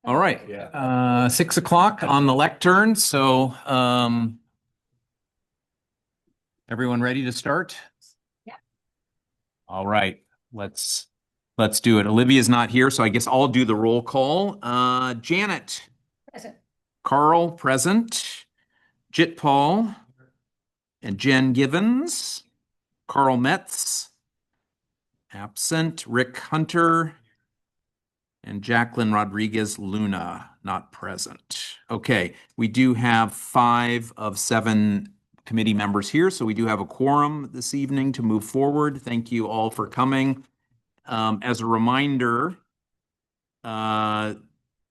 All right, 6 o'clock on the lectern. So, everyone ready to start? Yeah. All right, let's do it. Olivia's not here, so I guess I'll do the roll call. Janet. Present. Carl, present. Jit Paul. And Jen Givens. Carl Metz. Absent. Rick Hunter. And Jacqueline Rodriguez Luna, not present. Okay, we do have 5 of 7 committee members here, so we do have a quorum this evening to move forward. Thank you all for coming. As a reminder, the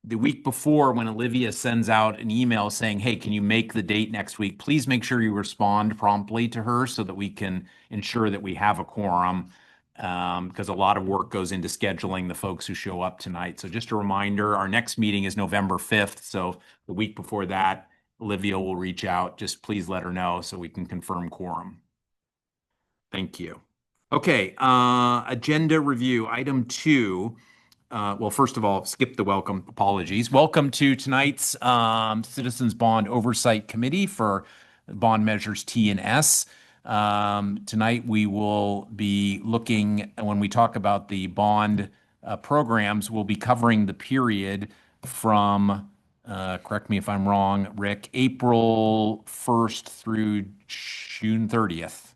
week before, when Olivia sends out an email saying, hey, can you make the date next week, please make sure you respond promptly to her so that we can ensure that we have a quorum. Because a lot of work goes into scheduling the folks who show up tonight. So just a reminder, our next meeting is November 5th. So the week before that, Olivia will reach out. Just please let her know so we can confirm quorum. Thank you. Okay, agenda review, item 2. Well, first of all, skip the welcome, apologies. Welcome to tonight's Citizens Bond Oversight Committee for bond measures T and S. Tonight we will be looking, when we talk about the bond programs, we'll be covering the period from, correct me if I'm wrong, Rick, April 1st through June 30th,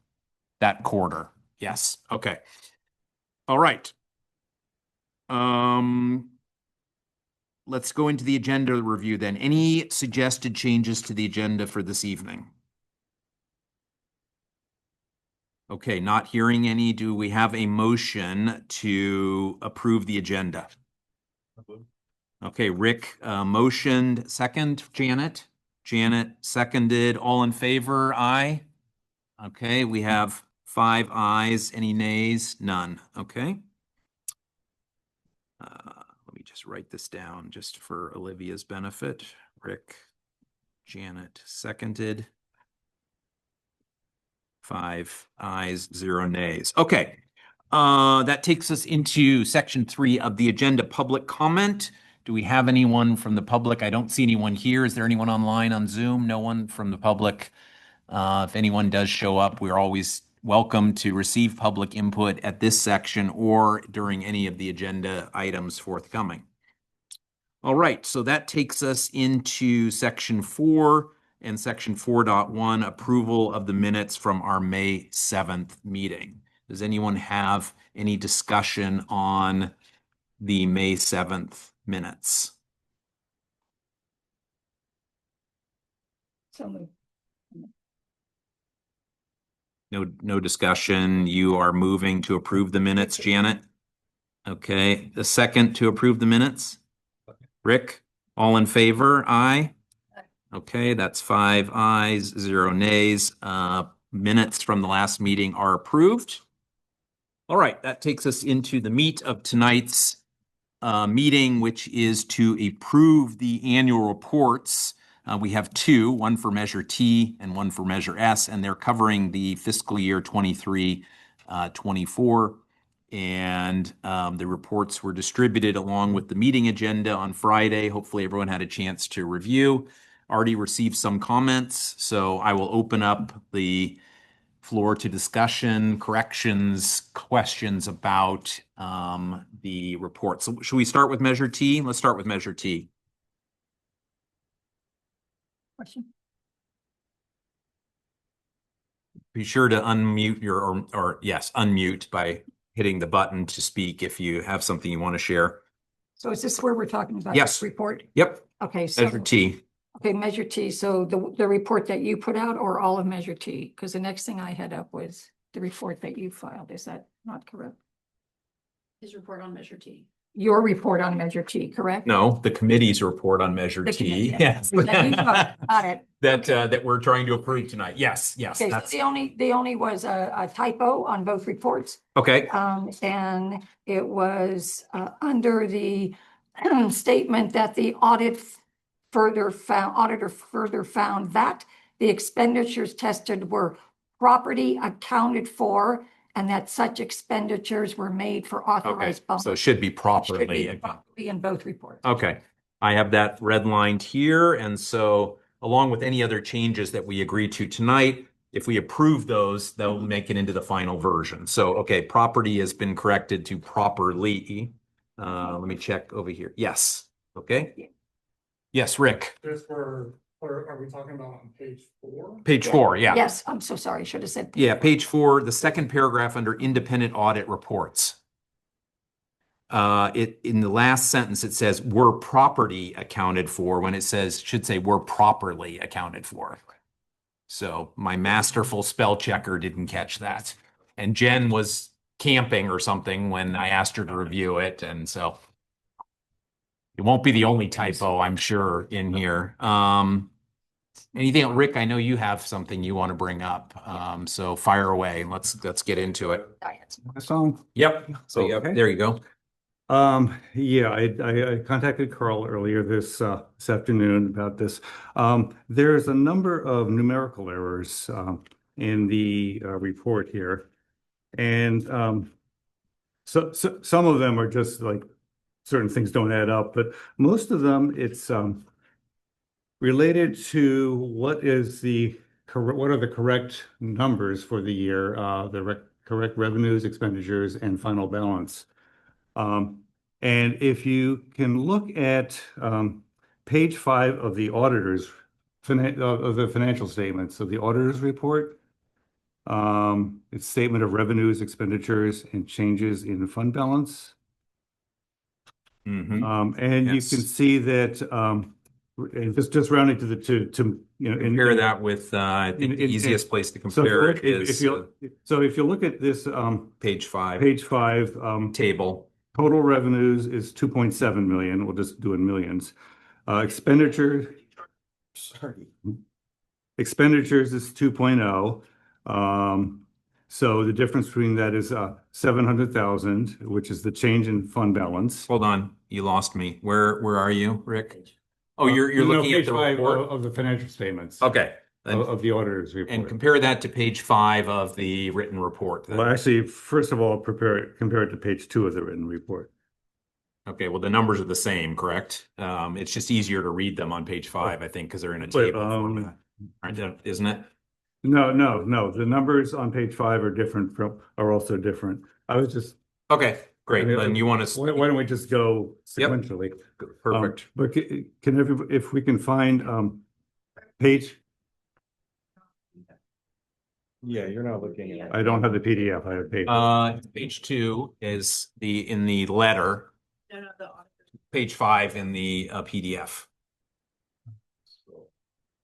that quarter. Yes, okay. All right. Let's go into the agenda review then. Any suggested changes to the agenda for this evening? Okay, not hearing any. Do we have a motion to approve the agenda? Okay, Rick motioned. Second, Janet? Janet seconded. All in favor? Aye. Okay, we have 5 ayes. Any nays? None. Okay. Let me just write this down just for Olivia's benefit. Rick, Janet seconded. 5 ayes, 0 nays. Okay. That takes us into section 3 of the agenda, public comment. Do we have anyone from the public? I don't see anyone here. Is there anyone online on Zoom? No one from the public. If anyone does show up, we're always welcome to receive public input at this section or during any of the agenda items forthcoming. All right, so that takes us into section 4 and section 4.1, approval of the minutes from our May 7th meeting. Does anyone have any discussion on the May 7th minutes? So moved. No discussion. You are moving to approve the minutes, Janet? Okay, the second to approve the minutes? Rick, all in favor? Aye. Okay, that's 5 ayes, 0 nays. Minutes from the last meeting are approved. All right, that takes us into the meat of tonight's meeting, which is to approve the annual reports. We have 2, one for Measure T and one for Measure S, and they're covering the fiscal year 23-24. And the reports were distributed along with the meeting agenda on Friday. Hopefully everyone had a chance to review. Already received some comments, so I will open up the floor to discussion, corrections, questions about the report. So should we start with Measure T? Let's start with Measure T. Question. Be sure to unmute your, or yes, unmute by hitting the button to speak if you have something you want to share. So is this where we're talking about Yes. this report? Yep. Okay. So, Measure T. Okay, Measure T. So the report that you put out or all of Measure T? Because the next thing I had up was the report that you filed. Is that not correct? His report on Measure T. Your report on Measure T, correct? No, the committee's report on Measure The T. committee, Yes. Got it. That we're trying to approve tonight. Yes, yes. Okay, That's so the only was a typo on both reports. okay. And it was under the statement that the auditor further found that the expenditures tested were property accounted for and that such expenditures were made for Okay, authorized bump. so it should be Should properly. be properly in both reports. Okay, I have that redlined here, and so along with any other changes that we agree to tonight, if we approve those, they'll make it into the final version. So, okay, property has been corrected to properly. Let me check over here. Yes, okay. Yes, Rick, Just for, are we talking about on page 4? page 4, yeah. Yes, I'm so sorry. Should have said. Yeah, page 4, the second paragraph under independent audit reports. In the last sentence, it says were property accounted for when it should say were properly accounted for. So my masterful spell checker didn't catch that. And Jen was camping or something when I asked her to review it. And so it won't be the only typo, I'm sure, in here. Anything else, Rick? I know you have something you want to bring up. So fire away. Let's get into it. My song. Yep. So yep, Okay. there you go. Yeah, I contacted Carl earlier this afternoon about this. There's a number of numerical errors in the report here, and so some of them are just like certain things don't add up, but most of them it's related to what are the correct numbers for the year, correct revenues, expenditures, and final balance. And if you can look at page 5 of the auditor's of the financial statements of the auditor's report, it's statement of revenues, expenditures, and changes in fund balance. Mhm. And you Yes. can see that and just rounding to Compare that with, I think the easiest place to compare it is if you look at this page 5 page 5 table. total revenues is 2.7 million. We'll just do in millions. Expenditure expenditures is 2.0. So the difference between that is 700,000, which is the change in fund balance. Hold on, you lost me. Where are you, Rick? Oh, you're No, looking at page the 5 report? of the financial statements. Okay. Of the auditor's And report. compare that to page 5 of the written report then. Well, actually, first of all, compare it to page 2 of the written report. Okay, well, the numbers are the same, correct? It's just easier to read them on page 5, I think, because they're in a Wait, table format. Right, isn't it? No. The numbers on page 5 are also different. I was just. Okay, great. I mean, Then you want to. Why don't we just go Yep. sequentially? Perfect. But if we can find page, Yeah, you're not looking at. I don't have the PDF, I have paper. Page 2 is in the letter, No, the auditor. page 5 in the PDF.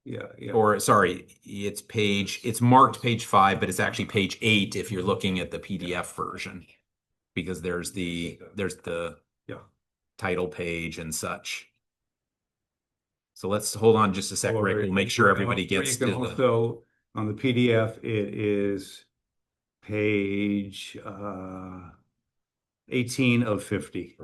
Yeah. Or sorry, it's marked page 5, but it's actually page 8 if you're looking at the PDF version. Because there's the Yeah. title page and such. So let's hold on just a sec, Rick. We'll make sure everybody gets to You can also, on the PDF, it is page 18 of 50.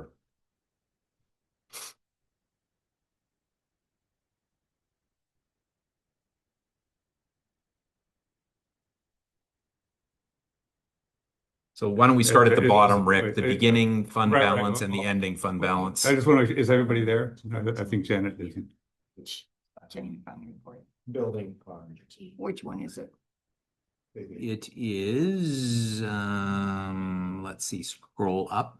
So why don't we start at the bottom, Rick, Wait, the beginning fund right, balance and the ending fund balance. I just want to, is everybody there? I think Janet is. Building fund. Which one is it? It is, let's see, scroll up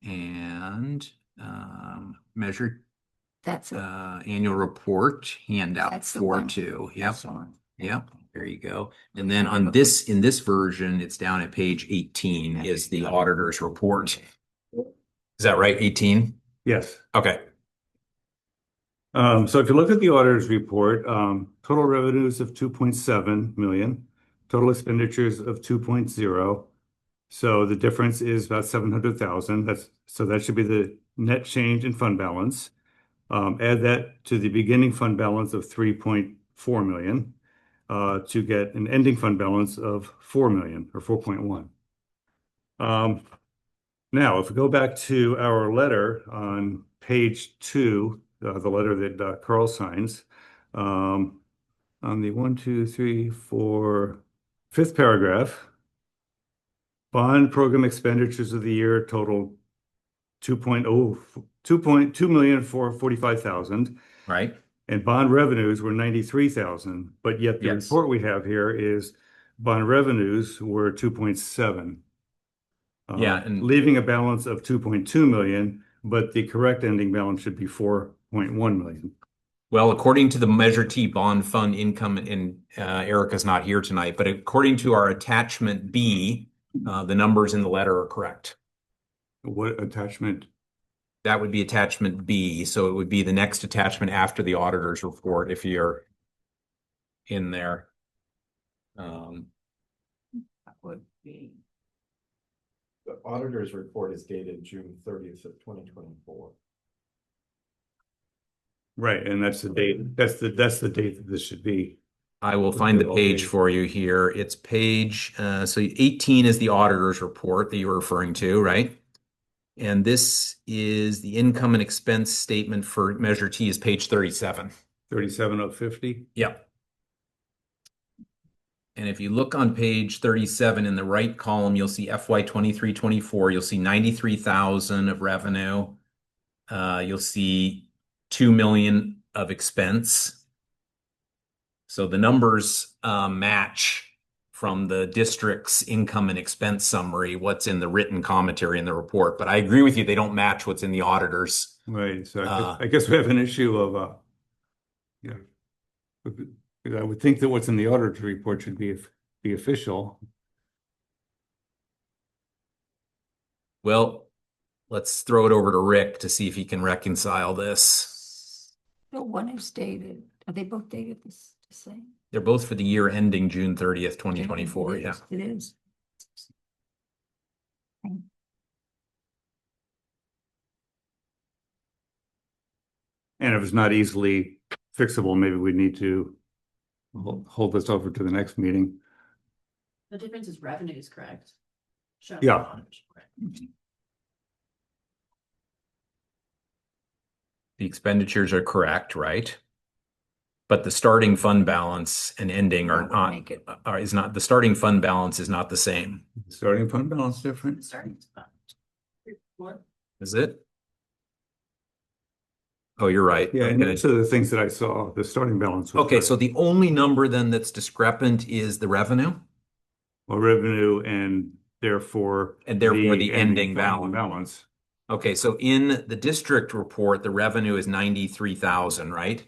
and measure That's it. annual report handout That's the one. 4.2. Yep. That's the one. Yep, there you go. And then in this version, it's down at page 18 is the auditor's report. Is that right? 18? Yes. Okay. So if you look at the auditor's report, total revenues of 2.7 million, total expenditures of 2.0. So the difference is about 700,000. So that should be the net change in fund balance. Add that to the beginning fund balance of 3.4 million to get an ending fund balance of 4 million or 4.1. Now, if we go back to our letter on page 2, the letter that Carl signs, on the 1, 2, 3, 4, 5th paragraph, Bond program expenditures of the year totaled 2.2 million 445,000. Right? And bond revenues were 93,000, but yet the Yes. report we have here is bond revenues were 2.7. Yeah, and- leaving a balance of 2.2 million, but the correct ending balance should be 4.1 million. Well, according to the Measure T bond fund income, and Erica's not here tonight, but according to our attachment B, the numbers in the letter are correct. What attachment? That would be attachment B, so it would be the next attachment after the auditor's report if you're in there. That would be. The auditor's report is dated June 30th of 2024. Right, and that's the date. That's the date that this should be. I will find the page for you here. It's page, so 18 is the auditor's report that you were referring to, right? And this is the income and expense statement for Measure T is page 37. 37 of 50. Yep. And if you look on page 37 in the right column, you'll see FY 23-24. You'll see 93,000 of revenue. You'll see 2 million of expense. So the numbers match from the district's income and expense summary, what's in the written commentary in the report. But I agree with you, they don't match what's in the auditor's. Right, so I guess we have an issue of, yeah. I would think that what's in the auditor's report should be official. Well, let's throw it over to Rick to see if he can reconcile this. The one is dated, are they both dated the same? They're both for the year ending June 30th, 2024. It Yeah. is, It is. And if it's not easily fixable, maybe we need to hold this over to the next meeting. The difference is revenues, correct? Shown Yeah. in the auditor's report. The expenditures are correct, right? But the starting fund balance and ending are That would not, make it- is not, the starting fund balance is not the same. Starting fund balance different. Starting. What? Is it? Oh, you're right. Yeah, and Okay. those are the things that I saw, the starting balance. Was Okay, so the only number then that's discrepant is the revenue? well, revenue and therefore. The ending fund balance. Okay, so in the district report, the revenue is 93,000, right?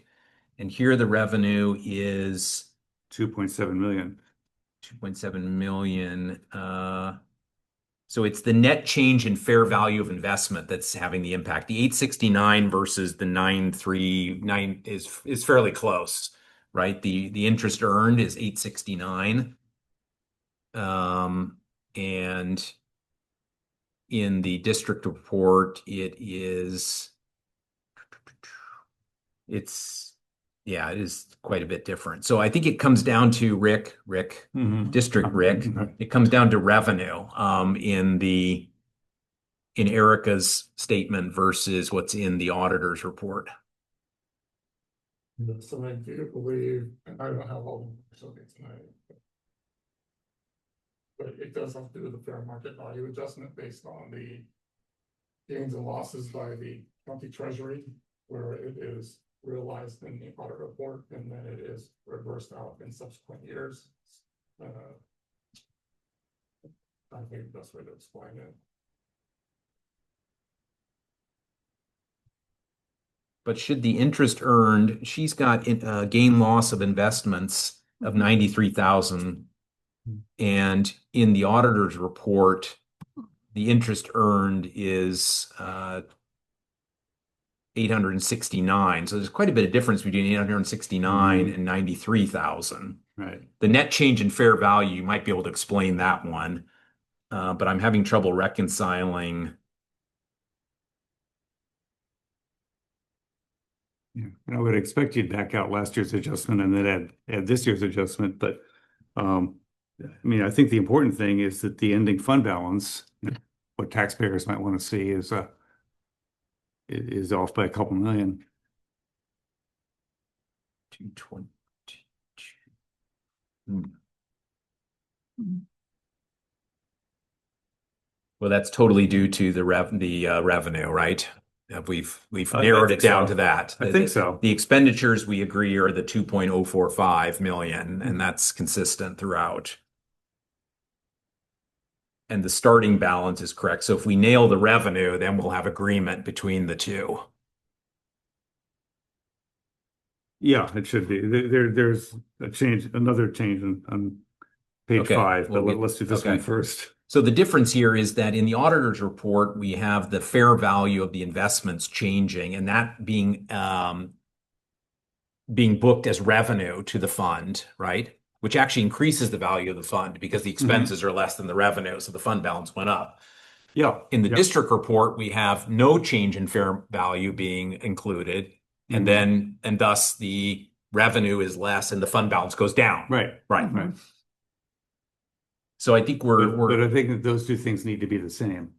And here the revenue is 2.7 million. 2.7 million. So it's the net change in fair value of investment that's having the impact. The 869 versus the 939 is fairly close, right? The interest earned is 869. And in the district report, it is quite a bit different. So I think it comes down to Rick, District Rick. It comes down to revenue in Erica's statement versus what's in the auditor's report. So I do believe, and I don't have all the something tonight. But it does have to do with the fair market value adjustment based on the gains and losses by the county treasury, where it is realized in the audit report and then it is reversed out in subsequent years. I think the best way to explain it. But should the interest earned, she's got gain loss of investments of 93,000. And in the auditor's report, the interest earned is 869. So there's quite a bit of difference between 869 and 93,000. Right. The net change in fair value, you might be able to explain that one. But I'm having trouble reconciling. Yeah, and I would expect you'd back out last year's adjustment and then add this year's adjustment, but I mean, I think the important thing is that the ending fund balance, what taxpayers might want to see is off by a couple million. 222. Well, that's totally due to the revenue, right? We've I narrowed think it down so. to that. I think so. The expenditures we agree are the 2.045 million, and that's consistent throughout. And the starting balance is correct. So if we nail the revenue, then we'll have agreement between the two. Yeah, it should be. There's a change, another change on page Okay, 5, we'll but get- let's do this one okay. first. So the difference here is that in the auditor's report, we have the fair value of the investments changing and that being booked as revenue to the fund, right? Which actually increases the value of the fund because the expenses are less than the revenue, so the fund balance went up. Yeah. In the yeah. district report, we have no change in fair value being included, and thus the revenue is less and the fund balance goes down. Right. Right. Right. So I think But I think that those two things need to be the same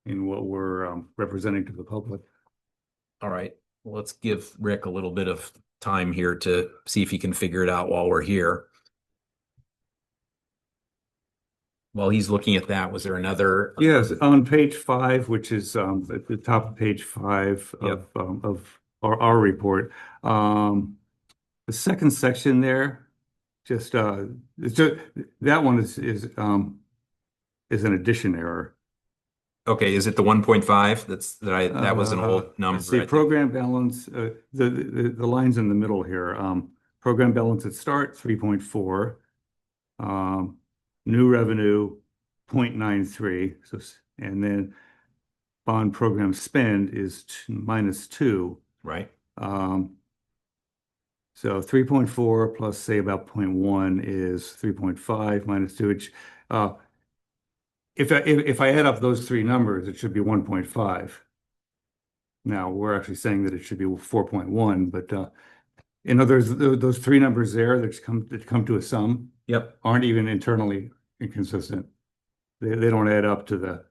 in what we're representing to the public. all right. Well, let's give Rick a little bit of time here to see if he can figure it out while we're here. While he's looking at that, was there another? Yes, on page 5, which is at the top of page 5 of our report, the second section there, just that one is an addition error. Okay, is it the 1.5? That was an old number. Let's see, I think. program balance, the lines in the middle here. Program balance at start 3.4. New revenue 0.93. So, and then bond program spend is -2. Right. So 3.4 plus say about 0.1 is 3.5 minus 2, which if I add up those three numbers, it should be 1.5. Now we're actually saying that it should be 4.1, but in others, those three numbers there that come to a sum Yep. aren't even internally inconsistent. They don't add up to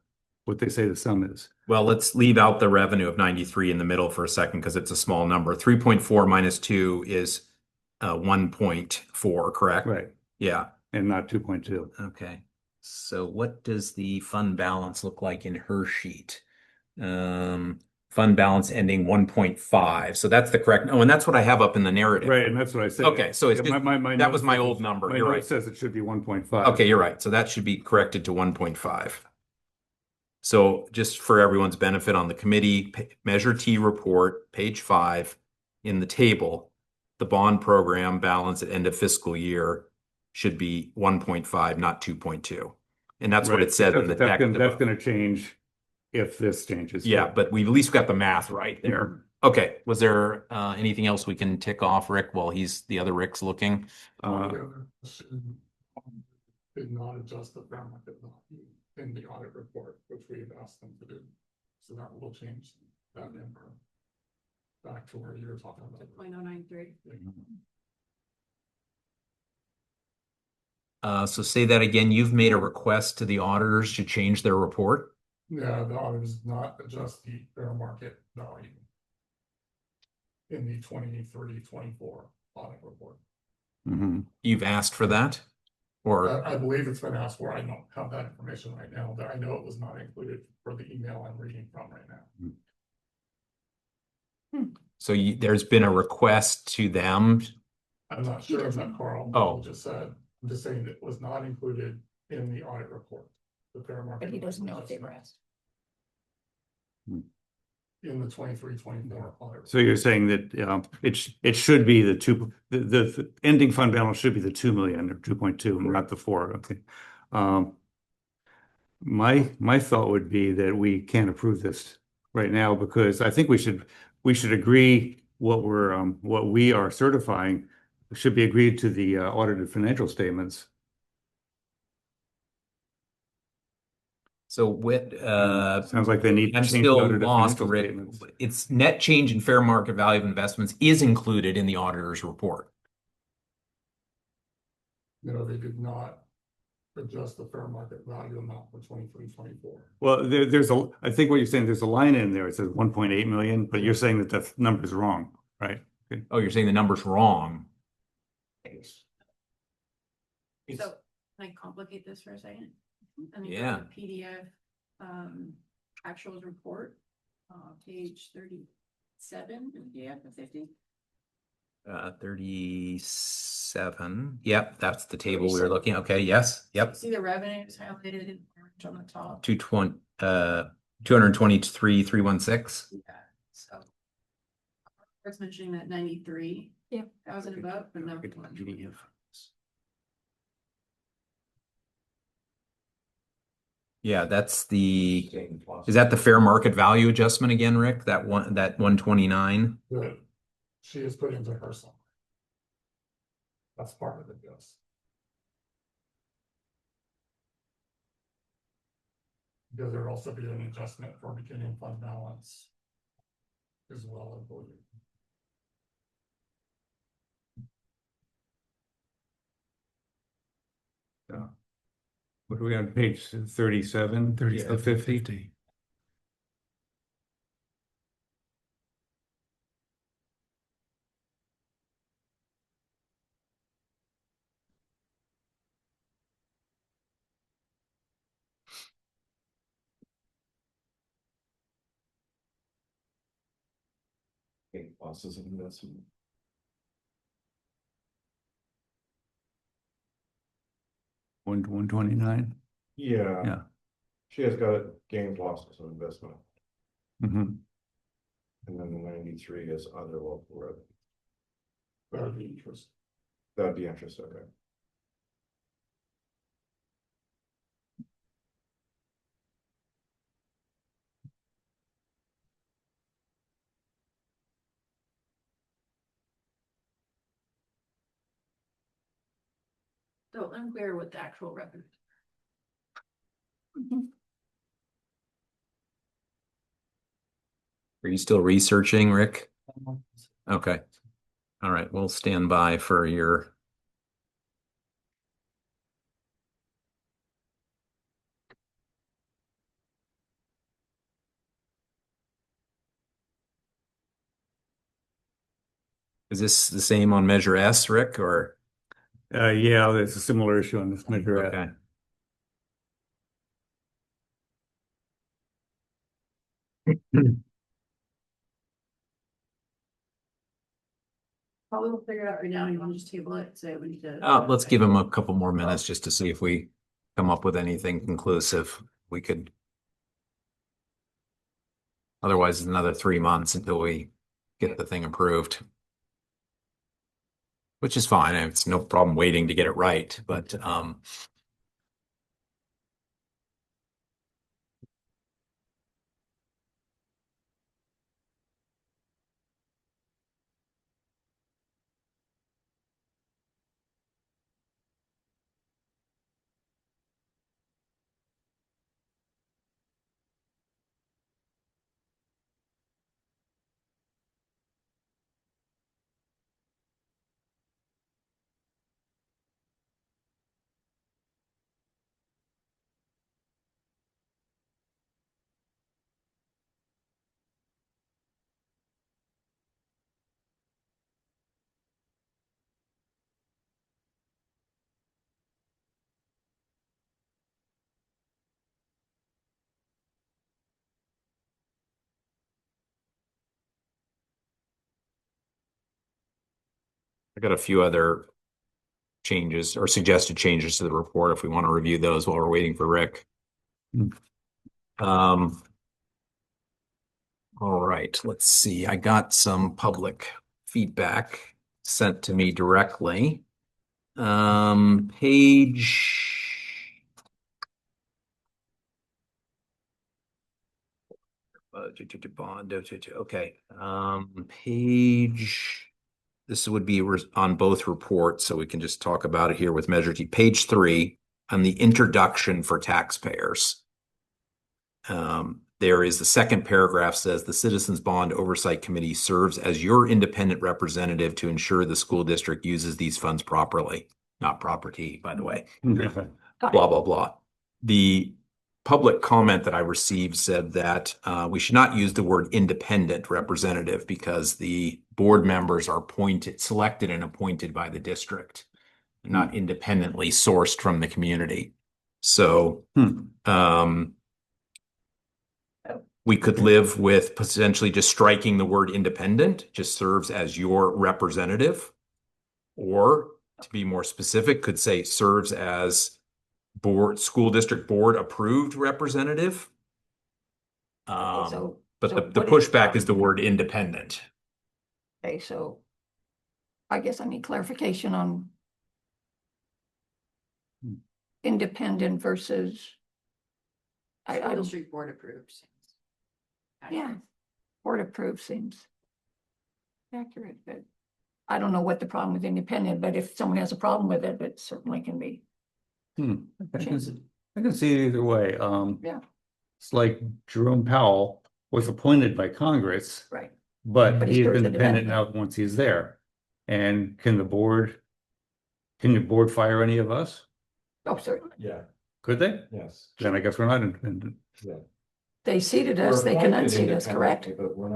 what they say the sum is. Well, let's leave out the revenue of 93 in the middle for a second because it's a small number. 3.4 minus 2 is 1.4, correct? Right. Yeah. And not 2.2. Okay. So what does the fund balance look like in her sheet? Fund balance ending 1.5. So that's the correct. Oh, and that's what I have up in the narrative. Right, and that's what I said. Okay, so it's Yeah, just- that was my old number. My You're note right. says it should be 1.5. Okay, you're right. So that should be corrected to 1.5. So just for everyone's benefit on the committee, Measure T report, page 5, in the table, the bond program balance at end of fiscal year should be 1.5, not 2.2. And that's what Right. it said in the text. That's going to change if this changes. Yeah, but we've at least got the math right there. Mhm. Okay, was there anything else we can tick off, Rick, while the other Rick's looking? The other question, did not adjust the fair market value in the audit report, which we had asked them to do. So that will change that number back to where you were talking about. 0.093. So say that again, you've made a request to the auditors to change their report? Yeah, the auditors did not adjust the fair market value in the 23-24 audit report. Mhm. You've asked for that? Or, I believe it's been asked for. I don't have that information right now, but I know it was not included for the email I'm reading from right now. so there's been a request to them? I'm not sure if that Carl Oh. just said. I'm just saying that it was not included in the audit report. The fair market. But he doesn't know if they adjustment were asked. in the 23-24 audit. So you're saying that it should be the ending fund balance should be the 2 million or 2.2, not the 4. Okay. My thought would be that we can't approve this right now because I think we should agree what we are certifying should be agreed to the audited financial statements. So with, Sounds like they need to I'm change the still audited lost, financial Rick. statements. It's net change in fair market value of investments is included in the auditor's report. No, they did not adjust the fair market value amount for 23-24. Well, I think what you're saying, there's a line in there, it says 1.8 million, but you're saying that number is wrong, right? Okay. Oh, you're saying the number's wrong. So Can I complicate this for a second? And then go Yeah. to PDF, actuals report, page 37, in PDF of 50. 37. Yep, that's the table we were looking. Okay, yes, yep. See the revenues highlighted in orange on the top. 223, 316. Yeah, so. It's mentioning that 93. Yeah. Thousand above, but no. Yeah, that's the, is that the fair market value adjustment again, Rick? That 129? That she has put into her sum. That's part of it, yes. Because there'll also be an adjustment for beginning fund balance. As well, I believe. What are we on page 37? 50? Gain losses of investment. One 129? Yeah. Yeah. She has got gained losses of investment, Mm-hmm. and then the 93 is other local revenue. That would be interesting. That'd be interesting, okay. So unclear what the actual revenue. Are you still researching, Rick? Okay. All right, we'll stand by for your. Is this the same on Measure S, Rick, or? Yeah, there's a similar issue on this measure. Okay. Probably we'll figure it out right now. You want to just table it, so we need to. Let's give him a couple more minutes just to see if we come up with anything conclusive. We could. Otherwise, it's another 3 months until we get the thing approved. Which is fine. It's no problem waiting to get it right, but I got a few other changes or suggested changes to the report if we want to review those while we're waiting for Rick. All right, let's see. I got some public feedback sent to me directly. Page. Okay. Page. This would be on both reports, so we can just talk about it here with Measure T. Page 3 on the introduction for taxpayers. There is the second paragraph says the Citizens Bond Oversight Committee serves as your independent representative to ensure the school district uses these funds properly. Not property, by the way. Mm-hmm. Blah, blah, blah. The public comment that I received said that we should not use the word independent representative because the board members are selected and appointed by the district. not independently sourced from the community. So, Hmm. we could live with potentially just striking the word independent, just serves as your representative. Or to be more specific, could say serves as school district board approved representative. so- But so the what is- pushback is the word independent. Okay, so I guess I need clarification on Hmm. independent versus. I School don't, district board approved. yeah, board approved seems accurate, but I don't know what the problem with independent, but if someone has a problem with it, it certainly can be. I Change can see it either way. Yeah. It's like Jerome Powell was appointed by Congress, Right. but But he he has serves been independently. independent now once he's there. And can the board fire any of us? Oh, certainly. Yeah, Could they? yes. Then I guess we're not independent. Yeah. They seated us, We're they can appointed unseat us, correct? independently, but we're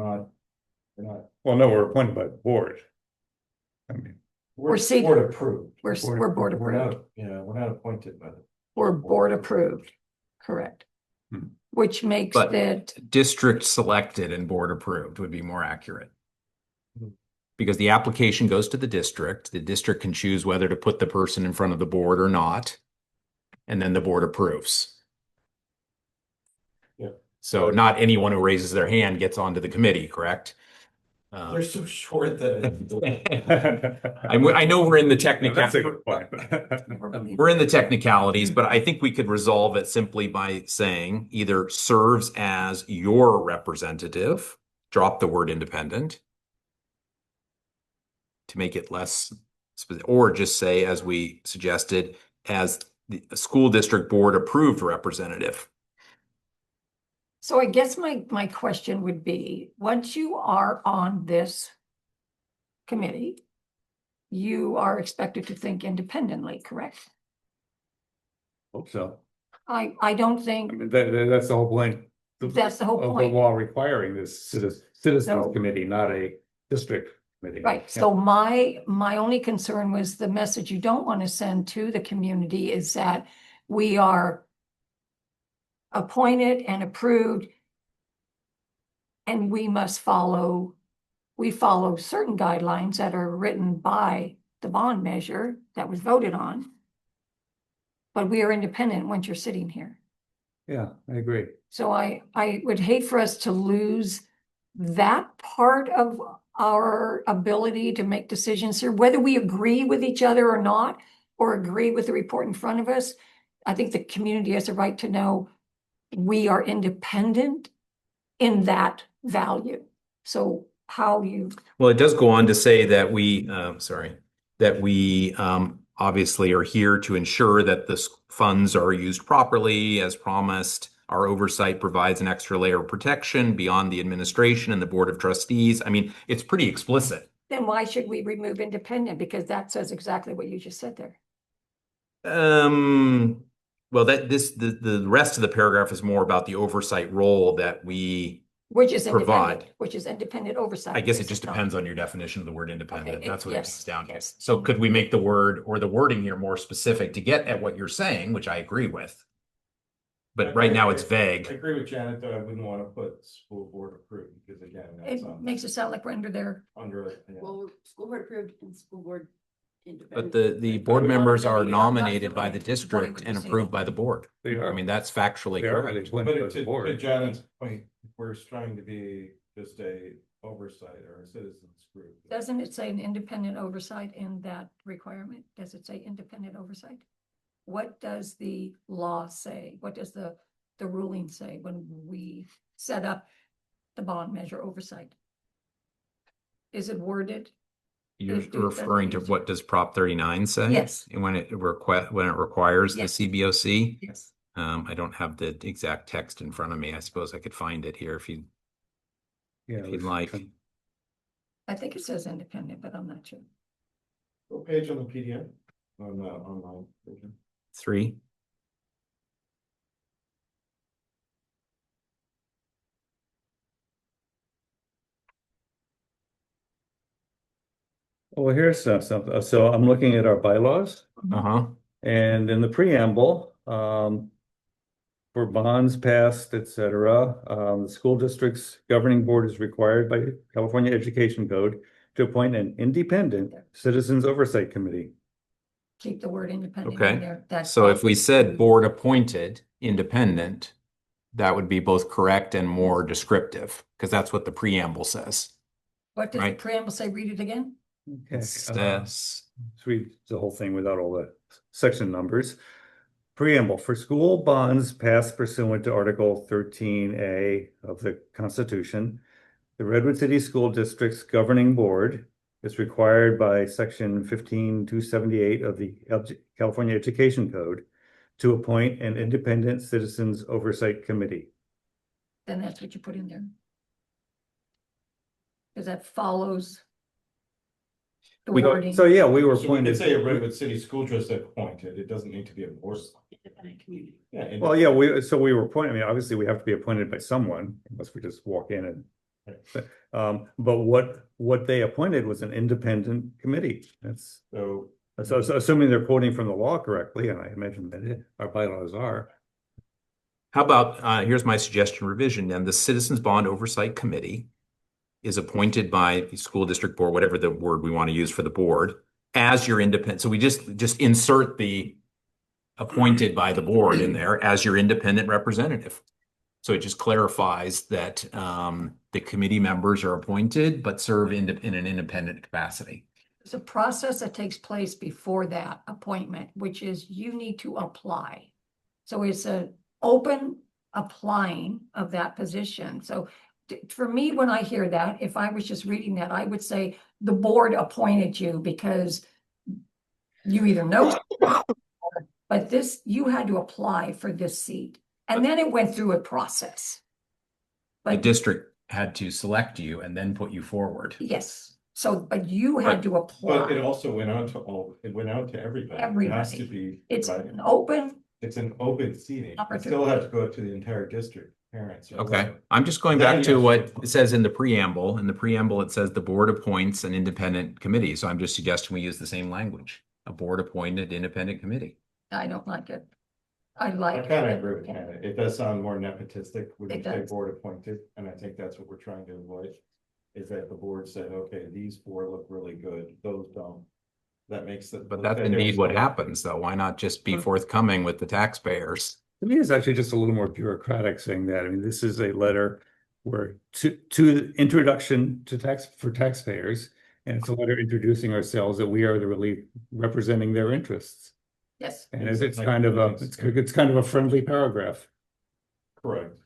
not, Well, no, we're appointed by the board. I mean, we're seated. board approved. We're board We're approved. not, yeah, we're not appointed by the. We're board approved, correct? Hmm. Which makes But it, district selected and board approved would be more accurate. Hmm. Because the application goes to the district can choose whether to put the person in front of the board or not. And then the board approves. Yeah. So not anyone who raises their hand gets onto the committee, correct? They're so short that. I know we're in the That's a good point. we're in the technicalities, but I think we could resolve it simply by saying either serves as your representative, drop the word independent to make it less specific, or just say, as we suggested, as the school district board approved representative. so I guess my question would be, once you are on this committee, you are expected to think independently, correct? Hope so. I don't think That's the whole point. that's the whole Of the point. law requiring this citizens So- committee, not a district committee. Right, Yeah. so my only concern was the message you don't want to send to the community is that we are appointed and approved, and we follow certain guidelines that are written by the bond measure that was voted on. But we are independent once you're sitting here. Yeah, I agree. So I would hate for us to lose that part of our ability to make decisions here, whether we agree with each other or not, or agree with the report in front of us. I think the community has a right to know we are independent in that value. So how you, Well, it does go on to say that we obviously are here to ensure that the funds are used properly as promised. Our oversight provides an extra layer of protection beyond the administration and the board of trustees. I mean, it's pretty explicit. then why should we remove independent? Because that says exactly what you just said there. Well, the rest of the paragraph is more about the oversight role that we Which is provide. independent, which is independent oversight. I guess it is just not. depends on your definition of the word independent. Okay, That's what it yes, comes down to. yes. So could we make the word or the wording here more specific to get at what you're saying, which I agree with? But right now it's I vague. agree with Janet that I wouldn't want to put school board approved because again, that's It makes it sound like we're under their, under. Well, school board approved and school board But independent. the board would members want are to be- I'm not nominated by the affiliated. district Wanting and to see approved it. by the board. They I are. mean, that's factually They are. correct. They But went to the to board. Janet's point, we're trying to be just a oversight or a citizens group. doesn't it say an independent oversight in that requirement? Does it say independent oversight? What does the law say? What does the ruling say when we set up the bond measure oversight? Is it worded? You're Is- referring to what does Prop 39 say? Yes. And when it requires the Yes. CBOC? Yes. I don't have the exact text in front of me. I suppose I could find it here if Yeah, you'd like. I think it says independent, but I'm not sure. What page on the PDF? On the online version? 3. Well, here's something. So I'm looking at our bylaws, Uh-huh. and in the preamble, for bonds passed, et cetera, the school district's governing board is required by California Education Code to appoint an independent citizens oversight committee. Keep the word independent Okay. in there. That's So if we fine. said board appointed, independent, that would be both correct and more descriptive, because that's what the preamble says. What does the right. preamble say? Read it again. Okay. It says, Let's read the whole thing without all the section numbers. Preamble, for school bonds passed pursuant to Article 13A of the Constitution, the Redwood City School District's governing board is required by Section 15278 of the California Education Code to appoint an independent citizens oversight committee. Then that's what you put in there. Because that follows the wording. So yeah, we were So we could appointed. say a Redwood City School District appointed, it doesn't need to be a board. Independent community. Yeah. and- Well, yeah, we were appointed. I mean, obviously we have to be appointed by someone unless we just walk in and. But what they appointed was an independent committee. That's So, so assuming they're quoting from the law correctly, and I imagine that our bylaws are. how about, here's my suggestion revision, then the Citizens Bond Oversight Committee is appointed by the school district board, whatever the word we want to use for the board, as your independent. So we just insert the appointed by the board in there as your independent representative. So it just clarifies that the committee members are appointed but serve in an independent capacity. There's a process that takes place before that appointment, which is you need to apply. So it's an open applying of that position. So for me, when I hear that, if I was just reading that, I would say the board appointed you because you either know, but this, you had to apply for this seat. And then it went through a process. The But district had to select you and then put you forward. yes, so, but you had to but it apply. also went out to it went out to everybody. It has to Everybody. be. It's right? an open, It's an open seating. It still Opportunity. has to go to the entire district, parents. Okay, I'm just going Then back to yes. what it says in the preamble. In the preamble, it says the board appoints an independent committee. So I'm just suggesting we use the same language. A board appointed independent committee. I don't like it. I I like. kind of agree with Hannah. It does sound more nepotistic when It you say does. board appointed, and I think that's what we're trying to avoid. Is that the board said, okay, these four look really good, those don't. That makes the. But that's indeed what happens, though. Why not just be forthcoming with the taxpayers? To me, it's actually just a little more bureaucratic saying that. I mean, this is a letter where to introduction to taxpayers, and it's a letter introducing ourselves that we are the really representing their interests. Yes, And it's kind of it's kind of a friendly paragraph. Correct.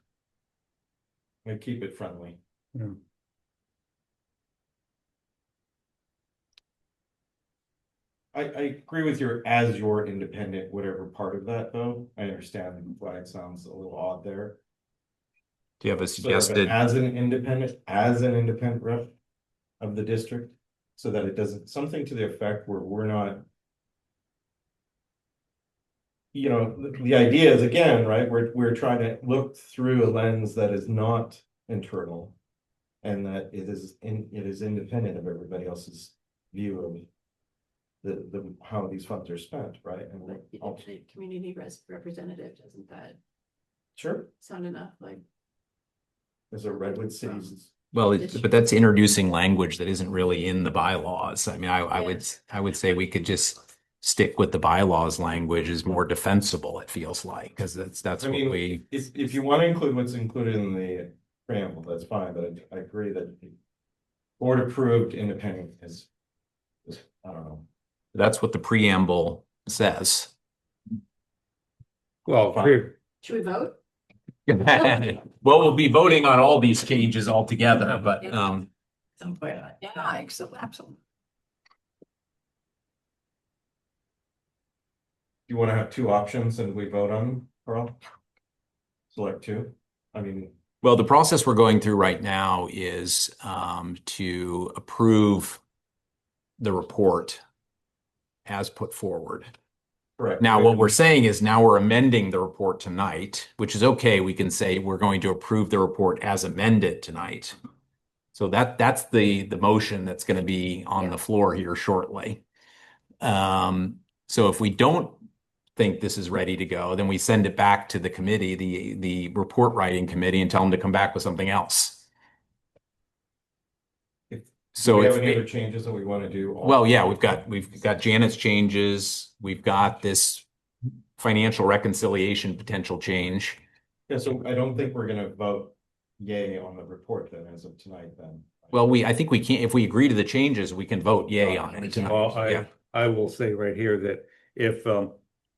And keep it friendly. Yeah. I agree with as your independent, whatever part of that though. I understand why it sounds a little odd there. Do you have a So, but suggested? as an independent rep of the district, so that it doesn't, something to the effect where we're not. You know, the idea is again, right, we're trying to look through a lens that is not internal. And that it is independent of everybody else's view of how these funds are spent, right? And Like the independent community representative, doesn't that sure, sound enough? Like, there's a Redwood Cities. Well, but that's introducing language that isn't really in the bylaws. I mean, I would say we could just stick with the bylaws language is more defensible, it feels like, because that's I what mean, we. if you want to include what's included in the preamble, that's fine, but I agree that the board approved independent is, I don't know. That's what the preamble says. Well, Fine. should we vote? Well, we'll be voting on all these changes altogether, but yeah, absolutely. You want to have two options and we vote on them, Carl? Select two, I mean. well, the process we're going through right now is to approve the report as put forward. Correct. Now, what we're saying is now we're amending the report tonight, which is okay. We can say we're going to approve the report as amended tonight. So that's the motion that's going to be on the floor here shortly. So if we don't think this is ready to go, then we send it back to the committee, the report writing committee, and tell them to come back with something else. Do So we have it's any other changes that we want to do? well, yeah, we've got Janet's changes, we've got this financial reconciliation potential change. Yeah, so I don't think we're gonna vote yay on the report then as of tonight then. Well, I think we can't, if we agree to the changes, we can vote yay on it. Well, Yeah. I will say right here that if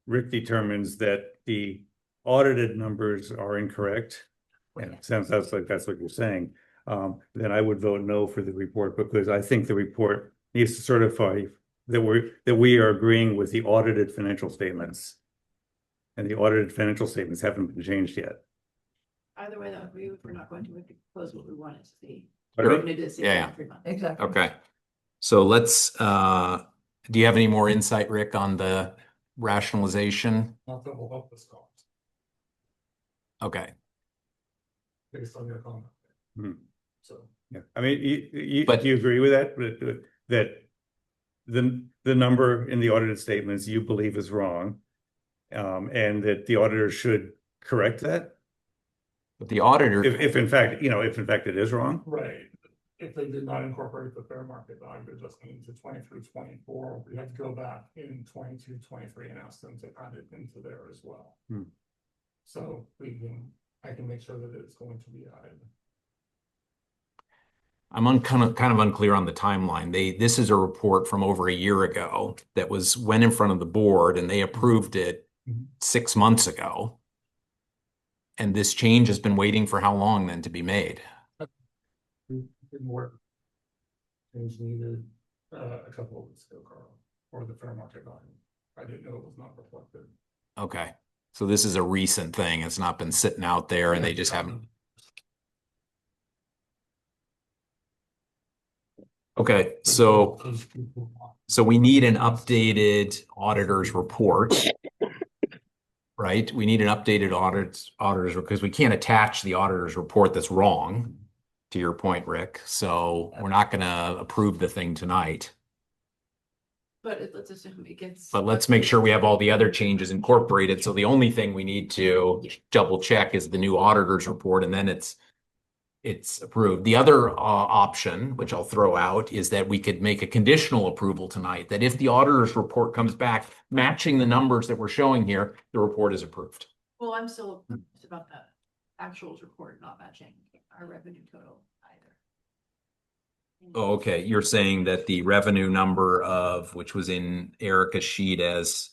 Rick determines that the audited numbers are incorrect, and it sounds like that's what you're saying, then I would vote no for the report because I think the report needs to certify that we are agreeing with the audited financial statements. And the audited financial statements haven't been changed yet. Either way, though, we're not going to propose what we want it to be. Pardon me? We're gonna do this Yeah. in 3 months. Exactly. Okay. So let's, do you have any more insight, Rick, on the rationalization? Not that will help this cause, Okay. based on your comment. Hmm. So, Yeah, I mean, But- do you agree with that? That the number in the audited statements you believe is wrong, and that the auditor should correct that? But the auditor, If in fact, if in fact it is wrong? right, if they did not incorporate the fair market value adjustment into 23-24, we have to go back in 22-23 and ask them to add it into there as well. Hmm. So I can make sure that it's going to be added. I'm kind of unclear on the timeline. This is a report from over a year ago that went in front of the board and they approved it Mhm. 6 months ago. And this change has been waiting for how long then to be made? Didn't work. Things needed, a couple of weeks ago, Carl, or the fair market value. I didn't know it was not reflected. Okay. So this is a recent thing. It's not been sitting out there and they just haven't. Okay, so we need an updated auditor's report. Right? We need an updated auditors because we can't attach the auditor's report that's wrong, to your point, Rick. So we're not gonna approve the thing tonight. But let's assume it gets. But let's make sure we have all the other changes incorporated. So the only thing we need to double check is the new auditor's report, and then it's approved. The other option, which I'll throw out, is that we could make a conditional approval tonight, that if the auditor's report comes back matching the numbers that we're showing here, the report is approved. Well, I'm still confused about that actuals report not matching our revenue total either. Oh, okay. You're saying that the revenue number of, which was in Erica's sheet as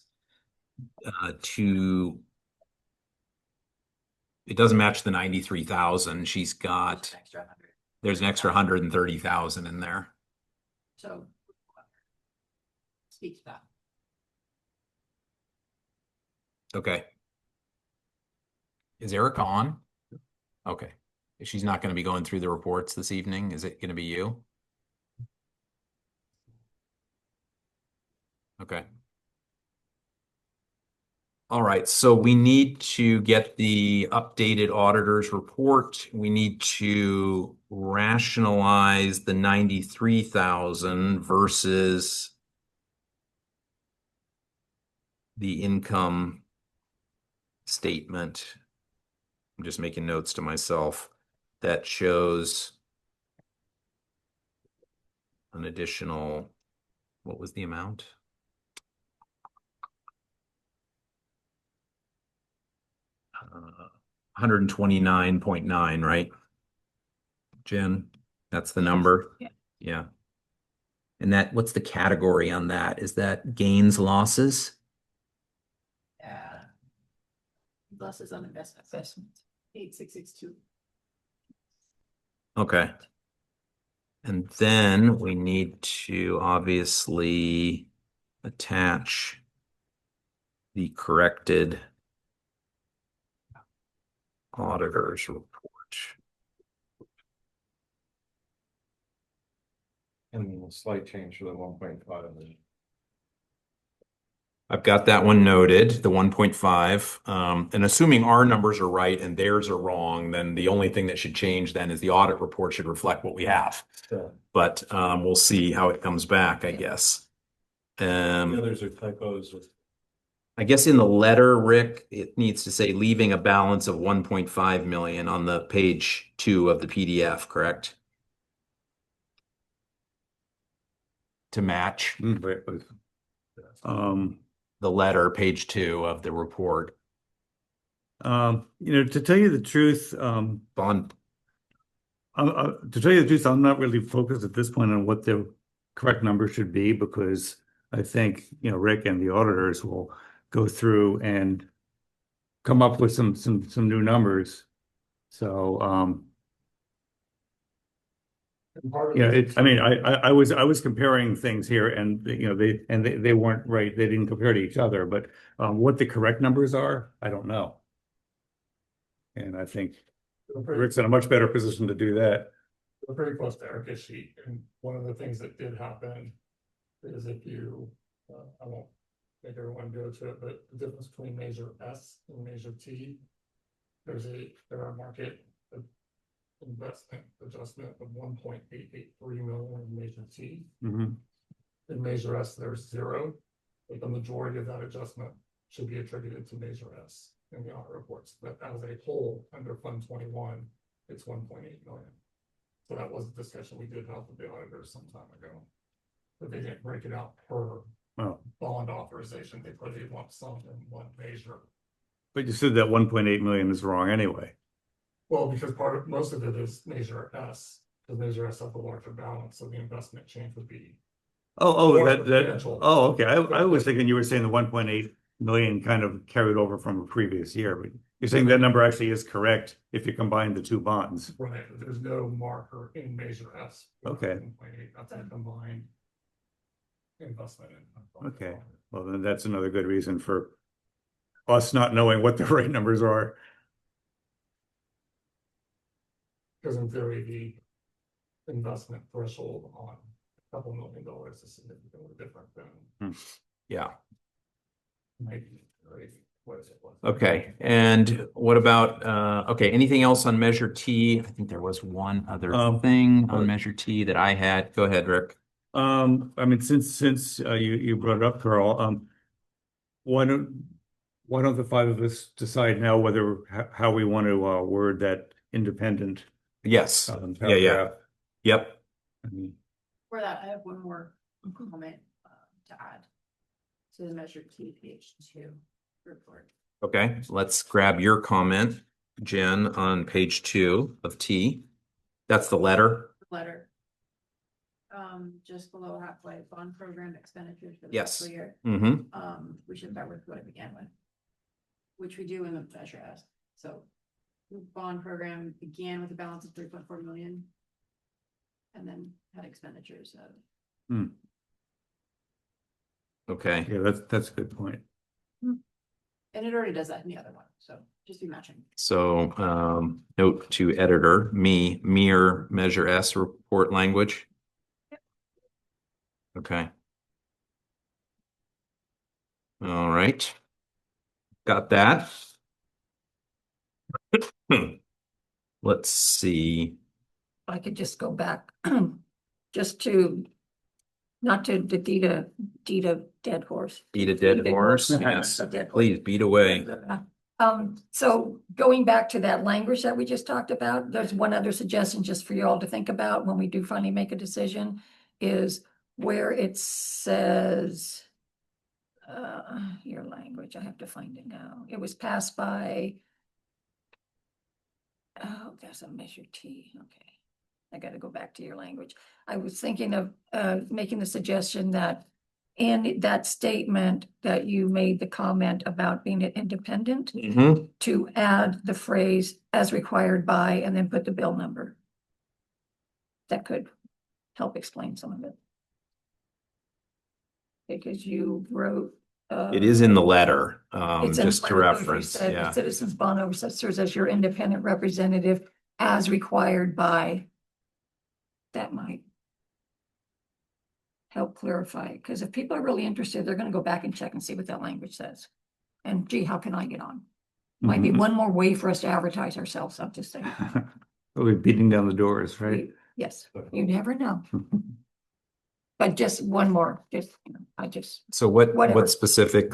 it doesn't match the 93,000. She's got, Extra 100. there's an extra 130,000 in there. So. Speak to that. Okay. Is Erica on? Okay. She's not going to be going through the reports this evening. Is it going to be you? Okay. All right, so we need to get the updated auditor's report. We need to rationalize the 93,000 versus the income statement. I'm just making notes to myself that shows an additional, what was the amount? 129.9, right? Jen, that's the number? Yeah. Yeah. And what's the category on that? Is that gains, losses? Yeah. Losses on investment. 8662. Okay. And then we need to obviously attach the corrected auditor's report. And a slight change to the 1.5. I've got that one noted, the 1.5. And assuming our numbers are right and theirs are wrong, then the only thing that should change then is the audit report should reflect what we have. So, But we'll see how it comes back, I guess. the others are typos. I guess in the letter, Rick, it needs to say leaving a balance of 1.5 million on the page 2 of the PDF, correct? To match Um, the letter, page 2 of the report. to tell you the truth, Bond, to tell you the truth, I'm not really focused at this point on what the correct number should be because I think, Rick and the auditors will go through and come up with some new numbers. So, And part of yeah, this- I mean, I was comparing things here and, they weren't right. They didn't compare to each other, but, what the correct numbers are, I don't know. And I think We're pretty- Rick's in a much better position to do that. we're pretty close to Erica's sheet, and one of the things that did happen is if you, I won't make everyone go to it, but the difference between measure S and measure T. There are market investment adjustment of 1.883 million in measure T. Mhm. In measure S, there's 0, but the majority of that adjustment should be attributed to measure S in the audit reports, but as a whole, under Fund 21, it's 1.8 million. So that was a discussion we did have with the auditors some time ago. But they didn't break it out per Oh, bond authorization, they put a lump sum in one measure. but you said that 1.8 million is wrong anyway. Well, because most of it is measure S, because measure S has a larger balance, so the investment change would be. Oh, More that, substantial. okay. I was thinking you were saying the 1.8 million kind of carried over from a previous year, but you're saying that number actually is correct if you combine the two bonds. Right, there's no marker in measure S. Okay. 1.8, that's a combined investment. Okay. Well, then that's another good reason for us not knowing what the right numbers are. Because in theory, the investment threshold on a couple $1 million is significantly different than yeah. maybe, right, what is it? Okay, and what about, okay, anything else on Measure T? I think there was one other thing on Measure T that I had. Go ahead, Rick. I mean, since you brought it up, Carl, why don't the five of us decide now whether how we want to word that independent Yes, yeah, paragraph? yep. I mean, For that, I have one more comment to add to the Measure T page 2 report. Okay, let's grab your comment, Jen, on page 2 of T. That's the letter. Letter. Just below halfway, bond program expenditures for the Yes. fiscal year. Mm-hmm. We should start with what it began with, which we do in the Measure S. So the bond program began with a balance of 3.4 million. And then had expenditures of. Okay, yeah, that's a good point. And it already does that in the other one, so just be matching. so note to editor, mere Measure S report language. Okay. All right. Got that. Let's see. I could just go back, just to, not to beat a dead horse. Beat a dead horse. Yes, please beat away. So going back to that language that we just talked about, there's one other suggestion just for you all to think about when we do finally make a decision, is where it says, your language, I have to find it now. It was passed by, oh, there's a Measure T, okay. I gotta go back to your language. I was thinking of making the suggestion that in that statement that you made the comment about being an independent, Mm-hmm. to add the phrase as required by, and then put the bill number. That could help explain some of it. Because you wrote. It is in the letter, It's in just to the letter, you reference, said, yeah. Citizens Bond Oversight serves as your independent representative as required by. That might help clarify, because if people are really interested, they're gonna go back and check and see what that language says. And gee, how can I get on? Might be Mhm. one more way for us to advertise ourselves, I'm just saying. We'll be beating down the doors, right? Yes, you never know. But just one more, just, you know, I just, So what Whatever. specific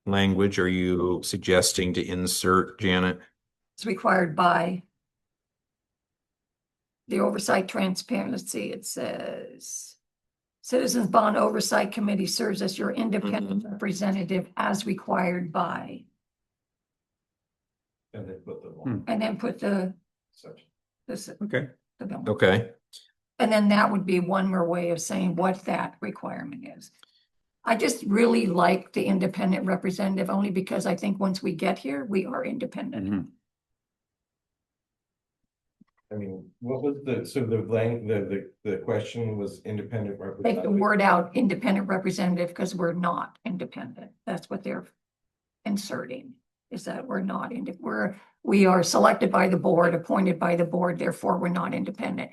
language are you suggesting to insert, Janet? it's required by the Oversight Transparency, it says Citizens Bond Oversight Committee serves as your independent representative as required by, And then put the Hmm. one and then put the, section. this, Okay. the bill. Okay. And then that would be one more way of saying what that requirement is. I just really like the independent representative only because I think once we get here, we are independent. Mhm. I mean, what was the question was independent Take the representative? word out, independent representative, because we're not independent. That's what they're inserting, is that we're not, we are selected by the board, appointed by the board, therefore we're not independent.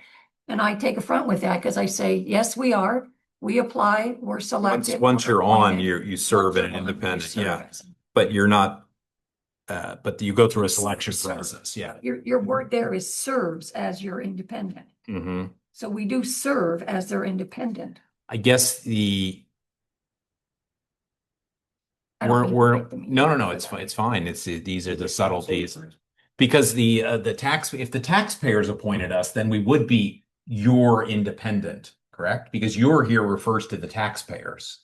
And I take affront with that because I say, yes, we are. We apply, we're selected. Once we're you're on, appointed. you serve Once in an you're on, you independent, serve yeah. as- But you're not, but you go through a selection process, yeah. Your word there is serves as your independent. Hmm. So we do serve as their independent. I guess I don't mean to we're break the meeting. no, it's fine. It's fine. These are the subtleties. Because the if the taxpayers appointed us, then we would be your independent, correct? Because your here refers to the taxpayers.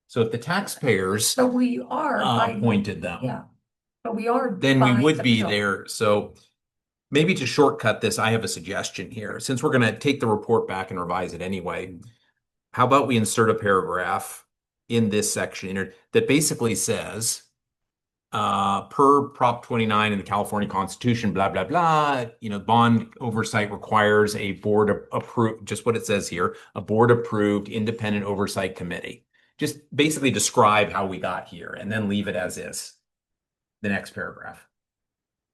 So if the taxpayers So we are. by- appointed them, Yeah, but we are. then we by would the be bill. there. So maybe to shortcut this, I have a suggestion here. Since we're going to take the report back and revise it anyway, how about we insert a paragraph in this section that basically says, per Prop 29 in the California Constitution, blah, blah, blah, bond oversight requires a board approved, just what it says here, a board approved independent oversight committee. Just basically describe how we got here and then leave it as is. The next paragraph.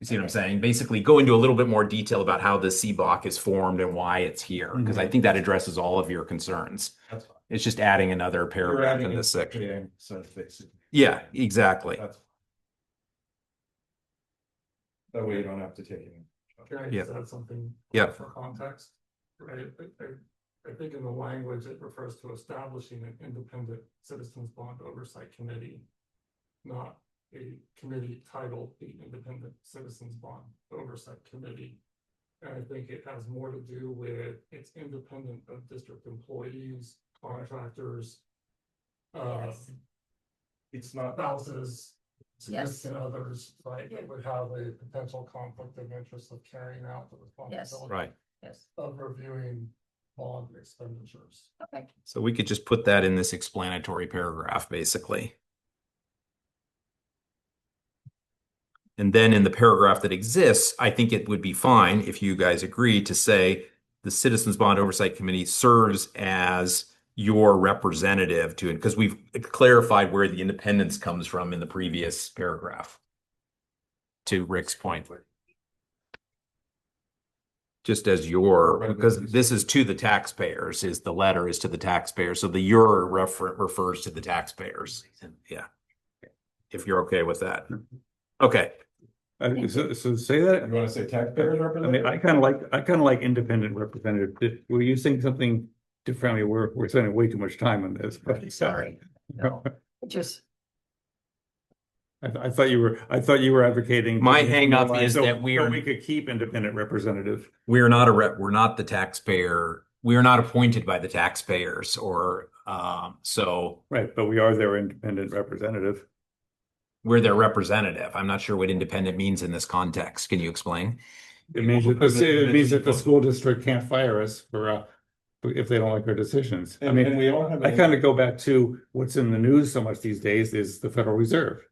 You see what I'm saying? Basically go into a little bit more detail about how the CBOC is formed and why it's here, because I think that addresses all of your concerns. That's fine. It's just adding another You're paragraph adding in this section. yeah, so basically, Yeah, exactly. that's. That way you don't have to take it. Can I Yeah. just add something? Yeah. For context, right? I think in the language, it refers to establishing an independent citizens bond oversight committee, not a committee titled the Independent Citizens Bond Oversight Committee. And I think it has more to do with it's independent of district employees, contractors, It's not. spouses, Yes. significant others, like it would have a potential conflict of interest of carrying out the responsibility Right. Yes, of reviewing bond expenditures. okay. So we could just put that in this explanatory paragraph, basically. And then in the paragraph that exists, I think it would be fine if you guys agree to say the Citizens Bond Oversight Committee serves as your representative to it, because we've clarified where the independence comes from in the previous paragraph. To Rick's point. Just as because this is to the taxpayers, the letter is to the taxpayers. So the your refers to the taxpayers. Yeah. If you're okay with that. Okay. So say that. You want to say taxpayers I representative? mean, I kind of like independent representative. Were you saying something differently? We're spending way too much time on this. But Sorry. No, just, I thought you were advocating. My hang up is so- that so we could keep independent representative. we're not we're not the taxpayer. We are not appointed by the taxpayers or so Right, but we are their independent representative. we're their representative. I'm not sure what independent means in this context. Can you explain? It means that the school district can't fire us for if they don't like our decisions. I And mean, we all have. I kind of go back to what's in the news so much these days is the Federal Reserve.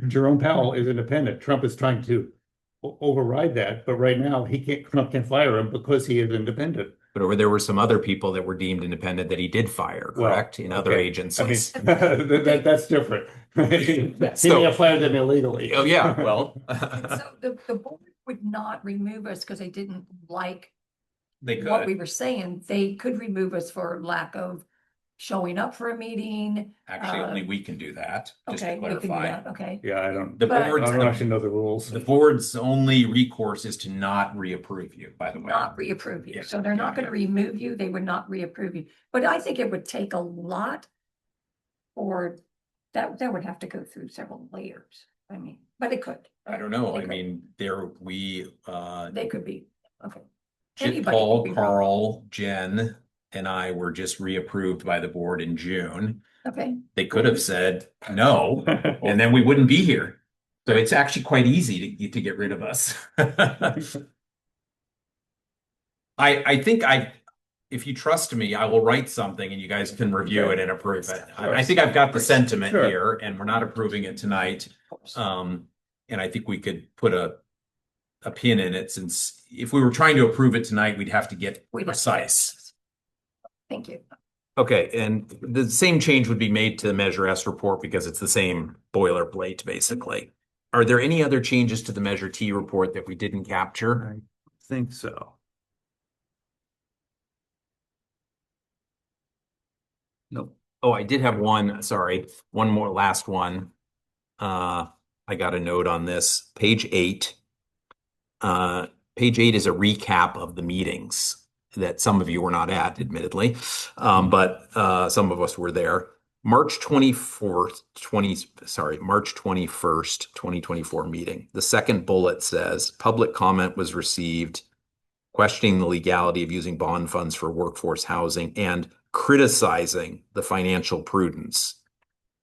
Jerome Powell is independent. Trump is trying to override that, but right now Trump can't fire him because he is independent. But there were some other people that were deemed independent that he did fire, Well, correct? In other okay. agencies. I mean, that's different. He may have fired them illegally. Oh, yeah, well. so the board would not remove us because they didn't like They what we could. were saying. They could remove us for lack of showing up for a meeting. Actually, only we can do that, just to Okay, we can do clarify. that, okay. Yeah, I don't, The But- I board's, don't actually know the rules. the board's only recourse is to not reapprove you, by the way. Not reapprove Yeah, you. So they're not yeah, gonna remove you. They would not reapprove you. But I think it would take a lot or that would have to go through several layers. I mean, but it could. I don't know. They I could. mean, They could be, okay. Chip, Anybody could Paul, be wrong. Carl, Jen, and I were just reapproved by the board in June. Okay, They could have said no, and then we wouldn't be here. So it's actually quite easy to get rid of us. I think if you trust me, I will write something and you guys can review it and approve it. I think I've got the sentiment Sure. here, and we're not approving it tonight. And I think we could put a pin in it, since if we were trying to approve it tonight, we'd have to get We'd have to- precise. thank you. Okay, and the same change would be made to the Measure S report because it's the same boilerplate, basically. Are there any other changes to the Measure T report that we didn't capture? I think so. Nope. Oh, I did have one, sorry, one more, last one. I got a note on this, page 8. Page 8 is a recap of the meetings that some of you were not at, admittedly, but some of us were there. March 21st, 2024 meeting. The second bullet says, public comment was received questioning the legality of using bond funds for workforce housing and criticizing the financial prudence,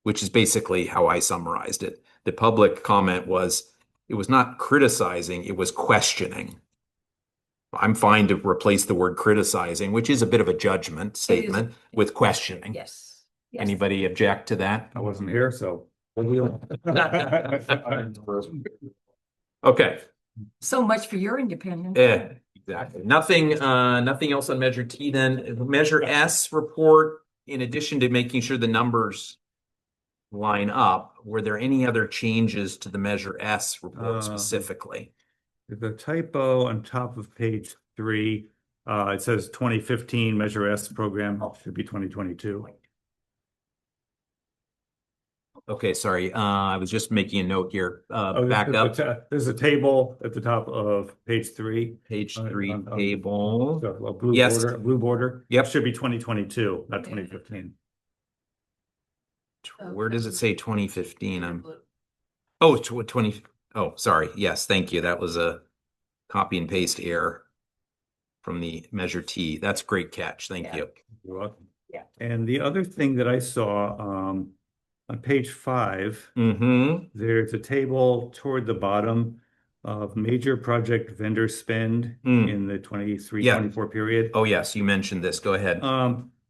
which is basically how I summarized it. The public comment was, it was not criticizing, it was questioning. I'm fine to replace the word criticizing, which is a bit of a judgment statement, with questioning. Yes. Yes. Anybody object to that? I wasn't here, so. Okay. So much for your independence. Yeah, exactly. Nothing else on Measure T then. Measure S report, in addition to making sure the numbers line up, were there any other changes to the Measure S report specifically? The typo on top of page 3, it says 2015 Measure S program, should be 2022. Okay, sorry. I was just making a note here. Oh, Back up, there's a table at the top of page 3. page 3 on- table. So a blue Yes. border, blue border. Yep. Should be 2022, not 2015. Where does it say 2015? Oh, 20. Oh, sorry. Yes, thank you. That was a copy and paste error from the Measure T. That's a great catch. Thank you. You're welcome. Yeah. And the other thing that I saw, on page 5, Mm-hmm. there's a table toward the bottom of major project vendor spend in the 23-24 period. Oh, yes, you mentioned this. Go ahead.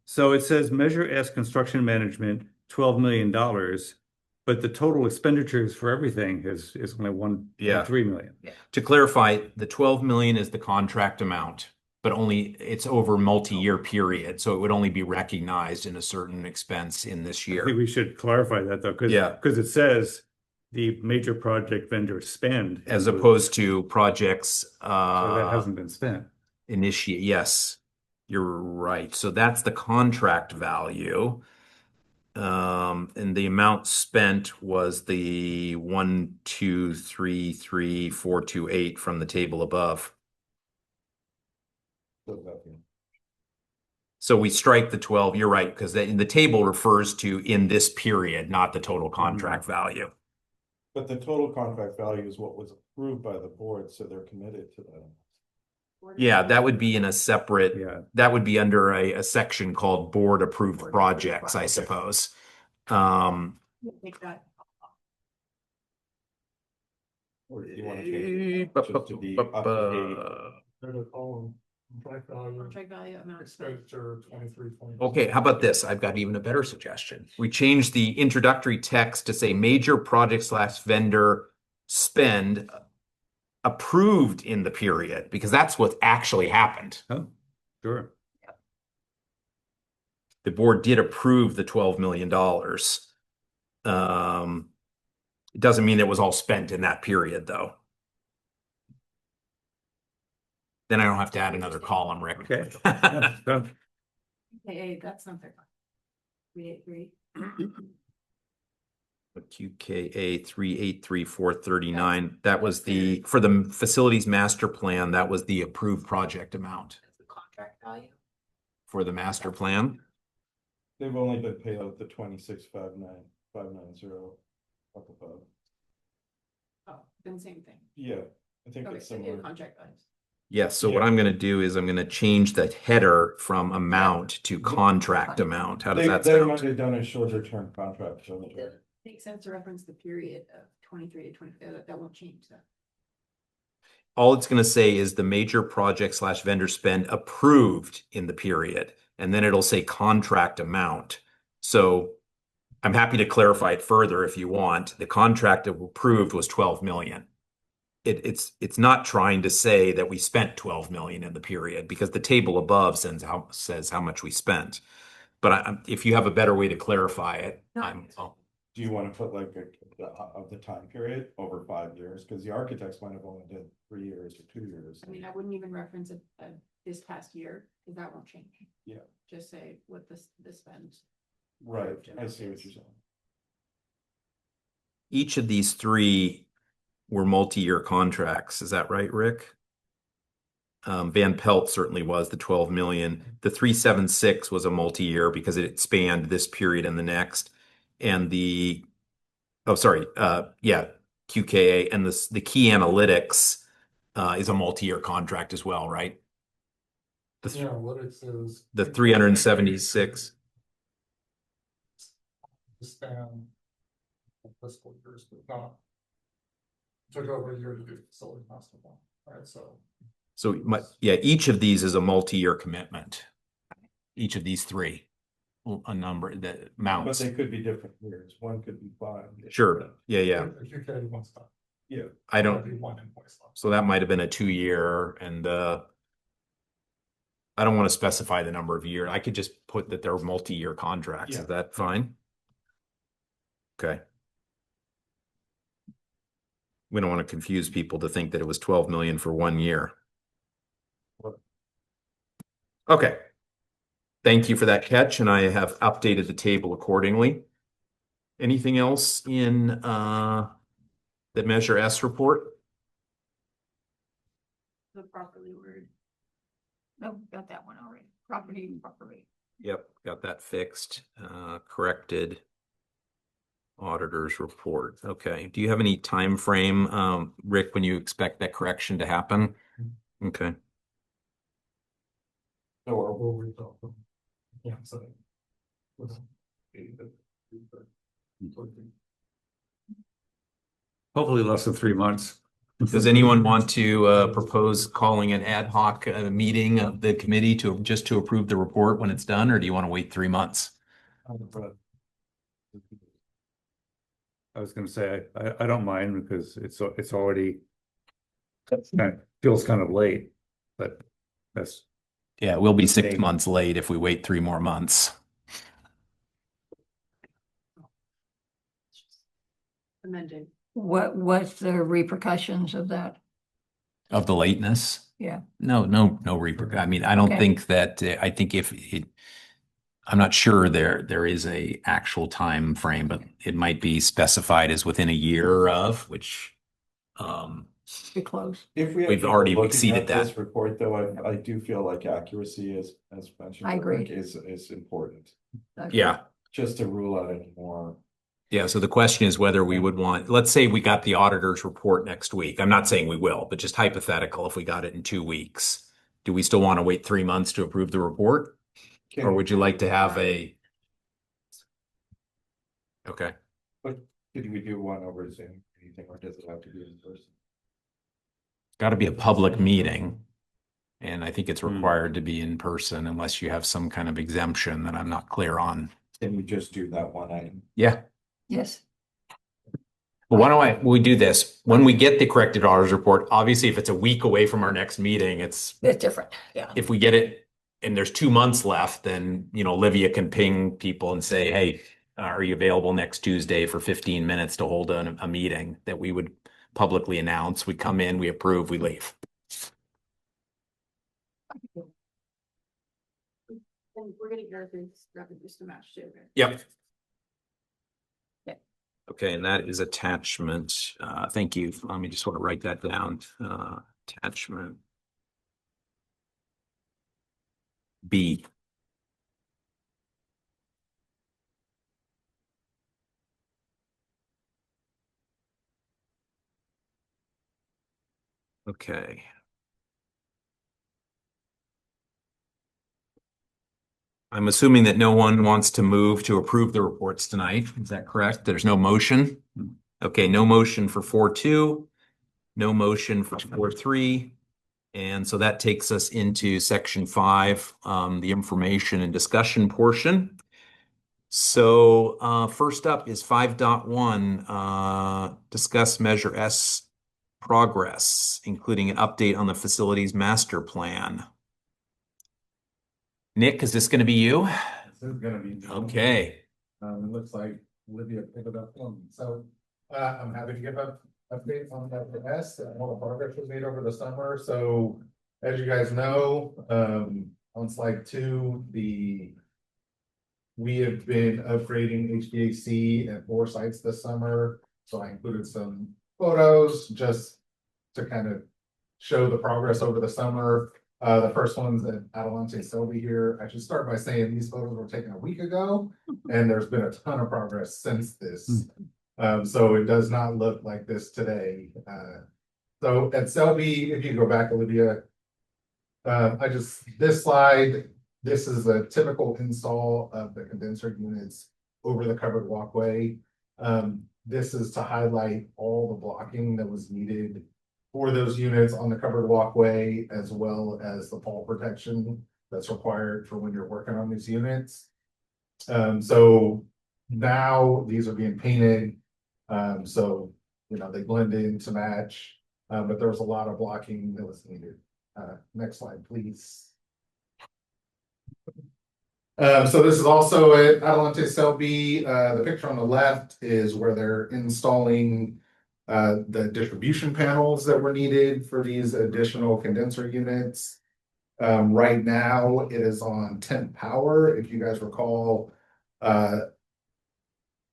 So it says Measure S construction management, $12 million, but the total expenditures for everything is only 1.3 million. To clarify, the 12 million is the contract amount, but it's over a multi-year period. So it would only be recognized in a certain expense in this I think year. we should clarify that though, because it says the major project vendor spend. As includes- opposed to projects, So that hasn't been spent. initiate. Yes, you're right. So that's the contract value. And the amount spent was the 1,233,428 from the table above. So we strike the 12, you're right, because the table refers to in this period, not the total contract value. But the total contract value is what was approved by the board, so they're committed to that. Yeah, that would be in a separate, Yeah. that would be under a section called board approved projects, I suppose. Take that. Or do you want to change it just to be up to date? There's a column, contract value, Contract value amount spent. expenditure 23, 20. Okay, how about this? I've got even a better suggestion. We change the introductory text to say major project / vendor spend approved in the period, because that's what actually happened. Oh, sure. The board did approve the $12 million. It doesn't mean it was all spent in that period, though. Then I don't have to add another column, Rick. Okay. Yeah, so- Hey, that's not fair. 383. QKA 383,439. That was for the facilities master plan, that was the approved project amount That's the contract value. for the master plan. They've only been paid out the 26,590 up above. Oh, then same thing. Yeah, I think Okay, it's so yeah, similar. contract values. Yes, so what Yeah. I'm going to do is I'm going to change the header from amount to contract amount. How does that They might sound? have done a shorter term contract. so It doesn't make sense to reference the period of 23 to 20, that won't change that. All it's going to say is the major project slash vendor spend approved in the period, and then it'll say contract amount. So I'm happy to clarify it further if you want. The contract approved was 12 million. It's not trying to say that we spent 12 million in the period because the table above says how much we spent. But if you have a better way to clarify it, No. Do you want to put like of the time period over 5 years? Because the architects might have only did 3 years or 2 years. I mean, I wouldn't even reference it this past year, because that won't change. Yeah. Just say what the spend. Right, I see what you're saying. each of these three were multi-year contracts. Is that right, Rick? Van Pelt certainly was the 12 million. The 376 was a multi-year because it spanned this period and the next. And QKA and the key analytics is a multi-year contract as well, right? Yeah, analytics is. The 376. Span of fiscal years, but not. Took over a year to do facility master plan, right, so. So each of these is a multi-year commitment. Each of these three, a number that But amounts. they could be different years. One could be 5. Sure. Yeah. If you carry one stop. Yeah. I don't. That'd be one invoice left. So that might have been a 2-year, and I don't want to specify the number of years. I could just put that they're multi-year contracts. Yeah. Is that fine? Okay. We don't want to confuse people to think that it was 12 million for 1 year. Okay. Thank you for that catch, and I have updated the table accordingly. Anything else in the Measure S report? The properly worded. No, got that one already. Property. Yep, got that fixed, corrected. Auditor's report. Okay. Do you have any time frame, Rick, when you expect that correction to happen? Okay. Or We'll rebuild them. Yeah, so. Hopefully less than 3 months. Does anyone want to propose calling an ad hoc meeting of the committee just to approve the report when it's done, or do you want to wait 3 months? I was gonna say, I don't mind because it's already feels kind of late, but that's, Yeah, we'll be 6 Okay. months late if we wait 3 more months. Amended. What's the repercussions of that? Of the lateness? Yeah. No repercussion. I mean, I don't Okay. think that, I think I'm not sure there is a actual time frame, but it might be specified as within a year of, which, Be close. if we have We've people already looking exceeded at this that. report, though, I do feel like accuracy as mentioned. I agree. Is important, yeah. just to rule out any more. Yeah, so the question is whether we would want, let's say we got the auditor's report next week. I'm not saying we will, but just hypothetical, if we got it in 2 weeks, do we still want to wait 3 months to approve the report? Or would you like to have okay. But could we do one over Zoom, or anything, or does it have to be in person? Got to be a public meeting. And I think it's Hmm. required to be in person unless you have some kind of exemption that I'm not clear on. Can we just do that one item? Yeah. Yes. Well, why don't we do this? When we get the corrected auditor's report, obviously, if it's a week away from our next meeting, It's different. Yeah. if we get it and there's 2 months left, then, Olivia can ping people and say, hey, are you available next Tuesday for 15 minutes to hold a meeting that we would publicly announce? We come in, we approve, we leave. And we're getting Erica's revenues to match too, right? Yep. Yeah. Okay, and that is attachment. Thank you. Let me just sort of write that down. Attachment B. Okay. I'm assuming that no one wants to move to approve the reports tonight. Is that correct? There's no motion? Okay, no motion for 4.2, no motion for 4.3. And so that takes us into section 5, the information and discussion portion. So first up is 5.1, discuss measure S progress, including an update on the facilities master plan. Nick, is this going to be you? This is gonna be. Okay. It looks like Olivia picked it up for me, so, I'm happy to give up updates on that for S and all the progress was made over the summer, so. As you guys know, on slide 2, we have been upgrading HVAC at 4 sites this summer, so I included some photos just to kind of show the progress over the summer. The first one's at Adelante Selby here. I should start by saying these photos were taken a week ago, and there's been a ton of progress since this. So it does not look like this today. So at Selby, if you go back, Olivia, this slide, this is a typical install of the condenser units over the covered walkway. This is to highlight all the blocking that was needed for those units on the covered walkway, as well as the fall protection that's required for when you're working on these units. So now these are being painted. So, they blend in to match, but there was a lot of blocking that was needed. Next slide, please. So this is also at Adelante Selby. The picture on the left is where they're installing the distribution panels that were needed for these additional condenser units. Right now it is on temp power. If you guys recall,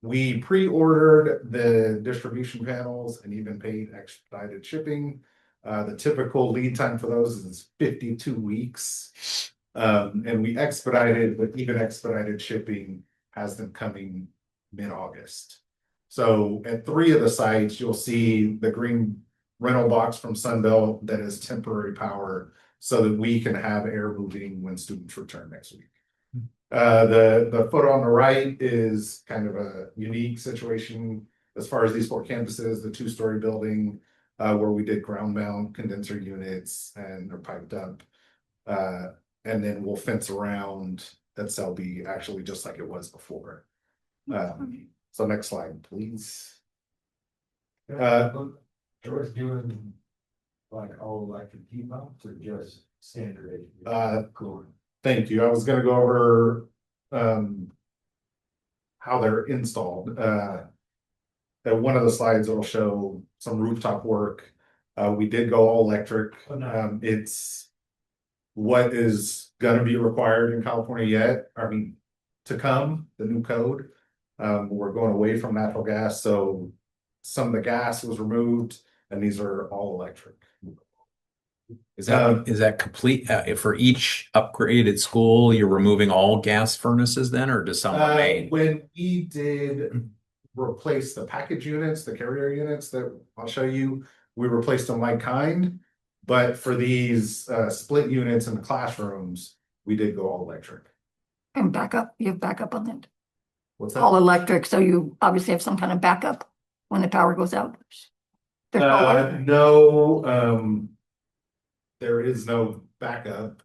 we pre-ordered the distribution panels and even paid expedited shipping. The typical lead time for those is 52 weeks. And we expedited, but even expedited shipping has them coming mid-August. So at 3 of the sites, you'll see the green rental box from Sunbelt that is temporary power so that we can have air moving when students return next week. The photo on the right is kind of a unique situation as far as these 4 campuses, the 2-story building where we did ground mount condenser units and they're piped up. And then we'll fence around at Selby actually just like it was before. So next slide, please. George doing like all electric heat pumps or just standard? Cool. Thank you. I was gonna go over how they're installed. At one of the slides, it'll show some rooftop work. We did go all electric. It's what is gonna be required in California yet. I mean, to come, the new code. We're going away from natural gas, so some of the gas was removed, and these are all electric. Is that complete? For each upgraded school, you're removing all gas furnaces then, or does some remain? When we did replace the package units, the carrier units that I'll show you, we replaced them like kind. But for these split units in the classrooms, we did go all electric. And backup, you have backup on that, What's that? all electric, so you obviously have some kind of backup when the power goes out. There's No, there is no backup.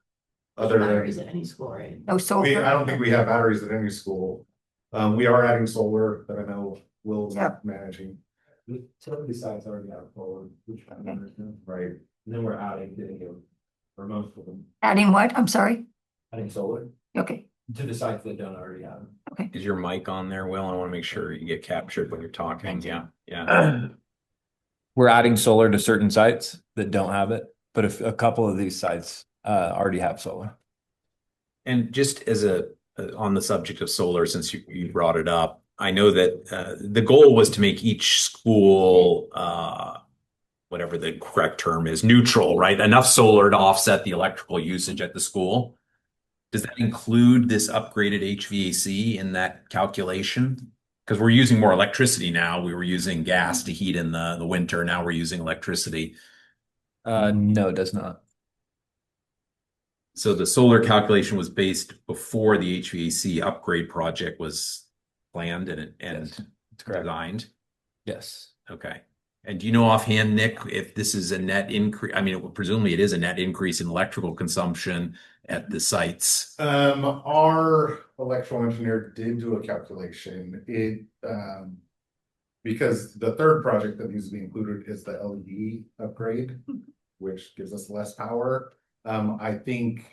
Other Batteries than, at any school, right? no solar. I don't think we have batteries at any school. We are adding solar that I know Will's Yep. managing. Some of these sites already have solar, which kind of Okay. understand. Right. And then we're adding video for most of them, Adding what? I'm sorry. adding solar Okay, to the sites that don't already have them. Is your mic on there, Will? I want to make sure you get captured when you're talking. Thank you. Yeah. We're adding solar to certain sites that don't have it, but if a couple of these sites already have solar. And just as on the subject of solar, since you brought it up, I know that the goal was to make each school, whatever the correct term is, neutral, right? Enough solar to offset the electrical usage at the school. Does that include this upgraded HVAC in that calculation? Because we're using more electricity now. We were using gas to heat in the winter. Now we're using electricity. No, it does not. So the solar calculation was based before the HVAC upgrade project was planned and Yes, that's correct. designed. Yes. Okay. And do you know offhand, Nick, if this is a net increase? I mean, presumably it is a net increase in electrical consumption at the sites. Our electrical engineer did do a calculation. Because the third project that needs to be included is the LED upgrade, which gives us less power. I think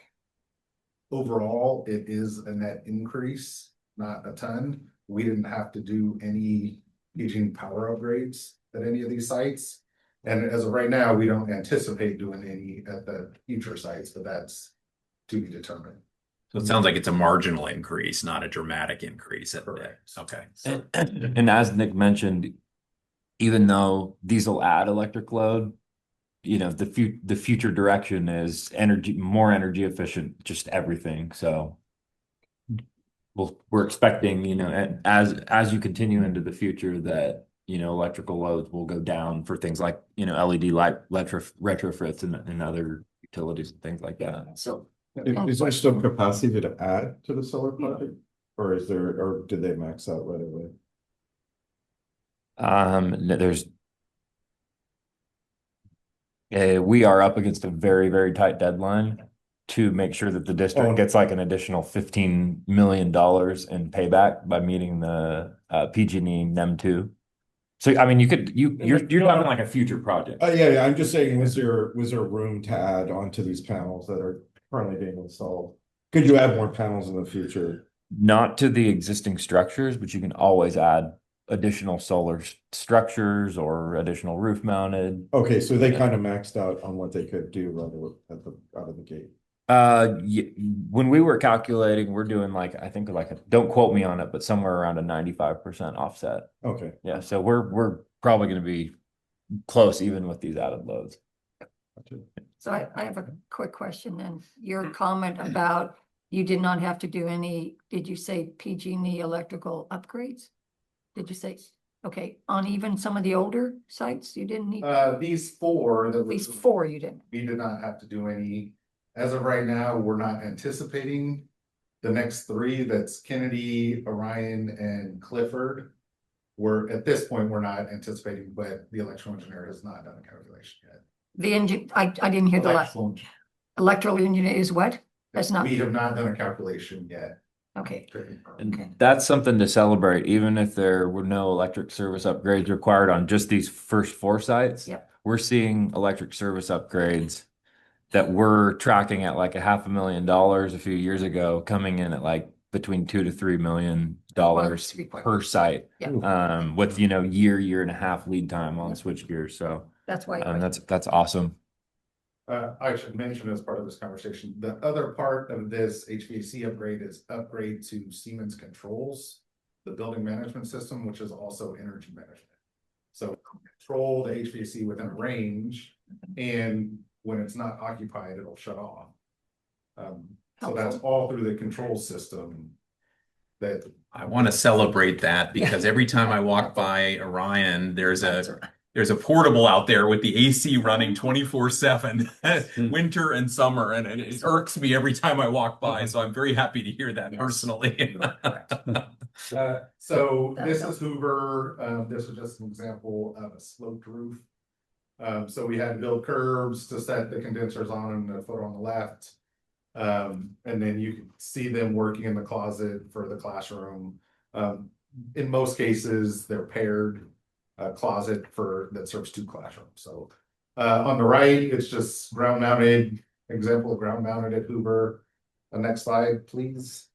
overall it is a net increase, not a ton. We didn't have to do any PG power upgrades at any of these sites. And as of right now, we don't anticipate doing any at the future sites, but that's to be determined. So it sounds like it's a marginal increase, not a dramatic increase. Correct. Okay. And as Nick mentioned, even though these will add electric load, the future direction is more energy efficient, just everything. So we're expecting, as you continue into the future that, electrical loads will go down for things like, LED light retrofits and other utilities and things like that. So. Is there still capacity to add to the solar project? Or did they max out right away? We are up against a very, very tight deadline to make sure that the district gets like an additional $15 million in payback by meeting the PG&E NEM 2. So I mean, you're talking like a future project. Yeah, I'm just saying, was there room to add onto these panels that are currently being installed? Could you add more panels in the future? Not to the existing structures, but you can always add additional solar structures or additional roof mounted. Okay, so they kind of maxed out on what they could do right out of the gate. When we were calculating, we're doing I think don't quote me on it, but somewhere around a 95% offset. Okay. Yeah, so we're probably going to be close even with these added loads. So I have a quick question then. Your comment about you did not have to do any, did you say PG&E electrical upgrades? Did you say, okay, on even some of the older sites, you didn't need? These four. These four you didn't. We did not have to do any. As of right now, we're not anticipating the next three. That's Kennedy, Orion, and Clifford. At this point, we're not anticipating, but the electrical engineer has not done a calculation yet. The engine, I didn't hear the last. Electrical engineer is what? That's not. We have not done a calculation yet. Okay. And that's something to celebrate, even if there were no electric service upgrades required on just these first four sites. Yep. We're seeing electric service upgrades that were tracking at like $500,000 a few years ago, coming in at between $2 to $3 million per site. Yeah. With year and a half lead time on switch gears. So That's why. that's awesome. I should mention as part of this conversation, the other part of this HVAC upgrade is upgrade to Siemens Controls, the building management system, which is also energy management. So control the HVAC within a range, and when it's not occupied, it'll shut off. So that's all through the control system. That I want to celebrate that because every time I walk by Orion, there's a portable out there with the AC running 24/7, winter and summer, and it irks me every time I walk by. So I'm very happy to hear that personally. So this is Hoover. This is just an example of a sloped roof. So we had to build curbs to set the condensers on and the photo on the left. And then you can see them working in the closet for the classroom. In most cases, they're paired. Closet that serves two classrooms. So on the right, it's just ground mounted, example of ground mounted at Hoover. The next slide, please.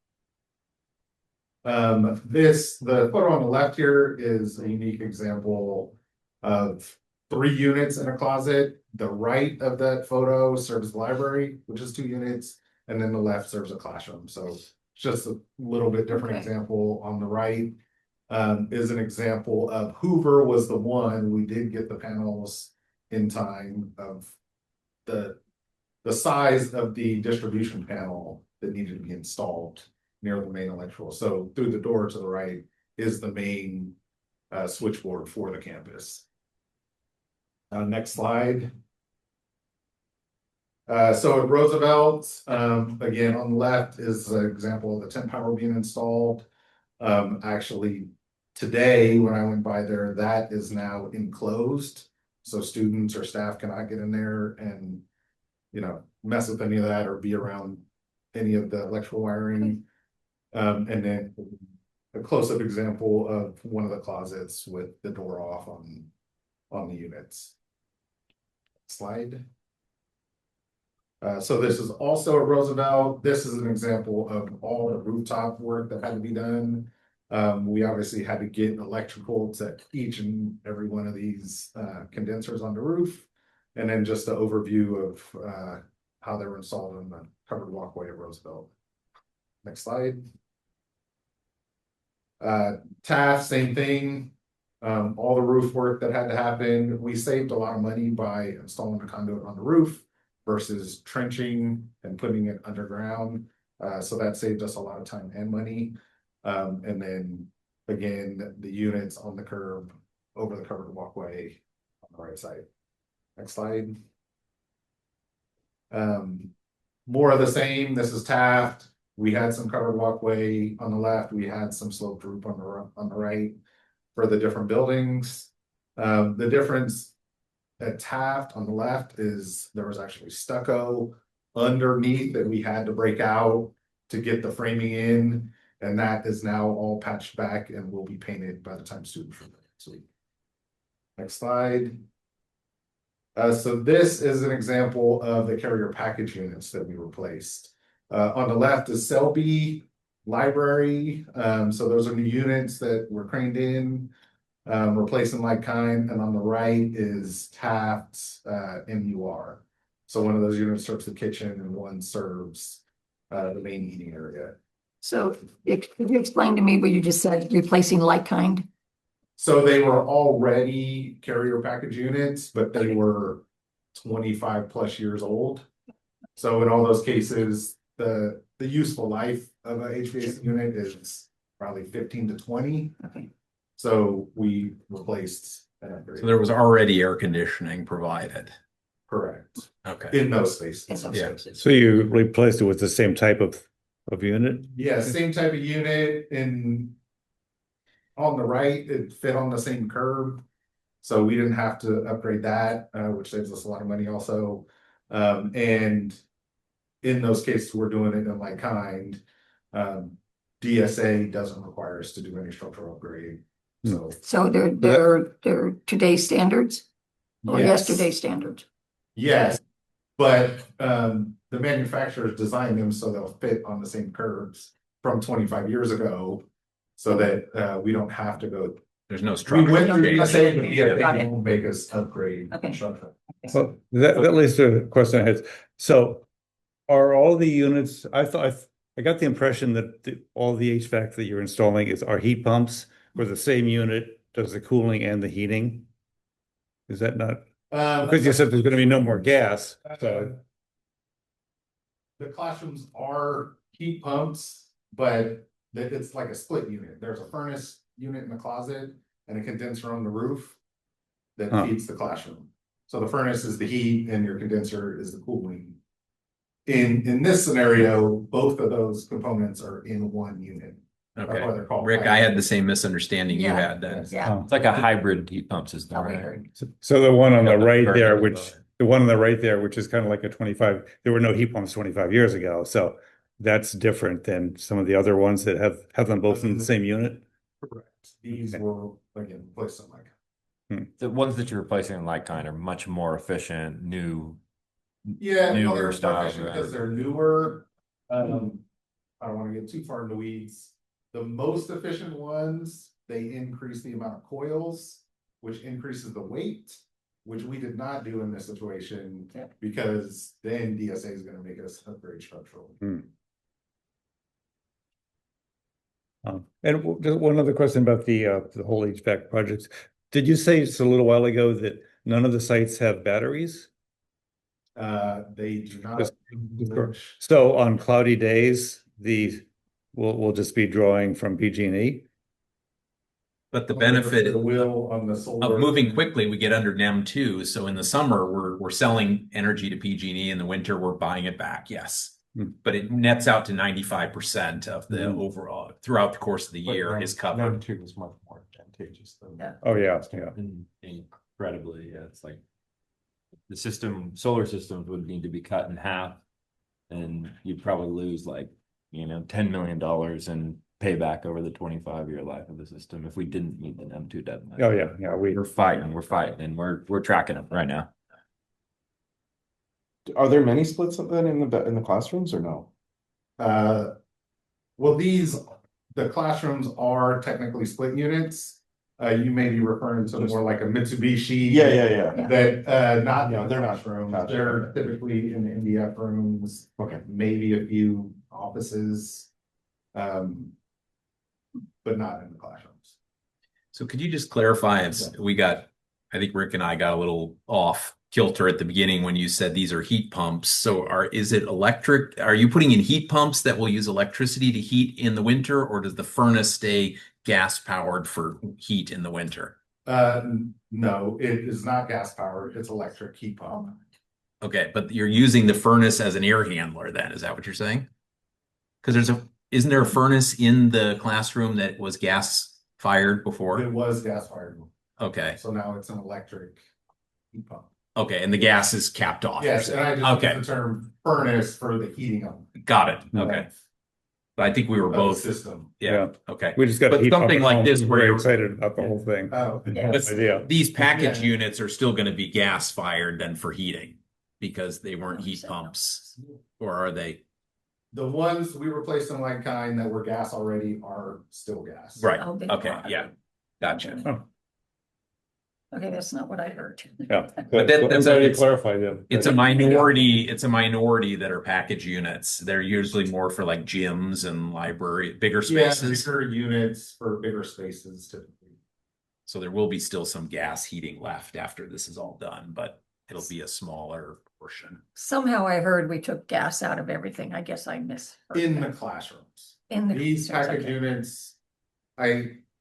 The photo on the left here is a unique example of 3 units in a closet. The right of that photo serves the library, which is 2 units. and then the left serves a classroom. So just a little bit different Okay. example. On the right is an example of Hoover was the one, we did get the panels in time of the size of the distribution panel that needed to be installed near the main electrical. So through the door to the right is the main switchboard for the campus. Next slide. So at Roosevelt, again, on the left is an example of the temp power being installed. Actually, today, when I went by there, that is now enclosed. So students or staff cannot get in there and, you know, mess with any of that or be around any of the electrical wiring. And then a close-up example of one of the closets with the door off on the units. Slide. So this is also a Roosevelt. This is an example of all the rooftop work that had to be done. We obviously had to get electrical to each and every one of these condensers on the roof. And then just an overview of how they were installed in the covered walkway at Roosevelt. Next slide. Taft, same thing. All the roof work that had to happen. We saved a lot of money by installing the conduit on the roof versus trenching and putting it underground. So that saved us a lot of time and money. And then again, the units on the curb over the covered walkway on the right side. Next slide. More of the same. This is Taft. We had some covered walkway on the left. We had some sloped roof on the right for the different buildings. The difference at Taft on the left is there was actually stucco underneath that we had to break out to get the framing in, and that is now all patched back and will be painted by the time students are next week. Next slide. So this is an example of the carrier package units that we replaced. On the left is Selby Library. So those are new units that were craned in, replacing like kind. And on the right is Taft's MUR. So one of those units serves the kitchen and one serves the main eating area. So could you explain to me what you just said, replacing like kind? So they were already carrier package units, but they were 25 plus years old. So in all those cases, the useful life of a HVAC unit is probably 15 to 20. Okay. So we replaced and upgraded. So there was already air conditioning provided. Correct. Okay. In those spaces. In those Yeah. spaces. So you replaced it with the same type of unit? Yeah, same type of unit in on the right, it fit on the same curb. So we didn't have to upgrade that, which saves us a lot of money also. And in those cases, we're doing it in like kind. DSA doesn't require us to do any structural upgrade. So they're today's standards or Yes. yesterday's standards? Yes, but the manufacturers designed them so they'll fit on the same curves from 25 years ago, so that we don't have to go. There's no We structure. went through change. DSA, but DSA Got it. won't make us upgrade Okay. construction. Well, that leads to a question I had. So are all the units, I got the impression that all the HVAC that you're installing are heat pumps for the same unit, does the cooling and the heating? Is that not, because you said there's gonna be no more gas, so. The classrooms are heat pumps, but it's like a split unit. There's a furnace unit in the closet and a condenser on the roof that Huh. feeds the classroom. So the furnace is the heat and your condenser is the cooling. In this scenario, both of those components are in one unit. That's why Okay. they're called Rick, I had the same misunderstanding you Yeah. had then. Yeah. It's like a hybrid heat pump system, That we right? heard. So the one on Got the the right curtain there, above which, it. the one on the right there, which is kind of like a 25, there were no heat pumps 25 years ago, so that's different than some of the other ones that have them both in the same unit? Correct. These Okay. were, again, placed on like. The ones that you're replacing in like kind are much more efficient, new. Yeah, Newer well, they're style, efficient right? because they're newer. I don't want to get too far in the weeds. The most efficient ones, they increase the amount of coils, which increases the weight. which we did not do in this situation. Yeah. Because then DSA is gonna make us upgrade structural. And just one other question about the whole HVAC projects. Did you say just a little while ago that none of the sites have batteries? They do not. Just- So on cloudy days, we'll just be drawing from PG&E? But the benefit The will on the solar. of moving quickly, we get under NEM 2. So in the summer, we're selling energy to PG&E. In the winter, we're buying it back. Yes. But it nets out to 95% of the overall throughout the course of the year is covered. NEM 2 is much more advantageous than. Yeah. Oh, yeah. Incredibly, yeah, it's like solar systems would need to be cut in half. And you'd probably lose like, $10 million in payback over the 25-year life of the system if we didn't meet the NEM 2 deadline. Oh, yeah, We're fighting, and we're tracking them right now. Are there many splits of that in the classrooms or no? Well, the classrooms are technically split units. You may be referring to more like a Mitsubishi. Yeah. That, not, Yeah, they're not not rooms, gotcha. they're typically in the MDF rooms, Okay. maybe a few offices. But not in the classrooms. So could you just clarify, I think Rick and I got a little off kilter at the beginning when you said these are heat pumps. So is it electric? Are you putting in heat pumps that will use electricity to heat in the winter, or does the furnace stay gas powered for heat in the winter? No, it is not gas powered, it's electric heat pump. Okay, but you're using the furnace as an air handler then, is that what you're saying? Because isn't there a furnace in the classroom that was gas fired before? It was gas fired, Okay, so now it's an electric heat pump. okay, and the gas is capped off. Yes, and I just Okay. use the term furnace for the heating of. Got it, okay. But I think we were the both, system. yeah, okay. We just got. But something like this where Very you're excited about the whole thing. Oh, Yes. Idea. These package Yeah. units are still going to be gas fired then for heating because they weren't heat pumps, or are they? the ones we replaced in like kind that were gas already are still gas. Right, Oh, they okay, are. yeah, gotcha. Okay, that's not what I heard. Yeah. But that's I'm glad you it's clarified them. a minority that are package units. They're usually more for like gyms and library, bigger Yeah, spaces. bigger units for bigger spaces typically. So there will be still some gas heating left after this is all done, but it'll be a smaller portion. Somehow I heard we took gas out of everything. I guess I misheard. In the that. classrooms. In the These classrooms, package okay. units,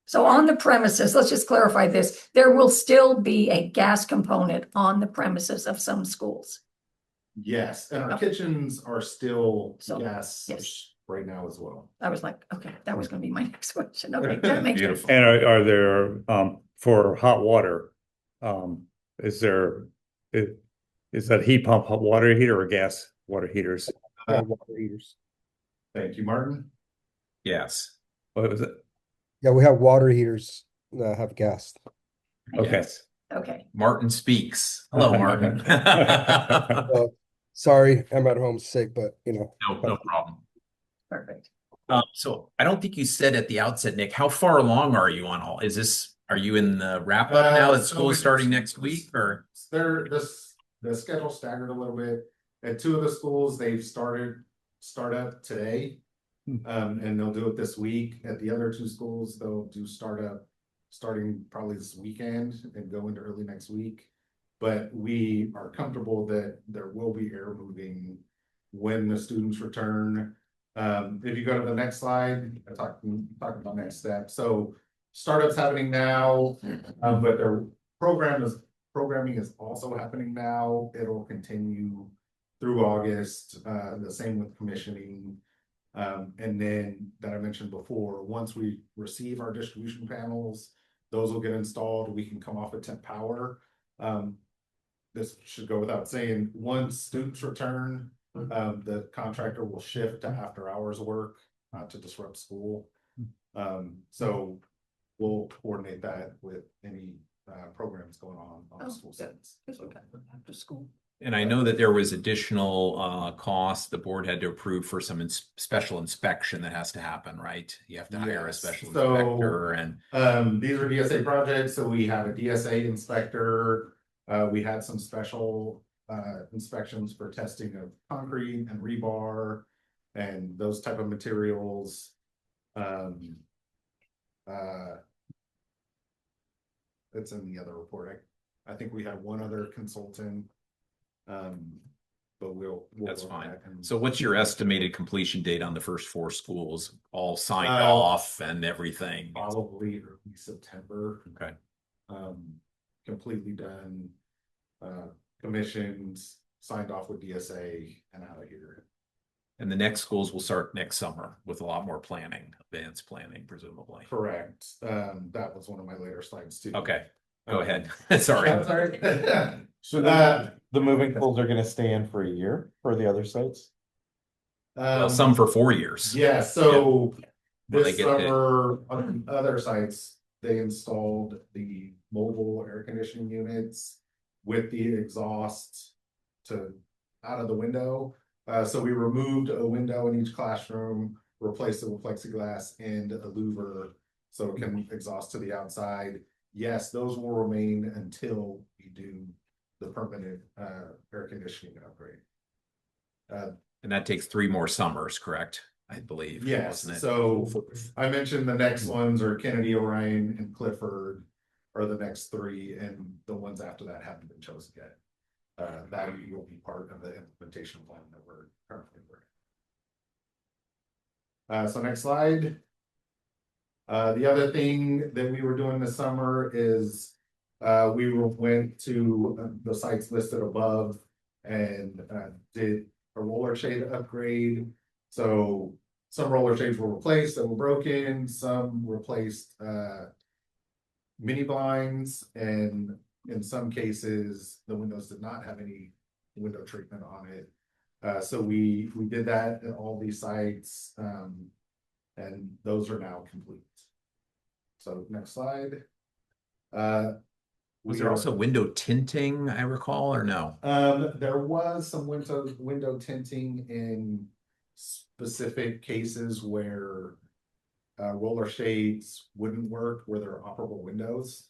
So on the premises, let's just clarify this, there will still be a gas component on the premises of some schools. yes, and our Okay. kitchens are still So, gas yes. right now as well. I was like, okay, that was gonna be my next question. Okay, that makes sense. Beautiful. And are there, for hot water, is there, is that heat pump hot water heater or gas water heaters? Water heaters. Thank you, Martin. Yes. What was it? Yeah, we have water heaters that have gas. Okay. Yes. Okay, Martin speaks. Hello, Martin. Sorry, I'm at home sick, but No problem. perfect. So I don't think you said at the outset, Nick, how far along are you on are you in the wrap up now that So school is it's- starting next week or? The schedule staggered a little bit. At two of the schools, they've start up today. And they'll do it this week. At the other two schools, they'll do startup starting probably this weekend and go into early next week. But we are comfortable that there will be air moving when the students return. If you go to the next slide, talking about next step. So startup's happening now, but their programming is also happening now. It'll continue through August, the same with commissioning. And then that I mentioned before, once we receive our distribution panels, those will get installed. We can come off of temp power. This should go without saying, once students return, the contractor will shift to after hours work, to disrupt school. So we'll coordinate that with any programs going on the school sites. After school. And I know that there was additional cost the board had to approve for some special inspection that has to happen, right? You have to hire a Yes. special So, inspector and These are DSA projects, so we have a DSA inspector. We had some special inspections for testing of concrete and rebar and those type of materials. It's in the other report. I think we had one other consultant. But we'll That's go fine. back and- So what's your estimated completion date on the first 4 schools? All signed Uh, off and everything? Probably early September. Okay. Completely done, commissions, signed off with DSA and out of here. And the next schools will start next summer with a lot more planning, advanced planning, presumably. Correct. That was one of my later slides too. Okay, go ahead. Sorry. I'm sorry. So the moving pools are gonna stay in for a year for the other sites? Well, some for 4 years. Yeah, so When they this get to- summer on other sites, they installed the mobile air conditioning units with the exhaust to out of the window. So we removed a window in each classroom, replaced it with plexiglass and a louver so it can exhaust to the outside. Yes, those will remain until we do the permanent air conditioning upgrade. And that takes 3 more summers, correct? I believe. Yes, wasn't it? so I mentioned the next ones are Kennedy, Orion, and Clifford are the next 3, and the ones after that haven't been chosen yet. That will be part of the implementation plan that we're currently working. So next slide. The other thing that we were doing this summer is went to the sites listed above and did a roller shade upgrade. So some roller shades were replaced that were broken, some replaced mini blinds, and in some cases, the windows did not have any window treatment on it. So we did that at all these sites, and those are now complete. So next slide. Was there also window tinting, I recall, or no? There was some window tinting in specific cases where roller shades wouldn't work where there are operable windows.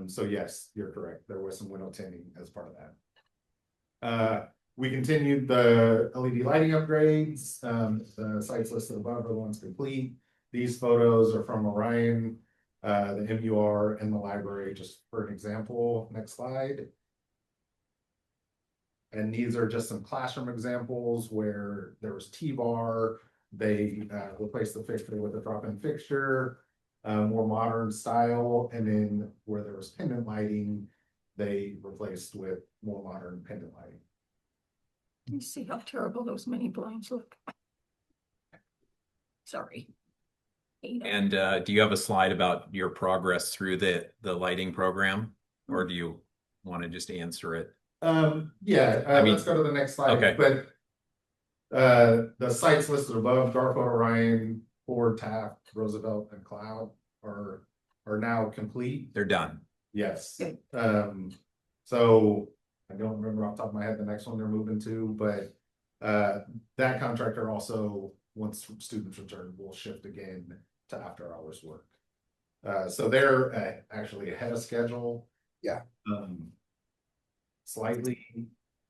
So yes, you're correct. There was some window tinting as part of that. We continued the LED lighting upgrades. The sites listed above are the ones complete. These photos are from Orion, the MUR, and the library, just for an example. Next slide. And these are just some classroom examples where there was T-bar. They replaced the fixture with a drop-in fixture, more modern style. And then where there was pendant lighting, they replaced with more modern pendant lighting. You see how terrible those mini blinds look? Sorry. Hate 'em. And do you have a slide about your progress through the lighting program? Or do you want to just answer it? Yeah, I mean- let's go to the next slide. Okay. But the sites listed above, Garfield, Orion, Ford, Taft, Roosevelt, and Cloud are now complete. They're done. Yes. Good. So I don't remember off the top of my head the next one they're moving to, but that contractor also, once students return, will shift again to after hours work. So they're actually ahead of schedule. Yeah. Slightly,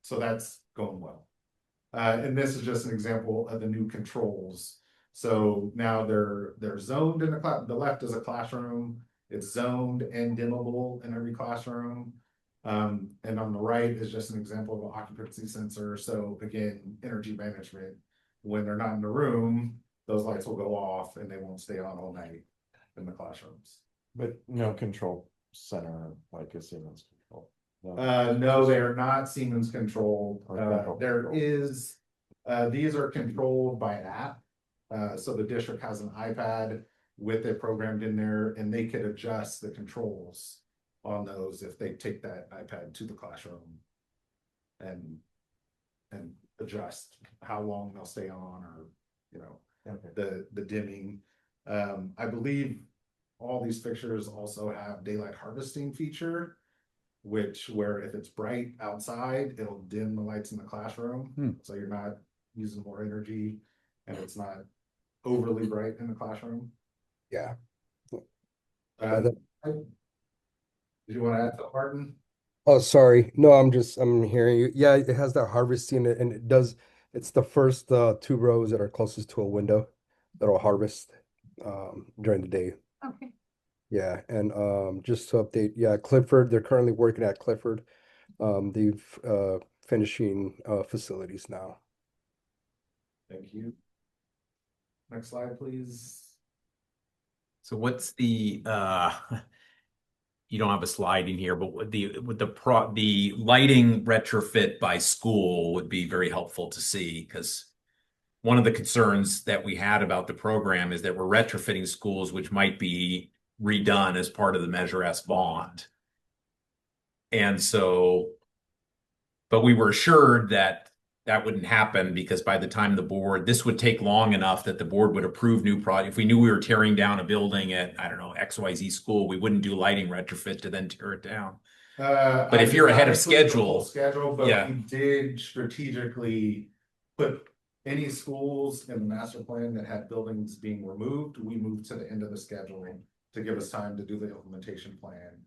so that's going well. And this is just an example of the new controls. So now they're zoned in the class. The left is a classroom. It's zoned and dimmable in every classroom. And on the right is just an example of an occupancy sensor. So again, energy management. When they're not in the room, those lights will go off and they won't stay on all night in the classrooms. But no control center like a Siemens control. No, they are not Siemens controlled. Or control. There is, these are controlled by app. So the district has an iPad with it programmed in there, and they could adjust the controls on those if they take that iPad to the classroom and adjust how long they'll stay on, or Okay. the dimming. I believe all these fixtures also have daylight harvesting feature, where if it's bright outside, it'll dim the lights in the classroom. So you're not using more energy and it's not overly bright in the classroom. Yeah. Uh, Did you want to add to Martin? Oh, sorry. No, I'm hearing you. Yeah, it has that harvesting it and it's the first two rows that are closest to a window that'll harvest during the day. Okay. Yeah, and just to update, yeah, Clifford, they're currently working at Clifford. They've finishing facilities now. Thank you. Next slide, please. So what's the you don't have a slide in here, but the lighting retrofit by school would be very helpful to see, because one of the concerns that we had about the program is that we're retrofitting schools which might be redone as part of the Measure S bond. And so, but we were assured that that wouldn't happen, because by the time this would take long enough that the board would approve new project. If we knew we were tearing down a building at, I don't know, XYZ school, we wouldn't do lighting retrofit to then tear it down. But if you're ahead of schedule, but yeah. we did strategically put any schools in the master plan that had buildings being removed, we moved to the end of the scheduling to give us time to do the implementation plan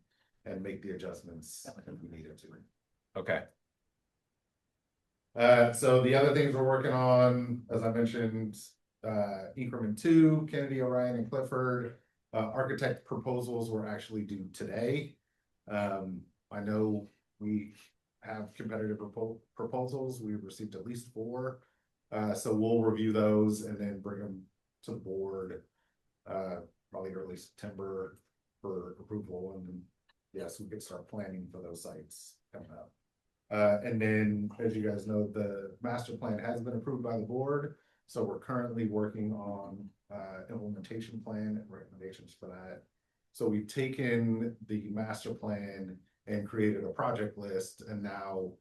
and make the adjustments if we needed to. Okay. So the other things we're working on, as I mentioned, increment 2, Kennedy, Orion, and Clifford. Architect proposals were actually due today. I know we have competitive proposals. We've received at least 4. So we'll review those and then bring them to the board probably early September for approval. And then, yes, we could start planning for those sites coming up. And then, as you guys know, the master plan has been approved by the board. So we're currently working on implementation plan and recommendations for that. So we've taken the master plan and created a project list, and now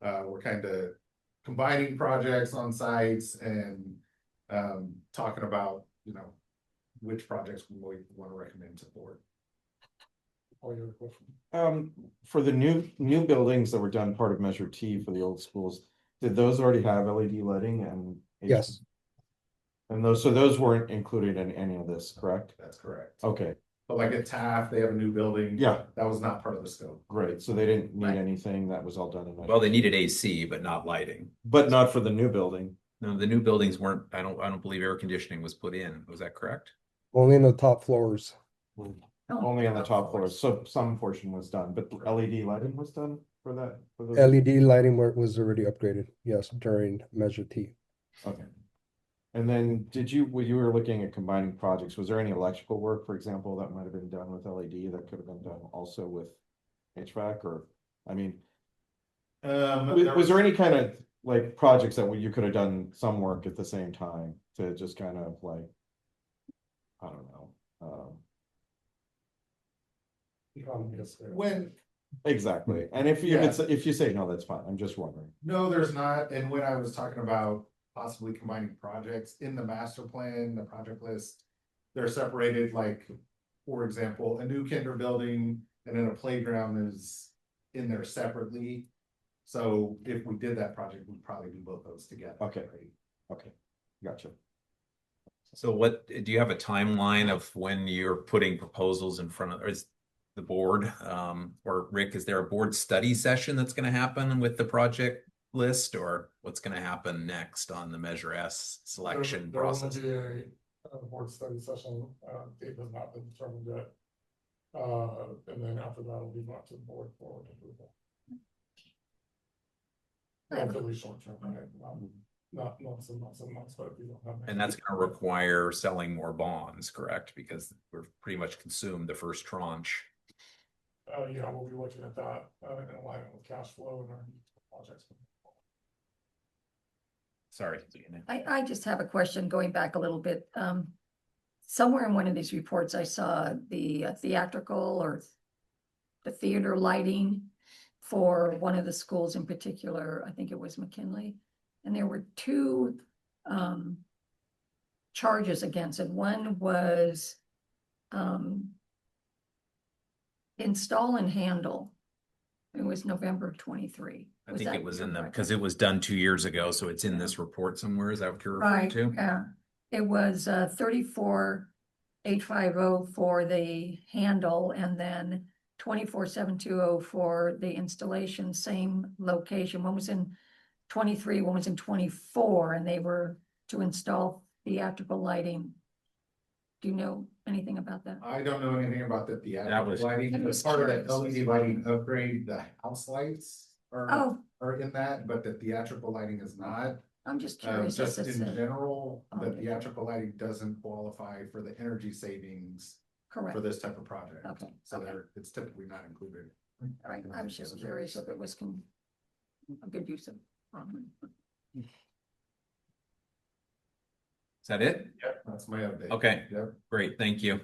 we're kind of combining projects on sites and talking about, you know, which projects we want to recommend to the board. For the new buildings that were done part of Measure T for the old schools, did those already have LED lighting and? Yes. And those weren't included in any of this, correct? That's correct. Okay, But like at Taft, they have a new building. yeah, That was not part of the scope. great. So they didn't need Right. anything. That was all done in. Well, they needed AC, but not lighting. But not for the new building. No, the new buildings weren't, I don't believe air conditioning was put in. Was that correct? Only in the top floors. Only on the top floors. So some portion was done, but LED lighting was done for that. For those? LED lighting was already upgraded, yes, during Measure T. Okay. And then when you were looking at combining projects, was there any electrical work, for example, that might have been done with LED that could have been done also with HVAC? Or, I mean, was there any kind of like projects that you could have done some work at the same time to just kind of like, I don't know. When Exactly. And if you say no, that's fine. I'm just wondering. No, there's not. And when I was talking about possibly combining projects in the master plan, the project list, they're separated, like, for example, a new kinder building and then a playground is in there separately. So if we did that project, we'd probably do both those together. Okay. Right? Okay. Gotcha. So what, do you have a timeline of when you're putting proposals in front of, is the board, or Rick, is there a board study session that's going to happen with the project list, or what's going to happen next on the Measure S selection process? There will be a board study session. Date has not been determined yet. And then after that, it'll be brought to the board for approval. Relatively short term, right? Not months and months and months, but if you don't have. And that's going to require selling more bonds, correct? Because we're pretty much consumed the first tranche. Yeah, we'll be looking at that in alignment with cash flow and our projects. Sorry. I just have a question going back a little bit. Somewhere in one of these reports, I saw the theatrical or the theater lighting for one of the schools in particular. I think it was McKinley. And there were 2 charges against it. One was install and handle. It was November 23. I think it was in them because it was done 2 years ago. So it's in this report somewhere. Is that what you're referring to? Yeah, it was 34,850 for the handle and then 24,720 for the installation, same location. One was in 23, one was in 24, and they were to install theatrical lighting. Do you know anything about that? I don't know anything about the That theatrical was- lighting, I'm as just part of that curious. LED lighting upgrade, the house lights Oh, are in that, but the theatrical lighting is not. I'm just curious. Just as in to- general, the Okay. theatrical lighting doesn't qualify for the energy savings Correct. for this type of project. Okay, So okay. it's typically not included. All right, I was just curious if it was a good use of. Is that it? Yep, that's my update. Okay. Yep. Great, thank you.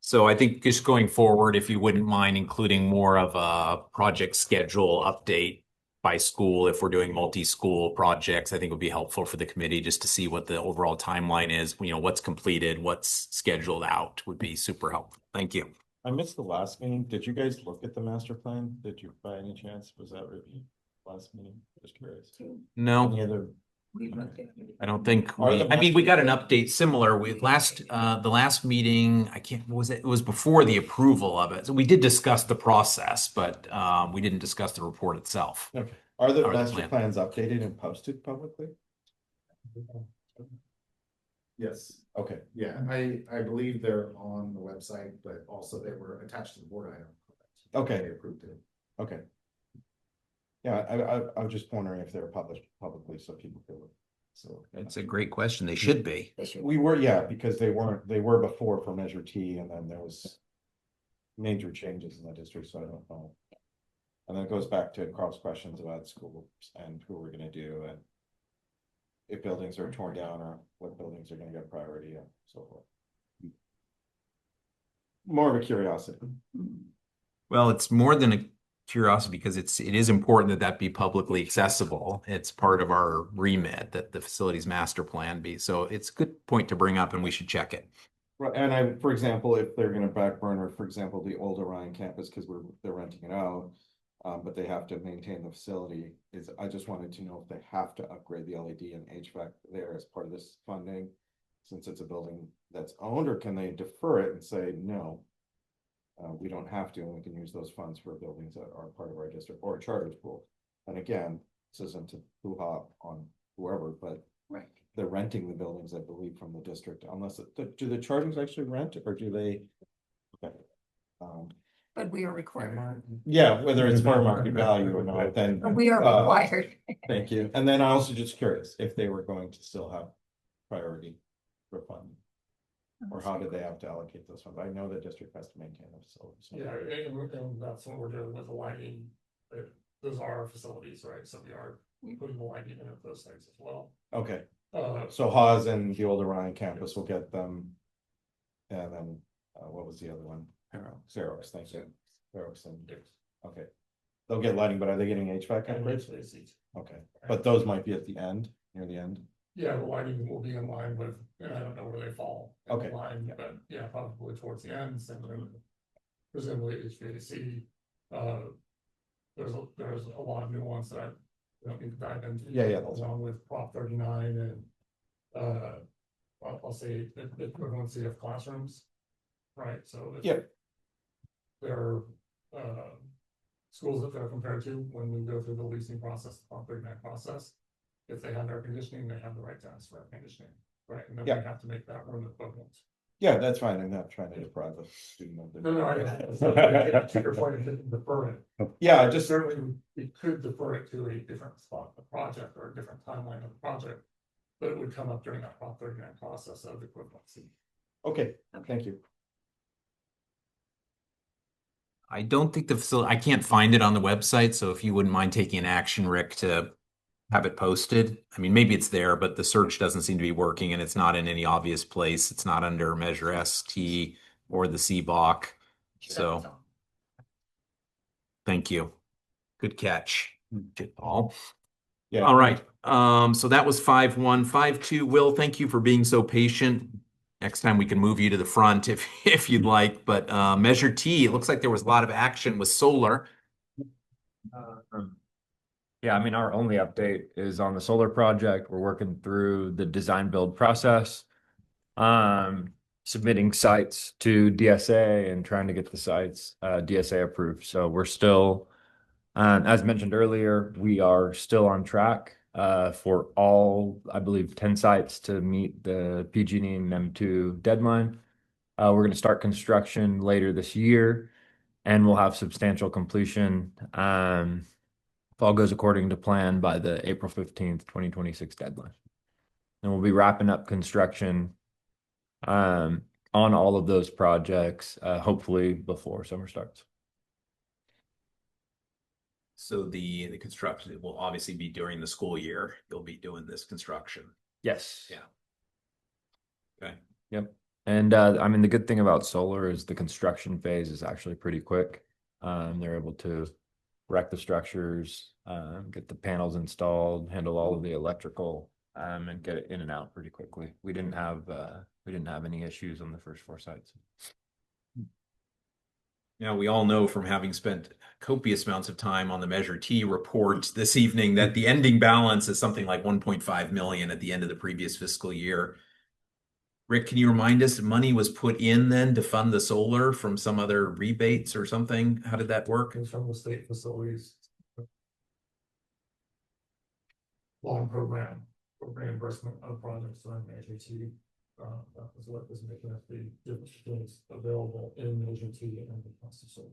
So I think just going forward, if you wouldn't mind including more of a project schedule update by school, if we're doing multi-school projects, I think would be helpful for the committee just to see what the overall timeline is, what's completed, what's scheduled out would be super helpful. Thank you. I missed the last meeting. Did you guys look at the master plan? Did you, by any chance, was that reviewed last meeting? Just curious. Any No, other? I don't think, Are the we got an update similar with the last meeting, I can't, what was it? It was before the approval of it. So we did discuss the process, but we didn't discuss the report itself. Okay. Are the Or the master plan. plans updated and posted publicly? Yes, Okay. yeah, I believe they're on the website, but also they were attached to the board item. Okay. They approved it. Okay. Yeah, I was just wondering if they were published publicly so people could look. So It's a great question. They should be. They should. we were, yeah, because they were before for Measure T, and then there was major changes in the district, so I don't know. And then it goes back to Carl's questions about schools and who we're gonna do, and if buildings are torn down, or what buildings are gonna get priority and so forth. More of a curiosity. Well, it's more than a curiosity because it is important that that be publicly accessible. It's part of our remit that the facilities master plan be. So it's a good point to bring up and we should check it. Right, and for example, if they're gonna back burner, for example, the old Orion campus, because they're renting it out. But they have to maintain the facility, I just wanted to know if they have to upgrade the LED and HVAC there as part of this funding. Since it's a building that's owned, or can they defer it and say, no? We don't have to, and we can use those funds for buildings that are part of our district or a charter pool. And again, this isn't to hoo-ha on whoever, but Right. they're renting the buildings, I believe, from the district, unless, do the charters actually rent, or do they? Okay. But we are required. Yeah, whether it's fair market value or not, then. We are required. Thank you. And then I also just curious if they were going to still have priority for funding. Or how did they have to allocate those funds? I know the district has to maintain the facilities. Yeah, and that's what we're doing with the lighting. Those are our facilities, right? So we are putting the lighting in at those sites as well. Okay, Uh, so Haas and the old Orion campus will get them. And then, what was the other one? Xerox, thank you. Xerox and, okay. They'll get lighting, but are they getting HVAC and upgrades? HVACs. Okay, but those might be at the end, near the end. Yeah, the lighting will be in line with, and I don't know where they fall. in Okay. Line, but yeah, probably towards the end, same with presumably HVAC. There's a lot of nuance that I don't need to dive into. Yeah, that's Along with Prop 39 and, I'll say the equivalency of classrooms. Right, so. Yeah. There are, schools that they're compared to when we go through the leasing process, the Prop 39 process. If they have air conditioning, they have the right to ask for air conditioning, right? And then we Yeah. have to make that room equivalent. Yeah, that's fine. I'm not trying to deprive the student of No, the. to your point, it didn't defer it. Yeah, I just, Certainly, we could defer it to a different spot, of the project or a different timeline of the project. But it would come up during that Prop 39 process of equivalency. okay, thank you. I don't think the facility, I can't find it on the website. So if you wouldn't mind taking an action, Rick, to have it posted. I mean, maybe it's there, but the search doesn't seem to be working and it's not in any obvious place. It's not under Measure ST or the CBOC. So thank you. Good catch. Good, Paul. Yeah. All right. So that was 5-1. 5-2. Will, thank you for being so patient. Next time we can move you to the front if you'd like. But Measure T, it looks like there was a lot of action with solar. Yeah, I mean, our only update is on the solar project. We're working through the design build process. submitting sites to DSA and trying to get the sites DSA approved. So we're still, as mentioned earlier, we are still on track for all, I believe, 10 sites to meet the PG&E and M2 deadline. We're going to start construction later this year, and we'll have substantial completion, if all goes according to plan, by the April 15th, 2026 deadline. And we'll be wrapping up construction on all of those projects, hopefully before summer starts. So the construction will obviously be during the school year. You'll be doing this construction. Yes. Yeah. Okay. Yep. And I mean, the good thing about solar is the construction phase is actually pretty quick. They're able to erect the structures, get the panels installed, handle all of the electrical, and get it in and out pretty quickly. We didn't have any issues on the first 4 sites. Now, we all know from having spent copious amounts of time on the Measure T report this evening that the ending balance is something like 1.5 million at the end of the previous fiscal year. Rick, can you remind us, money was put in then to fund the solar from some other rebates or something? How did that work? It's from the state facilities. Long program for reimbursement of projects on Measure T. That was what was making up the difference between available in Measure T and the cost of solar.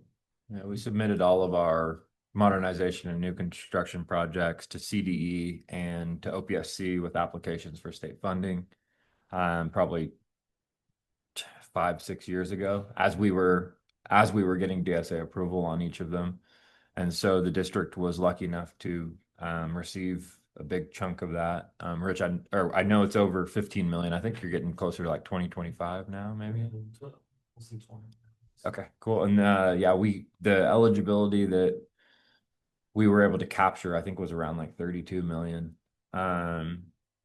Yeah, we submitted all of our modernization and new construction projects to CDE and to OPSC with applications for state funding. Probably 5-6 years ago, as we were getting DSA approval on each of them. And so the district was lucky enough to receive a big chunk of that. Rich, I know it's over 15 million. I think you're getting closer to like 2025 now, maybe. Okay, cool. And yeah, the eligibility that we were able to capture, I think, was around like 32 million.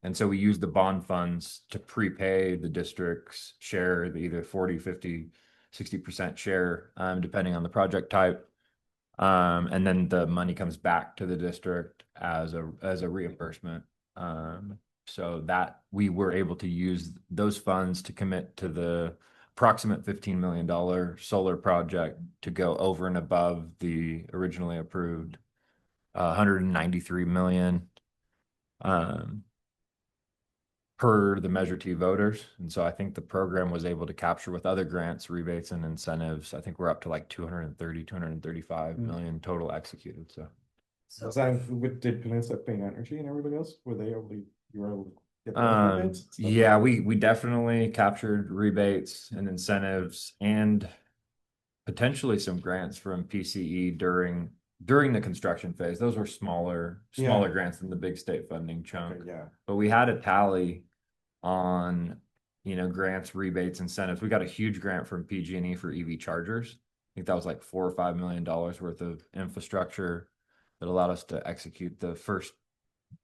And so we used the bond funds to prepay the district's share, either 40, 50, 60% share, depending on the project type. And then the money comes back to the district as a reimbursement. So that we were able to use those funds to commit to the approximate $15 million solar project to go over and above the originally approved 193 million per the Measure T voters. And so I think the program was able to capture, with other grants, rebates, and incentives, I think we're up to like 235 million total executed. So Was that did Peninsula Clean Energy and everybody else, you were able to get those rebates and stuff? yeah, we definitely captured rebates and incentives and potentially some grants from PCE during the construction phase. Those were smaller grants than the big state funding chunk. Okay, yeah. But we had a tally on, grants, rebates, incentives. We got a huge grant from PG&E for EV chargers. I think that was like $4 or $5 million worth of infrastructure that allowed us to execute the first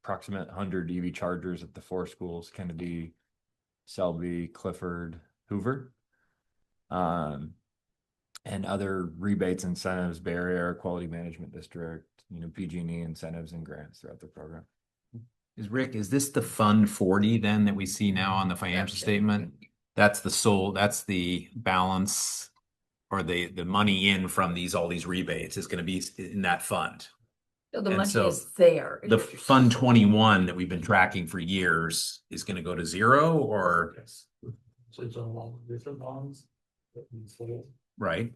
approximate 100 EV chargers at the 4 schools: Kennedy, Selby, Clifford, Hoover. And other rebates, incentives, Bay Area Air Quality Management District, PG&E incentives and grants throughout the program. Is this the Fund 40 then that we see now on the financial statement? That's the balance, or the money in from all these rebates is going to be in that fund. So the And money so is there. The Fund 21 that we've been tracking for years is going to go to zero, or? Yes. So it's on all the different bonds that we sold. Right.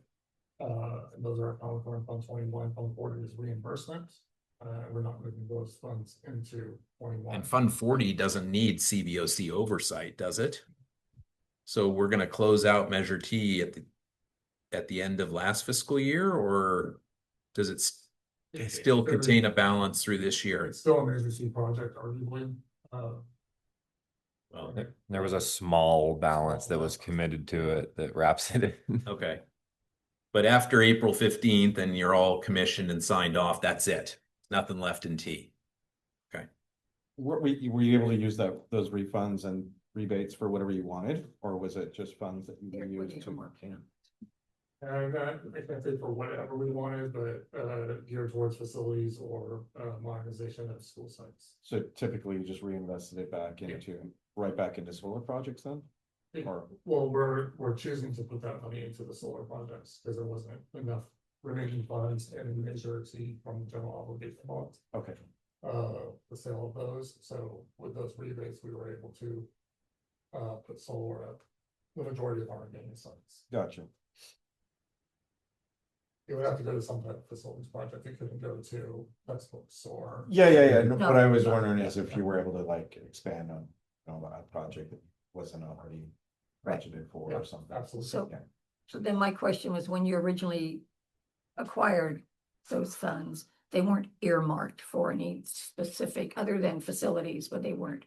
And those are accounted for in Fund 21. Fund 40 is reimbursement. We're not moving those funds into 21. And Fund 40 doesn't need CVOC oversight, does it? So we're going to close out Measure T at the end of last fiscal year, or does it still contain a balance through this year? It's still a Measure C project, arguably. Well, There was a small balance that was committed to it that wraps it in. okay. But after April 15th and you're all commissioned and signed off, that's it. Nothing left in T. Okay. Were you able to use those refunds and rebates for whatever you wanted, or was it just funds that you used to work in? And I can't say for whatever we wanted, but geared towards facilities or modernization of school sites. So typically you just reinvested it right back into solar projects then? Well, we're choosing to put that money into the solar projects because there wasn't enough remaining funds and Measure C from the general obligation bonds. Okay, The sale of those, so with those rebates, we were able to put solar at the majority of our remaining sites. gotcha. It would have to go to some type of facilities project, it couldn't go to textbooks or. Yeah. No. What I was wondering is if you were able to like expand on that project that wasn't already Right. budgeted for Yeah, or something. absolutely. So, Yeah. so then my question was, when you originally acquired those funds, they weren't earmarked for any specific, other than facilities, but they weren't,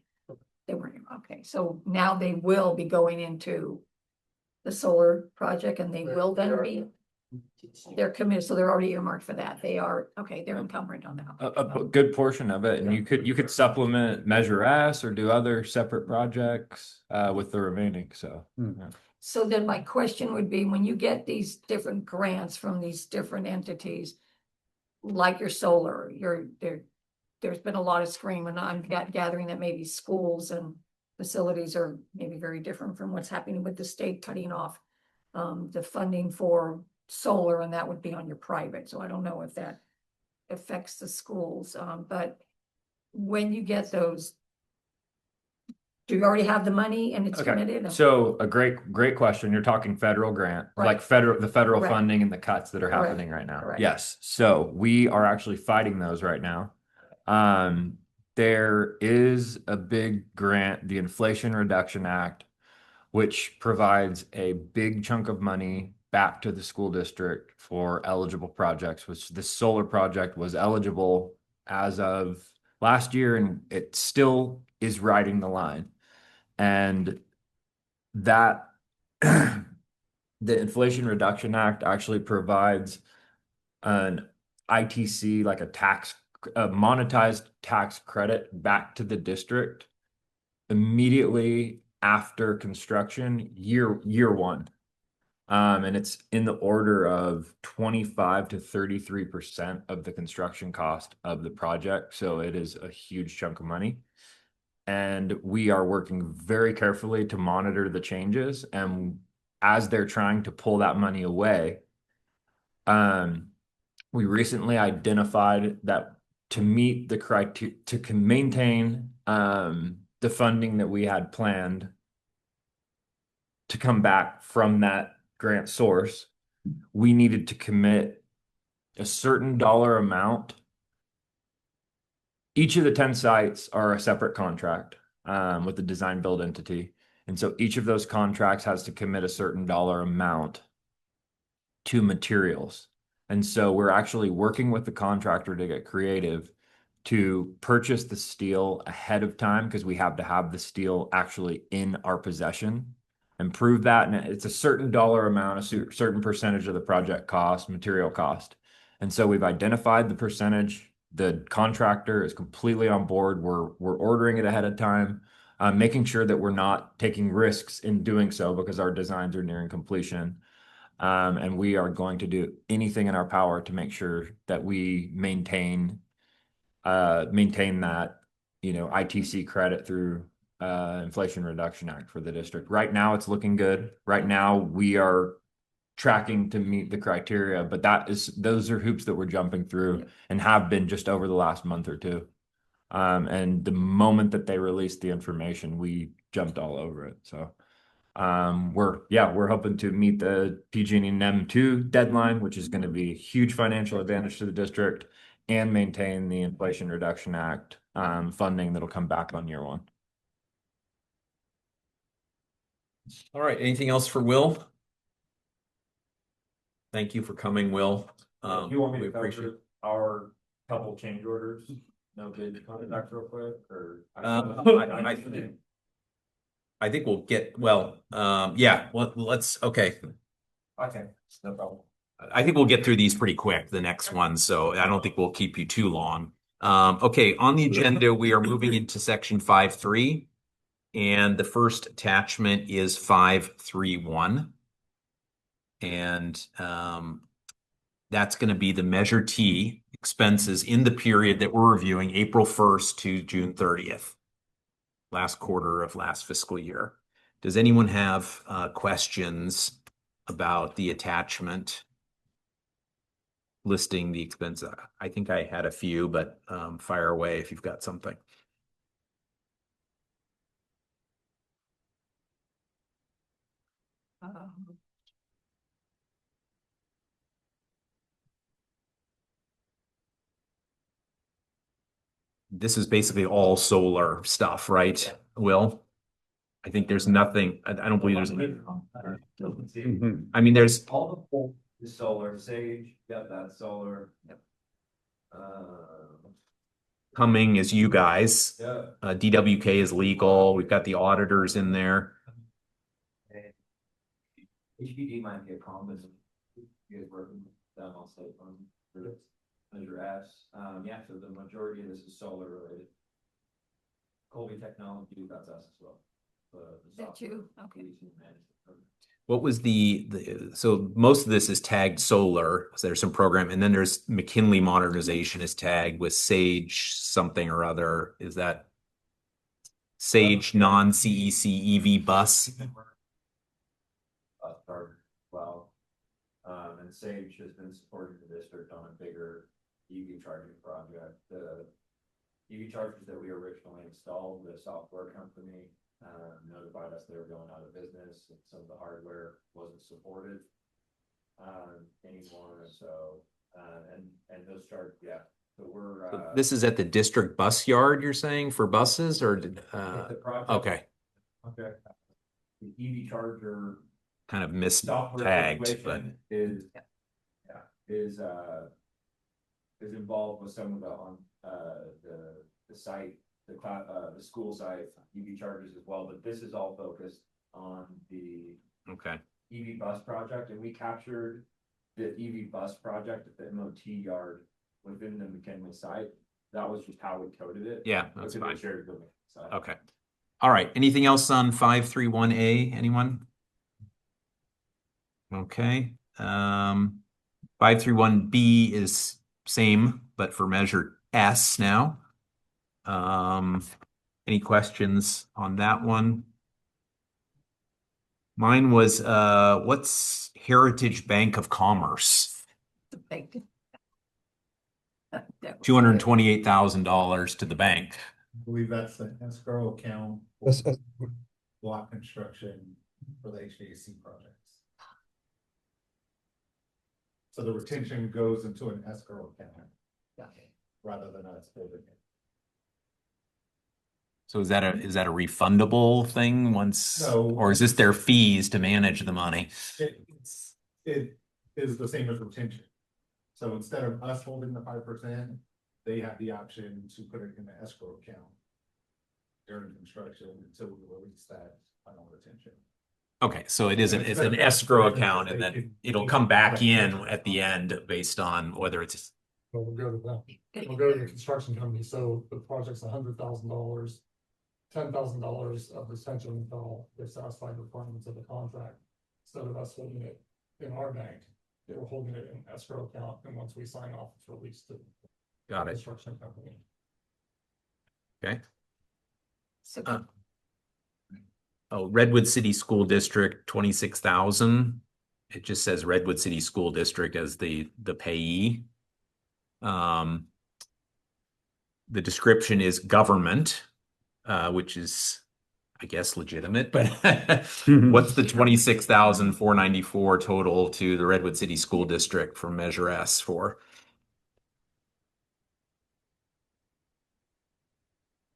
okay, so now they will be going into the solar project and they will then be, they're committed, so they're already earmarked for that. They are, okay, they're encumbered on that. A good portion of it, and you could supplement Measure S or do other separate projects with the remaining, so. Yeah. So then my question would be, when you get these different grants from these different entities, like your solar, there's been a lot of scream, and I'm gathering that maybe schools and facilities are maybe very different from what's happening with the state cutting off the funding for solar, and that would be on your private, so I don't know if that affects the schools, but when you get those, do you already have the money and it's Okay, committed? so a great question. You're talking federal grant, Right. like the federal Correct. funding and the cuts that are Correct. happening right now. Correct. Yes, so we are actually fighting those right now. There is a big grant, the Inflation Reduction Act, which provides a big chunk of money back to the school district for eligible projects, which the solar project was eligible as of last year, and it still is riding the line. And that the Inflation Reduction Act actually provides an ITC, like a monetized tax credit back to the district immediately after construction, year one. And it's in the order of 25 to 33% of the construction cost of the project. So it is a huge chunk of money. And we are working very carefully to monitor the changes. And as they're trying to pull that money away, we recently identified that to meet the criteria, to maintain the funding that we had planned to come back from that grant source, we needed to commit a certain dollar amount. Each of the 10 sites are a separate contract with the design build entity. And so each of those contracts has to commit a certain dollar amount to materials. And so we're actually working with the contractor to get creative to purchase the steel ahead of time, because we have to have the steel actually in our possession and prove that. And it's a certain dollar amount, a certain percentage of the project cost, material cost. And so we've identified the percentage. The contractor is completely on board. We're ordering it ahead of time, making sure that we're not taking risks in doing so because our designs are nearing completion. And we are going to do anything in our power to make sure that we maintain that, ITC credit through Inflation Reduction Act for the district. Right now, it's looking good. Right now, we are tracking to meet the criteria, but those are hoops that we're jumping through and have been just over the last month or two. And the moment that they released the information, we jumped all over it. So we're hoping to meet the PG&E NEM 2 deadline, which is going to be a huge financial advantage to the district, and maintain the Inflation Reduction Act funding that'll come back on year one. All right, anything else for Will? Thank you for coming, Will. If you want me we to appreciate cover our couple change orders, no bid conduct real quick, or? I think we'll get, let's, okay. Okay, no problem. I think we'll get through these pretty quick, the next one, so I don't think we'll keep you too long. Okay, on the agenda, we are moving into section 5.3, and the first attachment is 5.3.1. And that's going to be the Measure T expenses in the period that we're reviewing, April 1st to June 30th, last quarter of last fiscal year. Does anyone have questions about the attachment listing the expense? I think I had a few, but fire away if you've got something. This is basically all solar stuff, right, Will? I think there's nothing, I don't believe there's, Mhm. I mean, there's, All the whole is solar, Sage, got that solar. Yep. coming is you guys. Yeah. DWK is legal. We've got the auditors in there. HPD might be a common. You guys working with them on site on for Measure S. Yeah, so the majority of this is solar related. Colby Technology, that's us as well. That you? Okay. What was so most of this is tagged solar. So there's some program, and then there's McKinley modernization is tagged with Sage something or other. Is that Sage non-CEC EV bus? Well, and Sage has been supporting the district on a bigger EV charging project. The EV chargers that we originally installed, the software company notified us they were going out of business, and some of the hardware wasn't supported anymore. So and those charge, yeah. So we're This is at the district bus yard, you're saying, for buses, or did the project. okay, The EV charger kind of missed software tagged, but situation is involved with some of the site, the school site EV chargers as well, but this is all focused on the okay. EV bus project, and we captured the EV bus project at the MOT yard within the McKinley site. That was just how we coded it. Yeah, that's fine. Shared building site. Okay. All right. Anything else on 531A? Anyone? Okay. 531B is same, but for measure S now. Any questions on that one? Mine was what's Heritage Bank of Commerce? The big. $228,000 to the bank. I believe that's the escrow account That's- for block construction for the HVAC projects. So the retention goes into an escrow account rather than us building it. So is that a refundable thing once, No. or is this their fees to manage the money? It is the same as retention. So instead of us holding the 5%, they have the option to put it in the escrow account during construction until we release that final retention. Okay, so it's an escrow account, and then it'll come back in at the end based on whether it's. Well, we'll go to that. We'll go to the construction company. So the project's $100,000. $10,000 of retention will satisfy the requirements of the contract. Instead of us holding it in our bank, we're holding it in escrow account, and once we sign off, it's released to Got the it. construction company. Okay. So Oh, Redwood City School District, 26,000. It just says Redwood City School District as the payee. The description is government, which is, I guess, legitimate, but what's the 26,494 total to the Redwood City School District from Measure S for?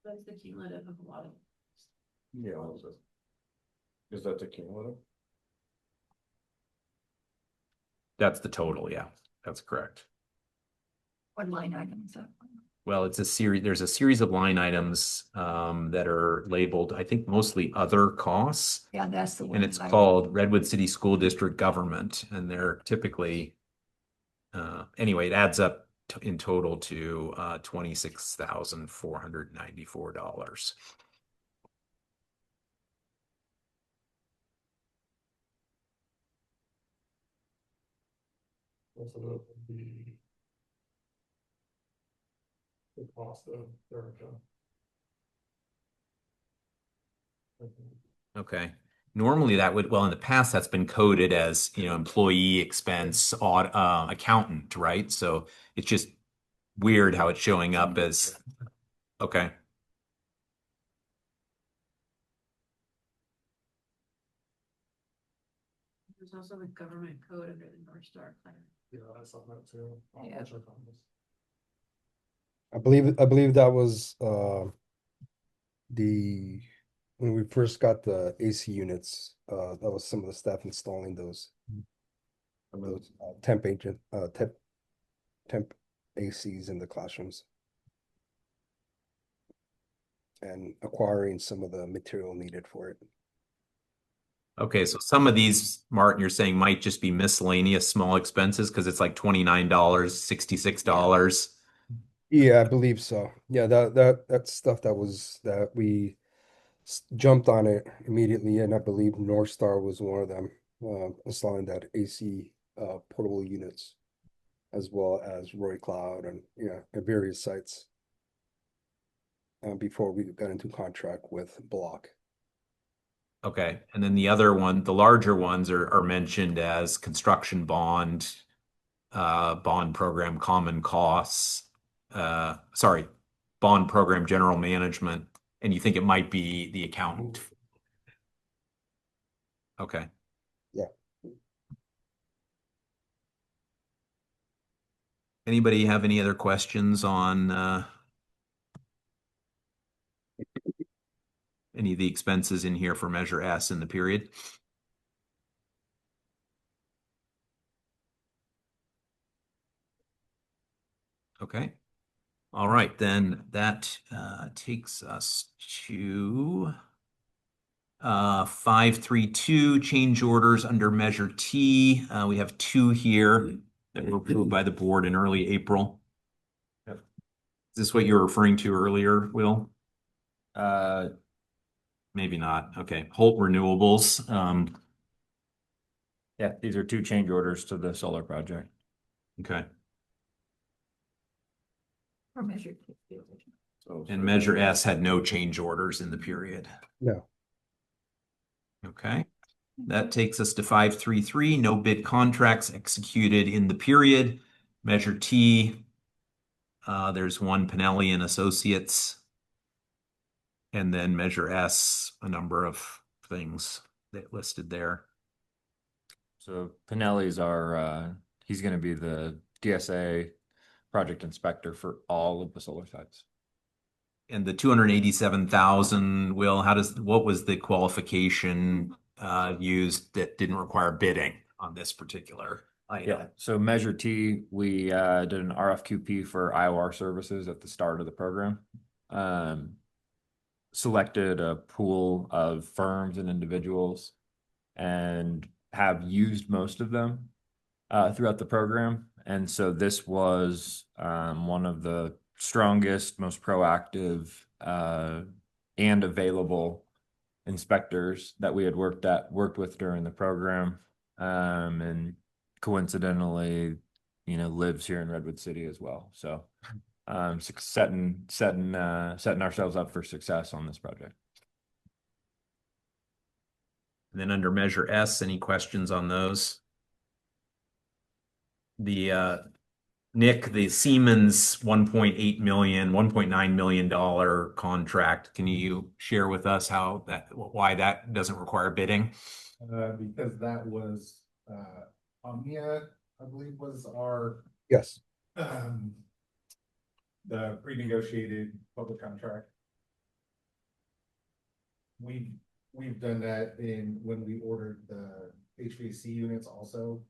That's the cumulative of a lot of. Yeah, what is it? Is that the cumulative? That's the total, yeah, that's correct. what line item is that? Well, it's a series, there's a series of line items that are labeled, I think mostly other costs. Yeah, that's the one. And it's called Redwood City School District Government, and they're typically, anyway, it adds up in total to $26,494. Also the cost of Erica. Okay. normally that would, well, in the past, that's been coded as, you know, employee expense, accountant, right? So it's just weird how it's showing up as, okay. There's also the government code under the North Star plan. Yeah, I saw that too. I'll Yeah. check on this. I believe that was the when we first got the AC units, that was some of the staff installing those temp ACs in the classrooms and acquiring some of the material needed for it. Okay, so some of these, Martin, you're saying might just be miscellaneous small expenses because it's like $29, $66. Yeah, I believe so. Yeah, that's stuff that we jumped on it immediately, and I believe North Star was one of them, installing that AC portable units, as well as Roy Cloud and at various sites. Before we got into contract with Block. Okay, and then the other one, the larger ones are mentioned as construction bond, bond program common costs, sorry, bond program general management, and you think it might be the accountant. Okay. Yeah. Anybody have any other questions on any of the expenses in here for Measure S in the period? Okay. All right, then that takes us to 532 change orders under Measure T. We have two here that were approved by the board in early April. Yep. Is this what you were referring to earlier, Will? Uh, Maybe not. Okay. Holt Renewables. yeah, these are two change orders to the solar project. Okay. Or measured. And Measure S had no change orders in the period. No. Okay. That takes us to 533, no bid contracts executed in the period. Measure T, there's one Pinelli and Associates. And then Measure S, a number of things that listed there. So Pinelli's he's going to be the DSA project inspector for all of the solar sites. And the 287,000, Will, what was the qualification used that didn't require bidding on this particular item? Yeah. So Measure T, we did an RFQP for IOR services at the start of the program. Selected a pool of firms and individuals and have used most of them throughout the program. And so this was one of the strongest, most proactive and available inspectors that we had worked with during the program. And coincidentally, lives here in Redwood City as well. So setting ourselves up for success on this project. And then under Measure S, any questions on those? The Nick, the Siemens 1.8 million, $1.9 million contract. Can you share with us why that doesn't require bidding? Because that was Omnia, I believe, was our Yes. the pre-negotiated public contract. We've done that when we ordered the HVAC units also.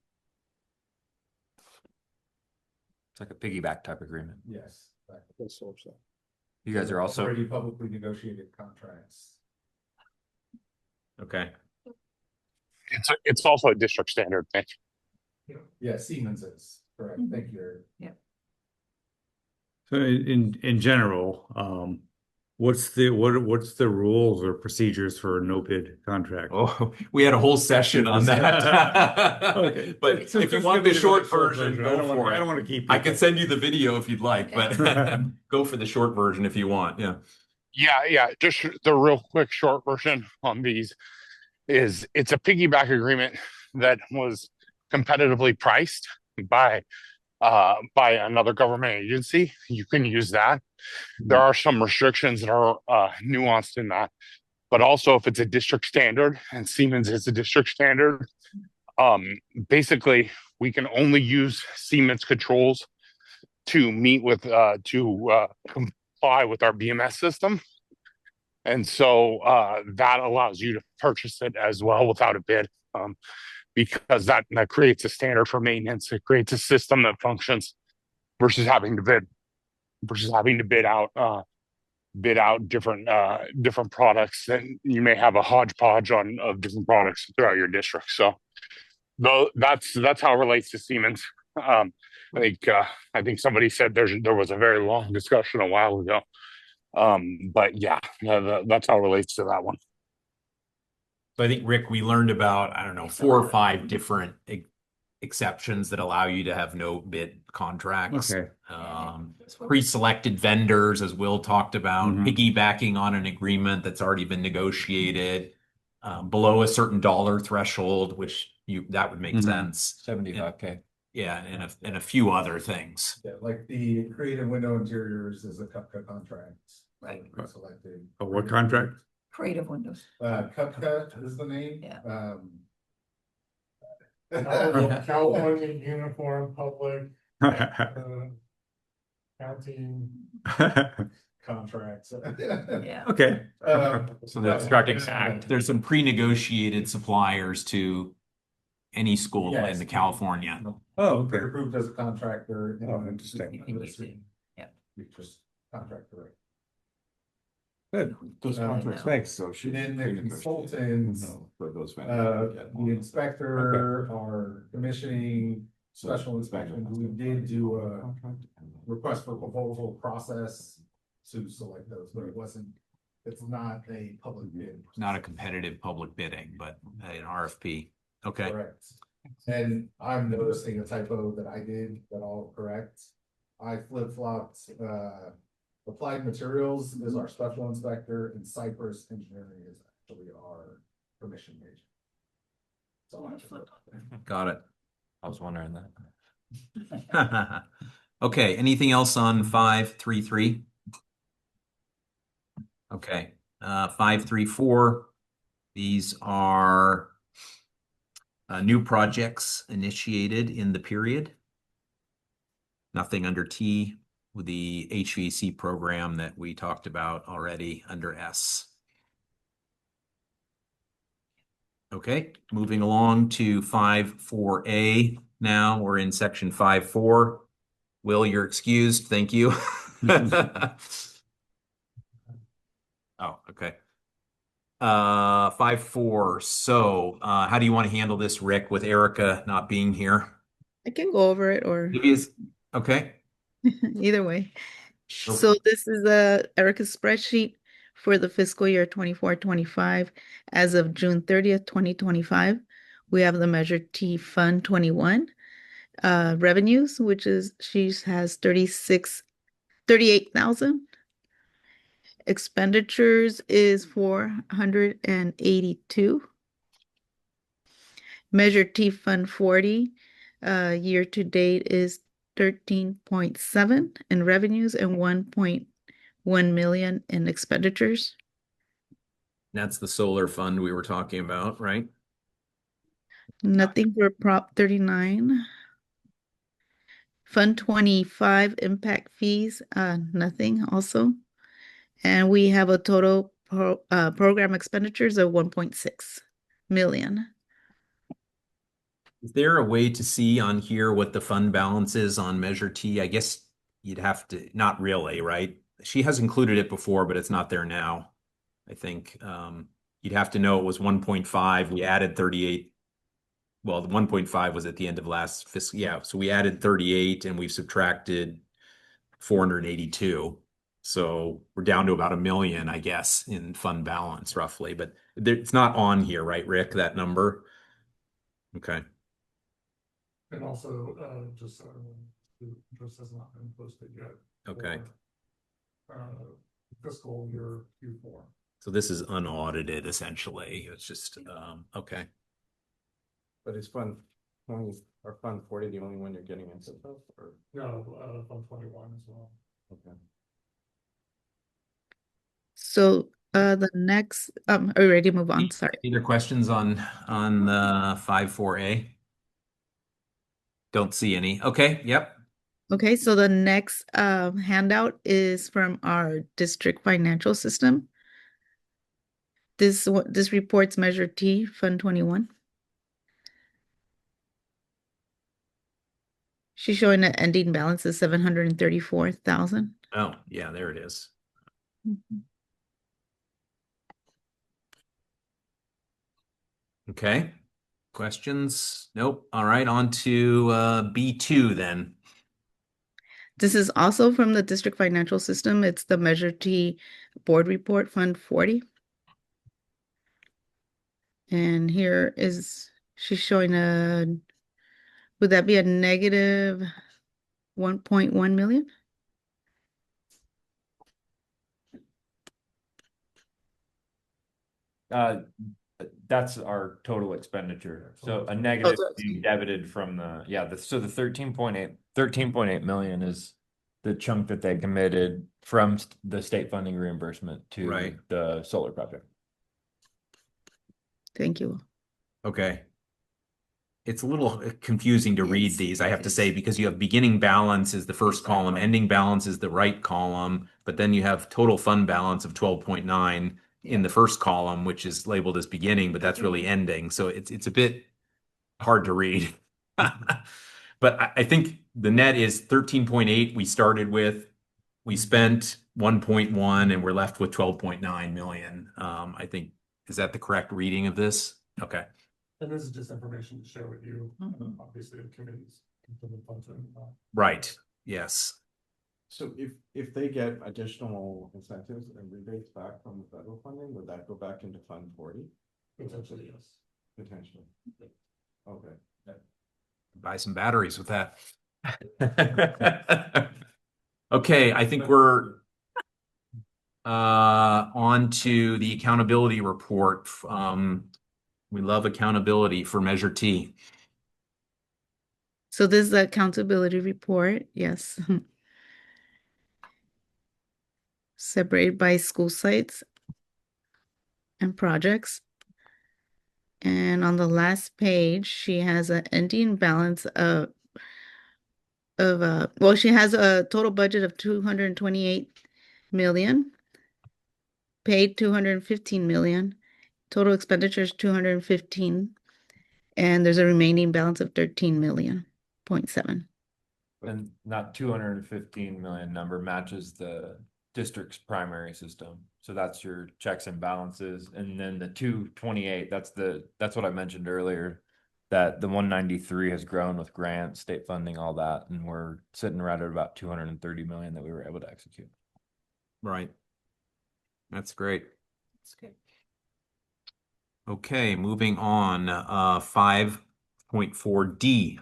It's like a piggyback type agreement. Yes. You guys are also already publicly negotiated contracts. Okay. It's also a district standard thing. Yeah, Siemens is correct. Thank you. Yeah. So in general, what's the rules or procedures for a no bid contract? Oh, we had a whole session on that. Okay. But if you want the short version, go for it. I don't want to keep. I can send you the video if you'd like, but go for the short version if you want. Yeah. Yeah. Just the real quick short version on these. is it's a piggyback agreement that was competitively priced by another government agency. You can use that. There are some restrictions that are nuanced in that, but also if it's a district standard and Siemens is a district standard, basically we can only use Siemens controls to meet with comply with our BMS system. And so that allows you to purchase it as well without a bid, because that creates a standard for maintenance. It creates a system that functions versus having to bid out different products. And you may have a hodgepodge of different products throughout your district. So though that's how it relates to Siemens. I think somebody said there was a very long discussion a while ago. But yeah, that's how it relates to that one. So I think, Rick, we learned about, I don't know, 4 or 5 different exceptions that allow you to have no bid contracts. Okay. Pre-selected vendors, as Will talked about, Mhm. piggybacking on an agreement that's already been negotiated, below a certain dollar threshold, which that would make Mhm. sense. 75K. Yeah, and a few other things. Yeah, like the creative window interiors is a Cupca contract. Right. Selected. A what contract? Creative windows. Cupca is the name. Yeah. California Uniform Public Accounting Contracts. Yeah. Okay. So the Obstructing Act, there's some pre-negotiated suppliers to any school in Yes. the California. Oh, okay. Approved as a contractor. Oh, interesting. You can use it. Yeah. We just contractor. Good. Those contracts, thanks. So she. Then the consultants, For those. the inspector, our commissioning, special inspection, we did do a request for proposal process to select those, but it's not a public bid. Not a competitive public bidding, but an RFP. Okay. Correct. And I'm noticing a typo that I did that I'll correct. I flip-flopped, Applied Materials is our special inspector and Cypress Engineering is actually our permission agent. So I flipped. Got it. I was wondering that. Okay, anything else on 533? Okay, 534. These are new projects initiated in the period. Nothing under T with the HVAC program that we talked about already under S. Okay, moving along to 5.4a. Now we're in section 5.4. Will, you're excused. Thank you. Oh, okay. 5.4. So, how do you want to handle this, Rick, with Erica not being here? I can go over it or Okay. either way. Okay. So this is Erica's spreadsheet for the fiscal year 24-25 as of June 30th, 2025. We have the Measure T Fund 21 revenues, which is she has 38,000. Expenditures is 482. Measure T Fund 40 year to date is 13.7 in revenues and 1.1 million in expenditures. That's the solar fund we were talking about, right? Nothing for Prop 39. Fund 25 impact fees, nothing also. And we have a total program expenditures of 1.6 million. Is there a way to see on here what the fund balance is on Measure T? I guess you'd have to, not really, right? She has included it before, but it's not there now. I think you'd have to know it was 1.5. We added 38. Well, the 1.5 was at the end of last fiscal. Yeah, so we added 38 and we've subtracted 482. So we're down to about 1 million, I guess, in fund balance roughly, but it's not on here, right, Rick, that number? Okay. And also, just the interest has not been posted yet. Okay. For, fiscal year Q4. So this is unaudited essentially. It's just, okay. But is Fund 20 or Fund 40 the only one you're getting into of, or? No, Fund 21 as well. Okay. So the next, are we ready to move on? Sorry. Any other questions on the 5.4a? Don't see any. Okay, yep. Okay, so the next handout is from our district financial system. This report's Measure T, Fund 21. She's showing an ending balance of 734,000. Oh, yeah, there it is. Okay. Questions? Nope. All right, on to B2 then. This is also from the district financial system. It's the Measure T board report, Fund 40. And here is, she's showing would that be a negative 1.1 million? That's our total expenditure. So a Oh, negative that's- being debited from so the 13.8 million is the chunk that they committed from the state funding reimbursement to Right. the solar project. Thank you. Okay. It's a little confusing to read Yes, these, I have it to is. say, because you have beginning balance is the first column, ending balance is the right column, but then you have total fund balance of 12.9 in the first column, which is labeled as beginning, but that's really ending. So it's a bit hard to read. But I think the net is 13.8 we started with. We spent 1.1 and we're left with 12.9 million. I think, is that the correct reading of this? Okay. And this is just information to share with you, obviously the committees. For the function, Right. Yes. So if they get additional incentives and rebates back from the federal funding, would that go back into Fund 40? Potentially, yes. Potentially. Okay. Buy some batteries with that. Okay, I think we're on to the accountability report. We love accountability for Measure T. So this is the accountability report, yes. Separated by school sites and projects. And on the last page, she has an ending balance well, she has a total budget of 228 million, paid 215 million, total expenditures 215, and there's a remaining balance of 13 million, 0.7. And not 215 million number matches the district's primary system. So that's your checks and balances. And then the 228, that's what I mentioned earlier, that the 193 has grown with grants, state funding, all that. And we're sitting right at about 230 million that we were able to execute. Right. That's great. That's good. Okay, moving on. 5.4D.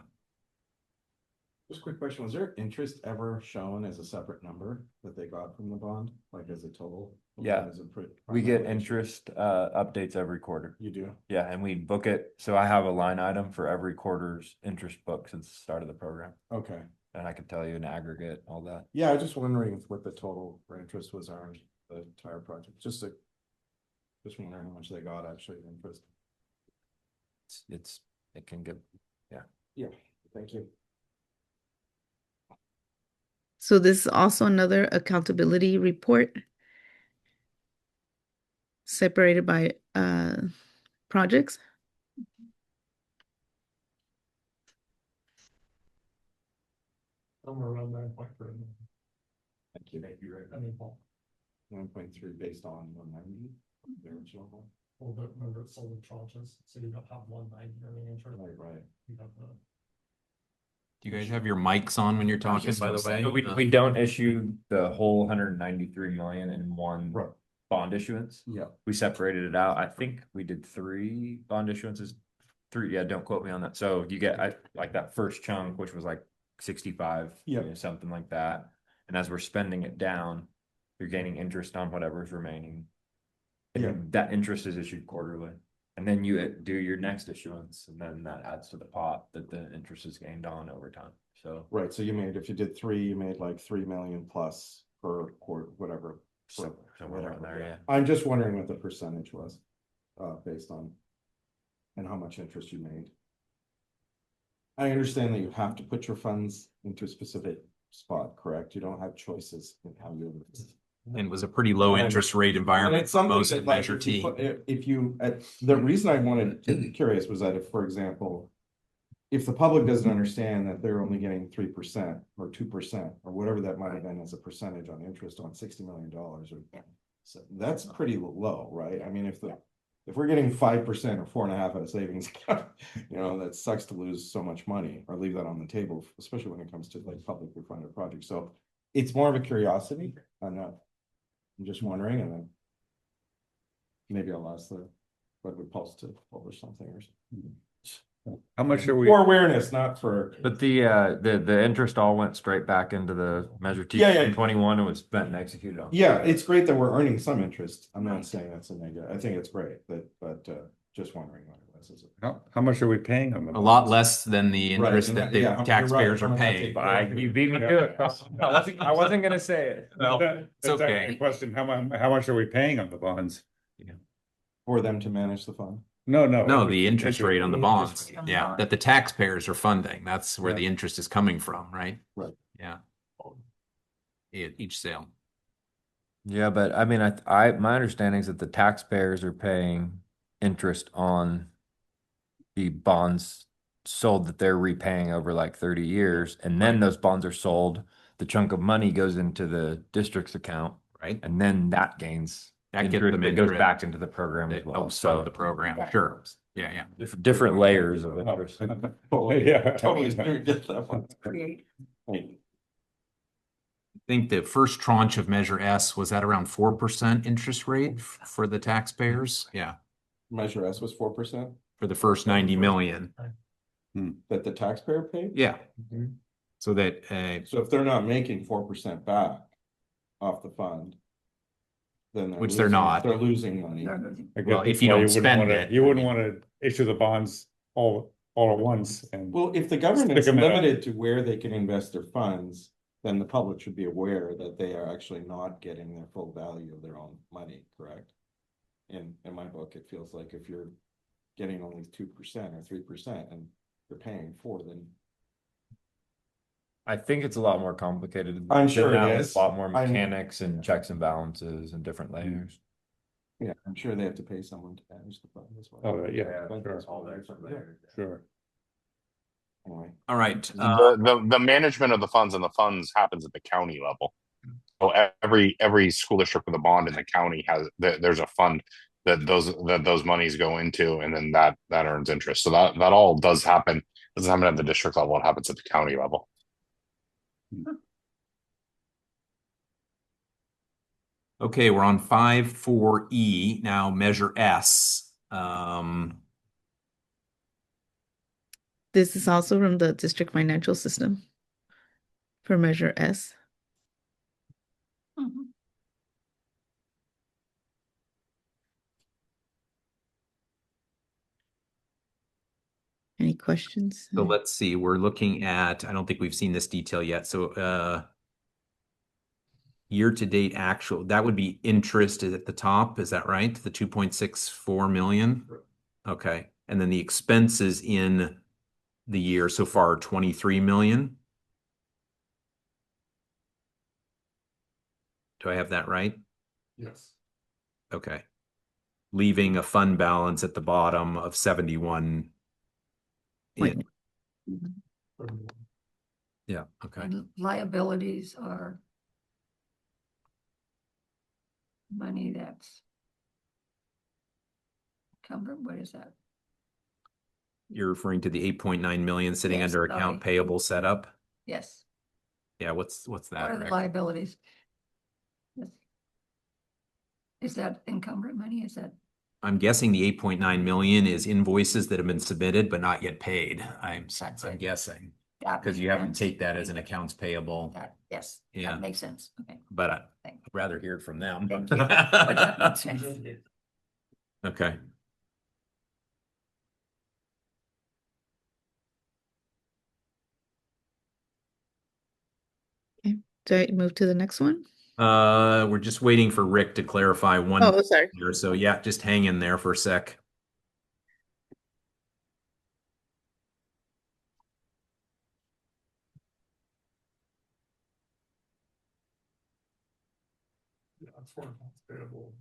Just a quick question, was there interest ever shown as a separate number that they got from the bond, like as a total? Yeah. As a We get interest updates every quarter. You do? Yeah, and we book it. So I have a line item for every quarter's interest book since the start of the program. Okay. And I can tell you an aggregate, all that. Yeah, I was just wondering what the total for interest was on the entire project, just wondering how much they got actually in interest. It can get, yeah. Yeah, thank you. So this is also another accountability report separated by projects. Somewhere around 9.3. Thank you. Maybe right. I mean, Paul, 1.3 based on 190, the original one. well, remember it's sold in tranches, so you don't have 190 million interest. Right. You have the. Do you guys have your mics on when you're talking, by the way? So we don't issue the whole 193 million in one Right. bond issuance. Yeah. We separated it out. I think we did 3 bond issuances. 3, yeah, don't quote me on that. So you get like that first chunk, which was like 65, Yeah. something like that. And as we're spending it down, you're gaining interest on whatever's remaining. Yeah. That interest is issued quarterly. And then you do your next issuance, and then that adds to the pot that the interest is gained on over time. So Right, so if you did 3, you made like 3 million plus per quarter, whatever. somewhere around there, yeah. I'm just wondering what the percentage was, based on, and how much interest you made. I understand that you have to put your funds into a specific spot, correct? You don't have choices in how you invest. And it was a pretty low interest rate And environment it's for something most that, of like, Measure if you T. put- if you, the reason I wanted to be curious was that if, for example, if the public doesn't understand that they're only getting 3% or 2% or whatever that might have been as a percentage on interest on $60 million, or so that's pretty low, right? I mean, if we're getting 5% or 4.5% out of savings account, that sucks to lose so much money or leave that on the table, especially when it comes to like publicly funded projects. So it's more of a curiosity. I'm just wondering, and then maybe I'll ask the Redwood Pulse to publish something or something. How much are we? For awareness, not for. But the interest all went straight back into the Measure T Yeah. 21 and was spent and executed on. Yeah, it's great that we're earning some interest. I'm not saying that's a negative. I think it's great, but just wondering what it was. How much are we paying on them? A lot less than the Right, interest and that that- yeah, the you're taxpayers right. are I'm gonna paying. take- You beat me to it. I wasn't gonna say it. No, That's it's okay. a question. How much are we paying on the bonds? For them to manage the fund. No. No, the interest rate on the bonds, interest. yeah, that the taxpayers are funding. That's where the interest is coming from, right? Right. Yeah. Each sale. Yeah, but I mean, my understanding is that the taxpayers are paying interest on the bonds sold that they're repaying over like 30 years, and then those bonds are sold. The chunk of money goes into the district's account, Right. and then that gains That gets interest them that goes interest. back into the program as It well. helps So fund the program, sure. Yeah. different layers of interest. Yeah. Totally get that one. Create. I think the first tranche of Measure S was at around 4% interest rate for the taxpayers. Yeah, Measure S was 4% for the first 90 million. that the taxpayer paid. Yeah. So that, So if they're not making 4% back off the fund, then Which they're not. They're losing money. I guess Well, if that's you why don't wouldn't spend wanna- it, You I wouldn't mean- want to issue the bonds all at once and. Well, if the government's Stick 'em in. limited to where they can invest their funds, then the public should be aware that they are actually not getting their full value of their own money, correct? In my book, it feels like if you're getting only 2% or 3% and you're paying 4%, then I think it's a lot more complicated. I'm sure than it that, is. A lot more I'm- mechanics and checks and balances and different layers. yeah, I'm sure they have to pay someone to manage the fund as well. Oh, yeah, But sure. it's all there, so, yeah. Sure. Anyway, all right. The management of the funds and the funds happens at the county level. So every school district with a bond in the county there's a fund that those monies go into, and then that earns interest. So that all does happen. It doesn't happen at the district level. It happens at the county level. Okay, we're on 5.4E now, Measure S. This is also from the district financial system for Measure S. Any questions? So let's see, we're looking at, I don't think we've seen this detail yet. So year-to-date actual, that would be interest is at the top, is that right? The 2.64 million? Okay, and then the expenses in the year so far are 23 million? Do I have that right? Yes. Okay. Leaving a fund balance at the bottom of 71. Wait. Yeah, okay. And liabilities are money that's encumbered. What is that? You're referring to the 8.9 million sitting Yes, under sorry. account payable setup? Yes. Yeah, what's What that, are the Rick? liabilities? Yes. Is that encumbered money? Is that? I'm guessing the 8.9 million is invoices that have been submitted but not yet paid. I'm guessing. That Because makes you haven't sense. take that as an accounts payable, That, yes, Yeah. that makes sense. Okay. but I'd Thank rather hear it from them. Thank you. But that makes sense. Okay. Okay, do I move to the next one? We're just waiting for Rick to clarify one Oh, sorry. here. So yeah, just hang in there for a sec. Yeah, as far as accounts payable.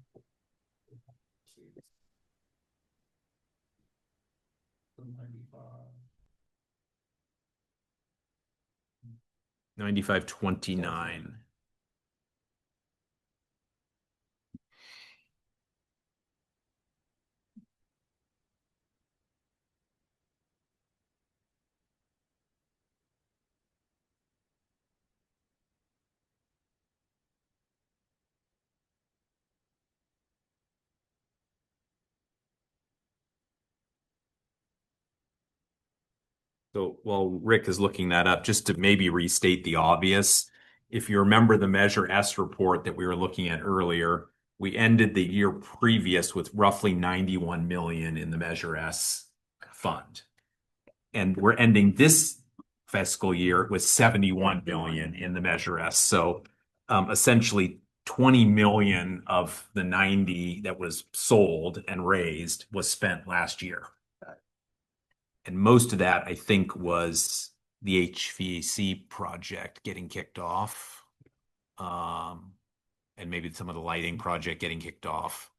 9529. So while Rick is looking that up, just to maybe restate the obvious, if you remember the Measure S report that we were looking at earlier, we ended the year previous with roughly 91 million in the Measure S fund. And we're ending this fiscal year with 71 million in the Measure S. So essentially 20 million of the 90 that was sold and raised was spent last year. And most of that, I think, was the HVAC project getting kicked off. And maybe some of the lighting project getting kicked off.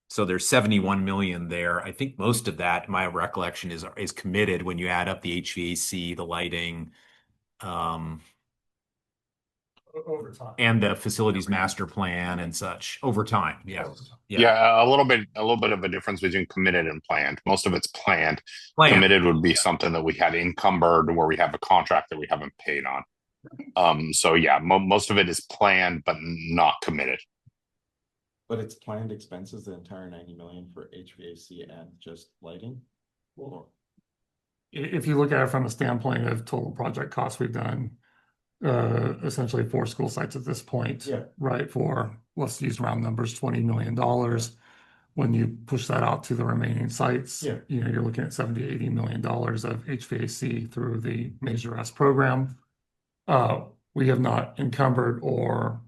So there's 71 million there. I think most of that, my recollection, is committed when you add up the HVAC, the lighting, Over time. and the facilities master plan and such over time. Yeah. Yeah, a little bit of a difference between committed and planned. Most of it's planned. Planned. Committed would be something that we had encumbered where we have a contract that we haven't paid on. So yeah, most of it is planned but not committed. But it's planned expenses, the entire 90 million for HVAC and just lighting? Or If you look at it from a standpoint of total project costs, we've done essentially 4 school sites at this point. Yeah. Right, for, let's use round numbers, $20 million. When you push that out to the remaining sites, Yeah. you know, you're looking at $70-80 million of HVAC through the Measure S program. We have not encumbered or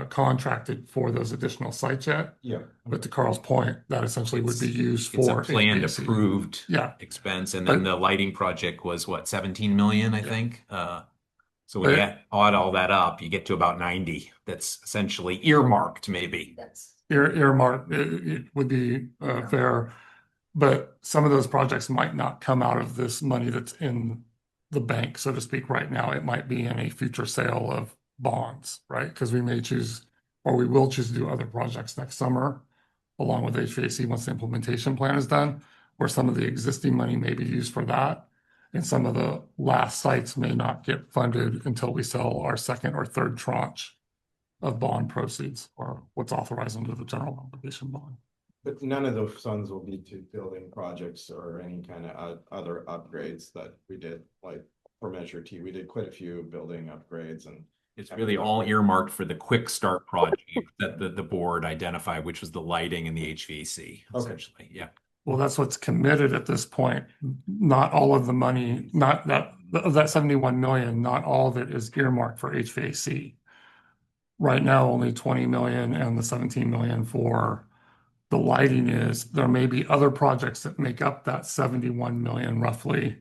contracted for those additional sites yet. Yeah. But to Carl's point, that essentially would be used It's for a planned HVAC. approved Yeah. expense. And then But- the lighting project was what, 17 million, I think? So when But- you add all that up, you get to about 90. That's essentially earmarked, maybe. That's It would be fair, but some of those projects might not come out of this money that's in the bank, so to speak, right now. It might be in a future sale of bonds, right? Because we may choose, or we will choose to do other projects next summer, along with HVAC once the implementation plan is done, where some of the existing money may be used for that. And some of the last sites may not get funded until we sell our second or third tranche of bond proceeds, or what's authorized under the general obligation bond. But none of those funds will be to building projects or any kind of other upgrades that we did, like for Measure T. We did quite a few building upgrades, and It's really all earmarked for the quick start project that the board identified, which was the lighting and the HVAC, essentially. Yeah. Well, that's what's committed at this point. Not all of the money, not that, of that 71 million, not all of it is earmarked for HVAC. Right now, only 20 million and the 17 million for the lighting is. There may be other projects that make up that 71 million roughly.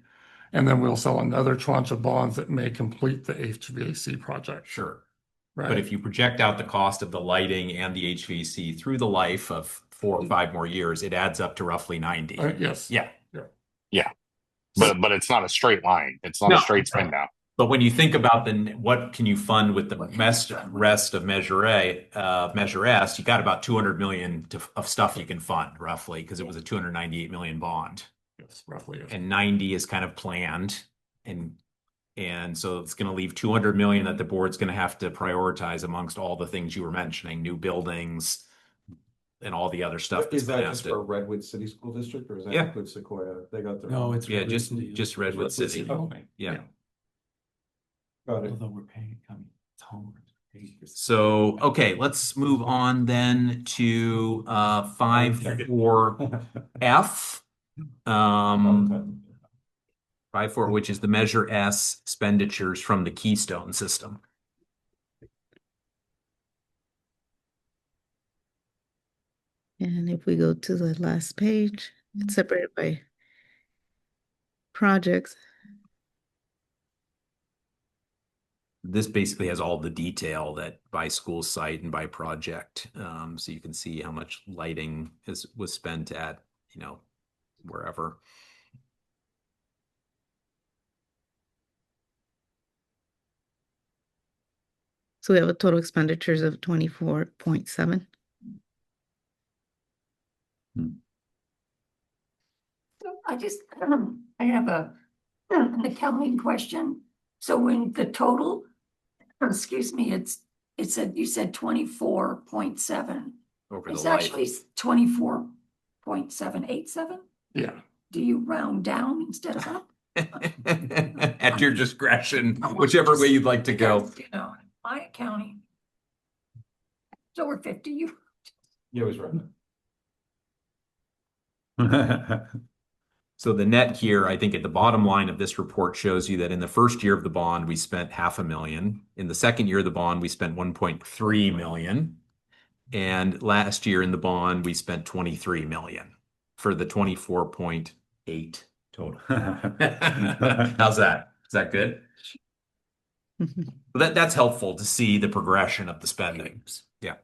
And then we'll sell another tranche of bonds that may complete the HVAC project. Sure. Right? But if you project out the cost of the lighting and the HVAC through the life of 4 or 5 more years, it adds up to roughly 90. Yes. Yeah. But it's not a straight line. It's not No. a straight spin down. But when you think about what can you fund with the rest of Measure S, you got about 200 million of stuff you can fund roughly, because it was a 298 million bond. Yes, roughly. Yes. And 90 is kind of planned, and so it's going to leave 200 million that the board's going to have to prioritize amongst all the things you were mentioning, new buildings and all the other stuff. is that that's just for Redwood City School District, or is that Yeah. include Sequoia? They got their. No, it's Yeah, Redwood just City. just Redwood City. only. Yeah. Got it. Although we're paying, it's homework. So, okay, let's move on then to 5.4F. 5.4, which is the Measure S expenditures from the Keystone system. And if we go to the last page, it's separated by projects. This basically has all the detail that by school site and by project. So you can see how much lighting was spent at, wherever. So we have a total expenditures of 24.7. I have an accounting question. So when the total, excuse me, you said 24.7. Over the It's life. actually 24.787. Yeah. Do you round down instead of up? At your discretion, whichever way you'd like to go. Because, my accounting. It's over 50. You. Yeah, it was right. So the net here, I think at the bottom line of this report shows you that in the first year of the bond, we spent $500,000. In the second year of the bond, we spent 1.3 million. And last year in the bond, we spent 23 million for the 24.8 total. How's that? Is that good? That's helpful to see the progression of the spending. Yeah.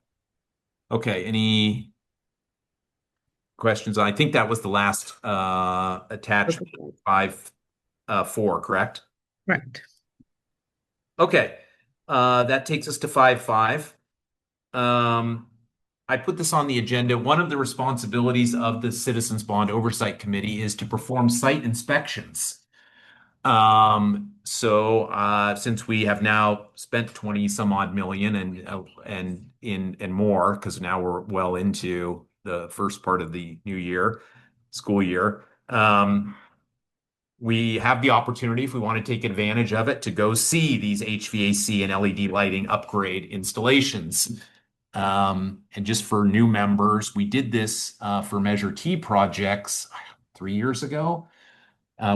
Okay. Any questions? I think that was the last attachment 5.4, correct? Correct. Okay. That takes us to 5.5. I put this on the agenda. One of the responsibilities of the Citizens Bond Oversight Committee is to perform site inspections. Since we have now spent 20 some odd million and more, because now we're well into the first part of the new school year, we have the opportunity, if we want to take advantage of it, to go see these HVAC and LED lighting upgrade installations. And just for new members, we did this for Measure T projects 3 years ago.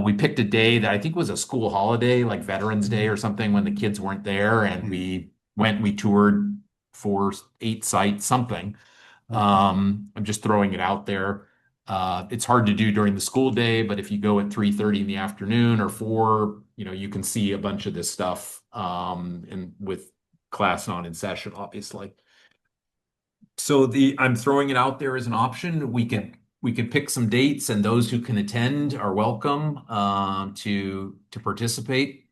We picked a day that I think was a school holiday, like Veterans Day or something, when the kids weren't there, and we toured 8 sites, something. I'm just throwing it out there. It's hard to do during the school day, but if you go at 3:30 in the afternoon or 4, you can see a bunch of this stuff, and with class not in session, obviously. So I'm throwing it out there as an option. We could pick some dates, and those who can attend are welcome to participate.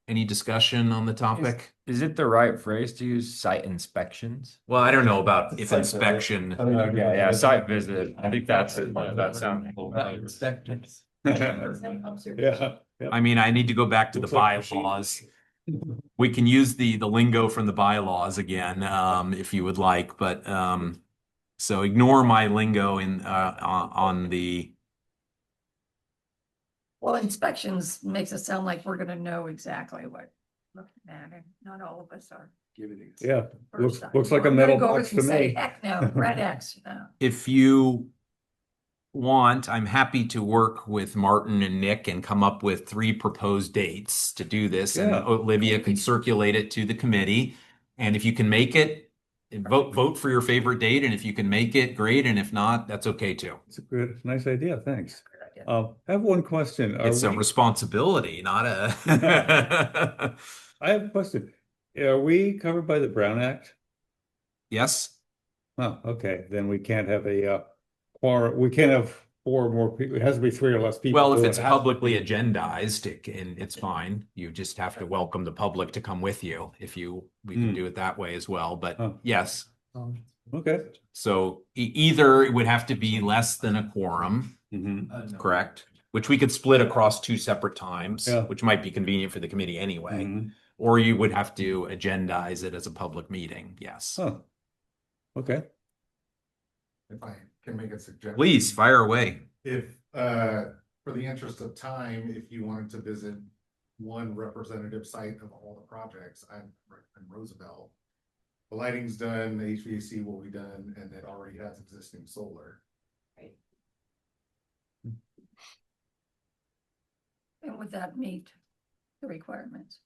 Any discussion on the topic? Is it the right phrase to use site inspections? Well, I don't know about if inspection. Okay, yeah, site visit. I think that sounds. Yeah. I mean, I need to go back to the bylaws. We can use the lingo from the bylaws again, if you would like, but so ignore my lingo on the. Well, inspections makes it sound like we're gonna know exactly what we're looking at, and not all of us are. Yeah, First time. looks like a I'm gonna metal go box and to say, me. heck no, red X, no. If you want, I'm happy to work with Martin and Nick and come up with 3 proposed dates to do this. And Yeah. Olivia can circulate it to the committee. And if you can make it, vote for your favorite date. And if you can make it, great. And if not, that's okay too. It's a nice idea. Thanks. I have one question. It's a responsibility, not a. I have a question. Are we covered by the Brown Act? Yes. Oh, okay. Then we can't have quorum. We can't have 4 more people. It has to be 3 or less people. Well, if doing it's it. publicly agendized, it's fine. You just have to welcome the public to come with you. We can do it that way as well. But yes. Okay. So either it would have to be less than a quorum, correct? Which we could split across 2 separate times, which might be convenient for the committee anyway. Or you would have to agendize it as a public meeting. Yes. Oh. Okay. If I can make a suggestion. Please fire away. If, for the interest of time, if you wanted to visit one representative site of all the projects. I'm in Roosevelt. The lighting's done, the HVAC will be done, and it already has existing solar. And would that meet the requirements?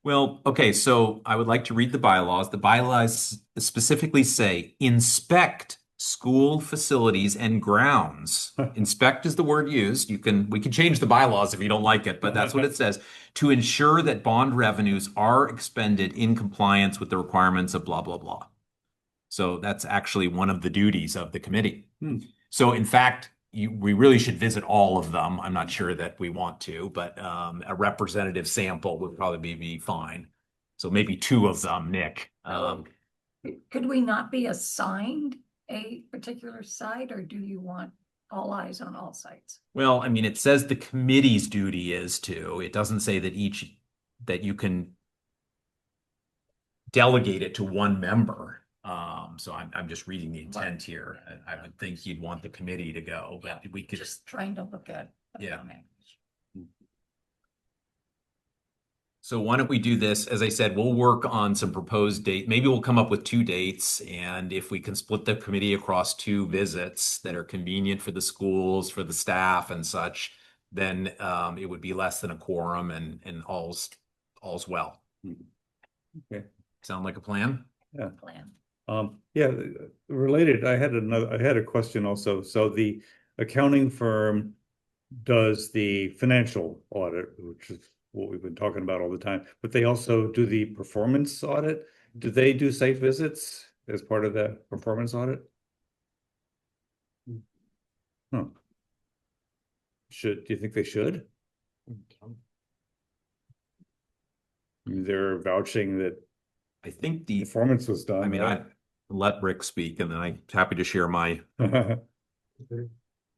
Well, okay, so I would like to read the bylaws. The bylaws specifically say inspect school facilities and grounds. Inspect is the word used. We can change the bylaws if you don't like it, but that's what it says. To ensure that bond revenues are expended in compliance with the requirements of blah, blah, blah. So that's actually one of the duties of the committee. So in fact, we really should visit all of them. I'm not sure that we want to, but a representative sample would probably be fine. So maybe 2 of them, Nick. Could we not be assigned a particular site, or do you want all eyes on all sites? Well, I mean, it says the committee's duty is to. It doesn't say that you can delegate it to one member. So I'm just reading the intent here. I would think you'd want the committee to go, but we could Just trying to look at. the Yeah. language. So why don't we do this? As I said, we'll work on some proposed date. Maybe we'll come up with 2 dates. And if we can split the committee across 2 visits that are convenient for the schools, for the staff and such, then it would be less than a quorum and all's well. Okay. Sound like a plan? Yeah. Plan. Yeah, related, I had a question also. So the accounting firm does the financial audit, which is what we've been talking about all the time, but they also do the performance audit. Do they do site visits as part of that performance audit? Huh. Do you think they should? I mean, they're vouching that I think the performance was done. I mean, right? I let Rick speak and then I'm happy to share my.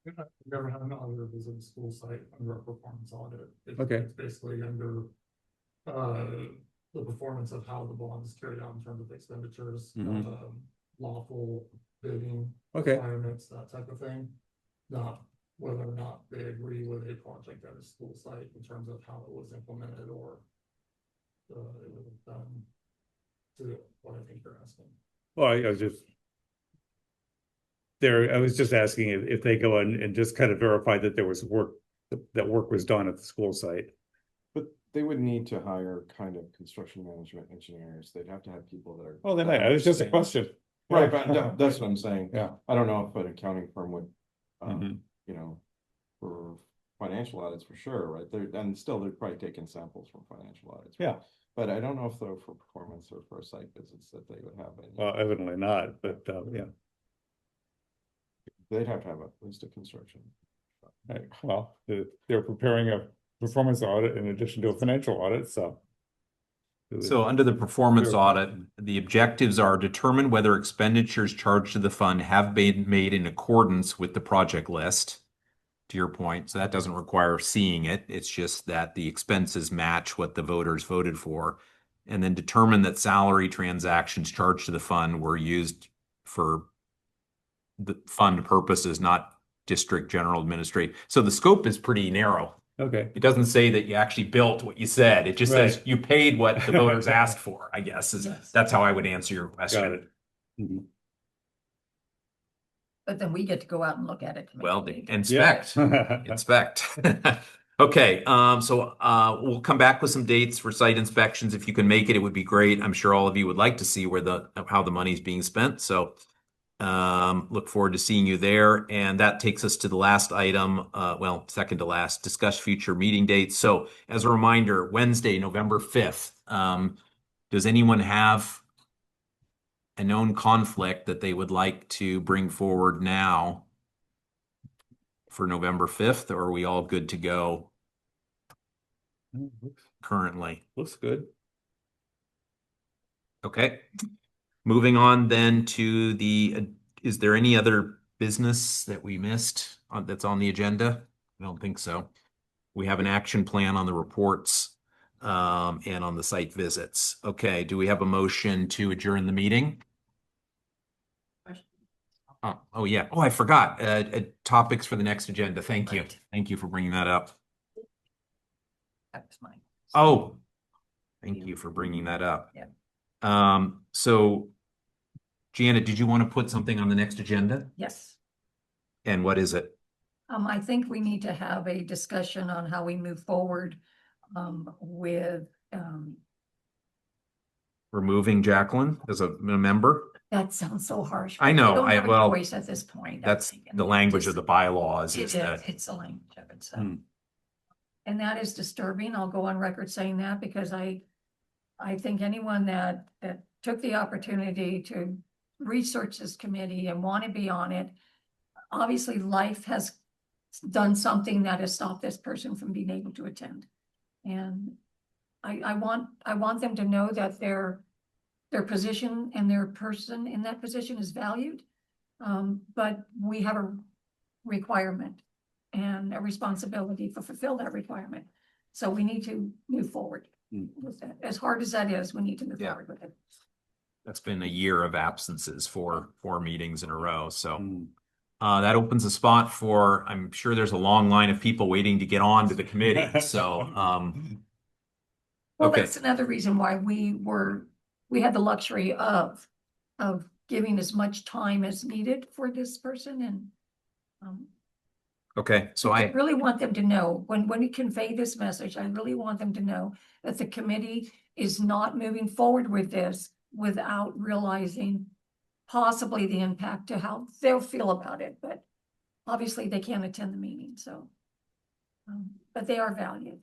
We've never had an auditor visit a school site under a performance audit. Okay. It's basically under the performance of how the bond is carried out in terms of expenditures, lawful bidding Okay. requirements, that type of thing. Not whether or not they agree with a project at a school site in terms of how it was implemented or it was done to what I think you're asking. Well, I was just asking if they go in and just kind of verify that there was work, that work was done at the school site. But they would need to hire kind of construction management engineers. They'd have to have people that are. Oh, they might. It was just a question. Right, but that's what I'm saying. Yeah. I don't know if an accounting firm would, Mhm. you know, for financial audits for sure, right? They're probably taking samples from financial audits. Yeah. But I don't know if they're for performance or for site visits that they would have. Well, evidently not, but yeah. They'd have to have at least a construction. Right. Well, they're preparing a performance audit in addition to a financial audit, so. So under the performance audit, the objectives are determine whether expenditures charged to the fund have been made in accordance with the project list. To your point, so that doesn't require seeing it. It's just that the expenses match what the voters voted for. And then determine that salary transactions charged to the fund were used for the fund purposes, not district general administrative. So the scope is pretty narrow. Okay. It doesn't say that you actually built what you said. It just says Right. you paid what the voters asked for, I guess. That's how I would answer your question. Got it. Mhm. But then we get to go out and look at it. to make Well, sure we- inspect, Yeah. inspect. Okay, so we'll come back with some dates for site inspections. If you can make it, it would be great. I'm sure all of you would like to see how the money's being spent. So look forward to seeing you there. And that takes us to the last item, well, second to last, discuss future meeting dates. So as a reminder, Wednesday, November 5th. Does anyone have a known conflict that they would like to bring forward now for November 5th, or are we all good to go currently? Looks good. Okay. Moving on then to is there any other business that we missed that's on the agenda? I don't think so. We have an action plan on the reports and on the site visits. Okay, do we have a motion to adjourn the meeting? Oh yeah. Oh, I forgot. Topics for the next agenda. Thank you. Thank you for bringing that up. That was mine. Oh, thank you for bringing that up. Yeah. So Janet, did you want to put something on the next agenda? Yes. And what is it? I think we need to have a discussion on how we move forward, with, Removing Jacqueline as a member? that sounds so harsh. I but know, don't have a well, choice at this point. I That's think. the language of the bylaws It is is, that. it's the language of it, so. Hmm. And that is disturbing. I'll go on record saying that because I think anyone that took the opportunity to research this committee and want to be on it, obviously life has done something that has stopped this person from being able to attend. And I want them to know that their position and their person in that position is valued. But we have a requirement and a responsibility to fulfill that requirement. So we need to move forward with that. As hard as that is, we need to move Yeah. forward with it. That's been a year of absences for 4 meetings in a row, so. That opens a spot for, I'm sure there's a long line of people waiting to get on to the committee, so, Well, okay. that's another reason why we had the luxury of giving as much time as needed for this person and, Okay, so I I, really want them to know, when you convey this message, I really want them to know that the committee is not moving forward with this without realizing possibly the impact to how they'll feel about it, but obviously they can't attend the meeting, so. But they are valued.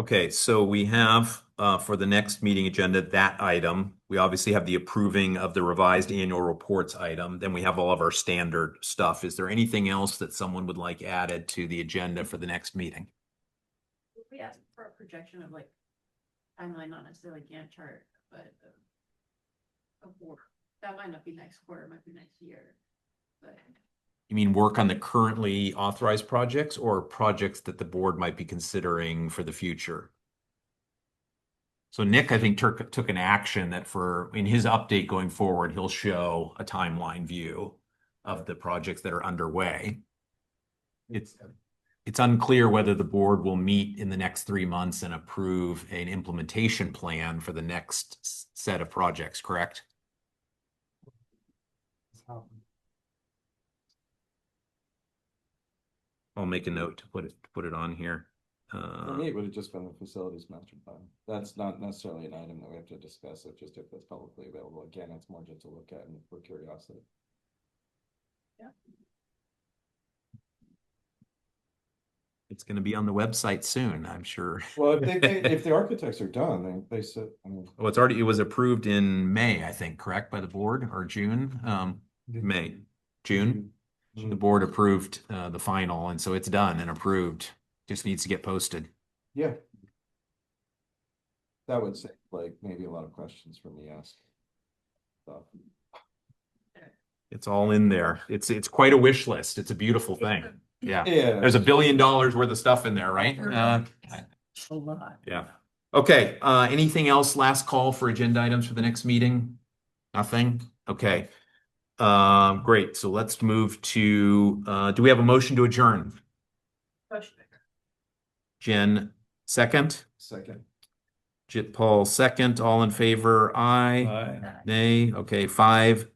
okay, so we have, for the next meeting agenda, that item. We obviously have the approving of the revised annual reports item. Then we have all of our standard stuff. Is there anything else that someone would like added to the agenda for the next meeting? We asked for a projection of like timeline, not necessarily Gantt chart, but a quarter. That might not be next quarter, it might be next year. But You mean work on the currently authorized projects or projects that the board might be considering for the future? So Nick, I think, took an action that in his update going forward, he'll show a timeline view of the projects that are underway. It's unclear whether the board will meet in the next 3 months and approve an implementation plan for the next set of projects, correct? I'll make a note to put it on here. For me, it would have just been the facilities master plan. That's not necessarily an item that we have to discuss, it just if it's publicly available. Again, it's more just to look at and for curiosity. It's going to be on the website soon, I'm sure. Well, if the architects are done, they said, I mean. Well, it was approved in May, I think, correct, by the board, or June? June. The board approved the final, and so it's done and approved. Just needs to get posted. Yeah. That would say like maybe a lot of questions for me asked. So. It's all in there. It's quite a wish list. It's a beautiful thing. Yeah. Yeah. There's $1 billion worth of stuff in there, right? A lot. Yeah. Okay. Anything else? Last call for agenda items for the next meeting? Nothing? Okay. Great. So let's move to, do we have a motion to adjourn? Jen, second. Second. Jit Paul, second. All in favor? Aye. Aye. Nay. Okay. 5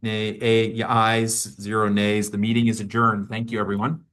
ayes, 0 nays. The meeting is adjourned. Thank you, everyone.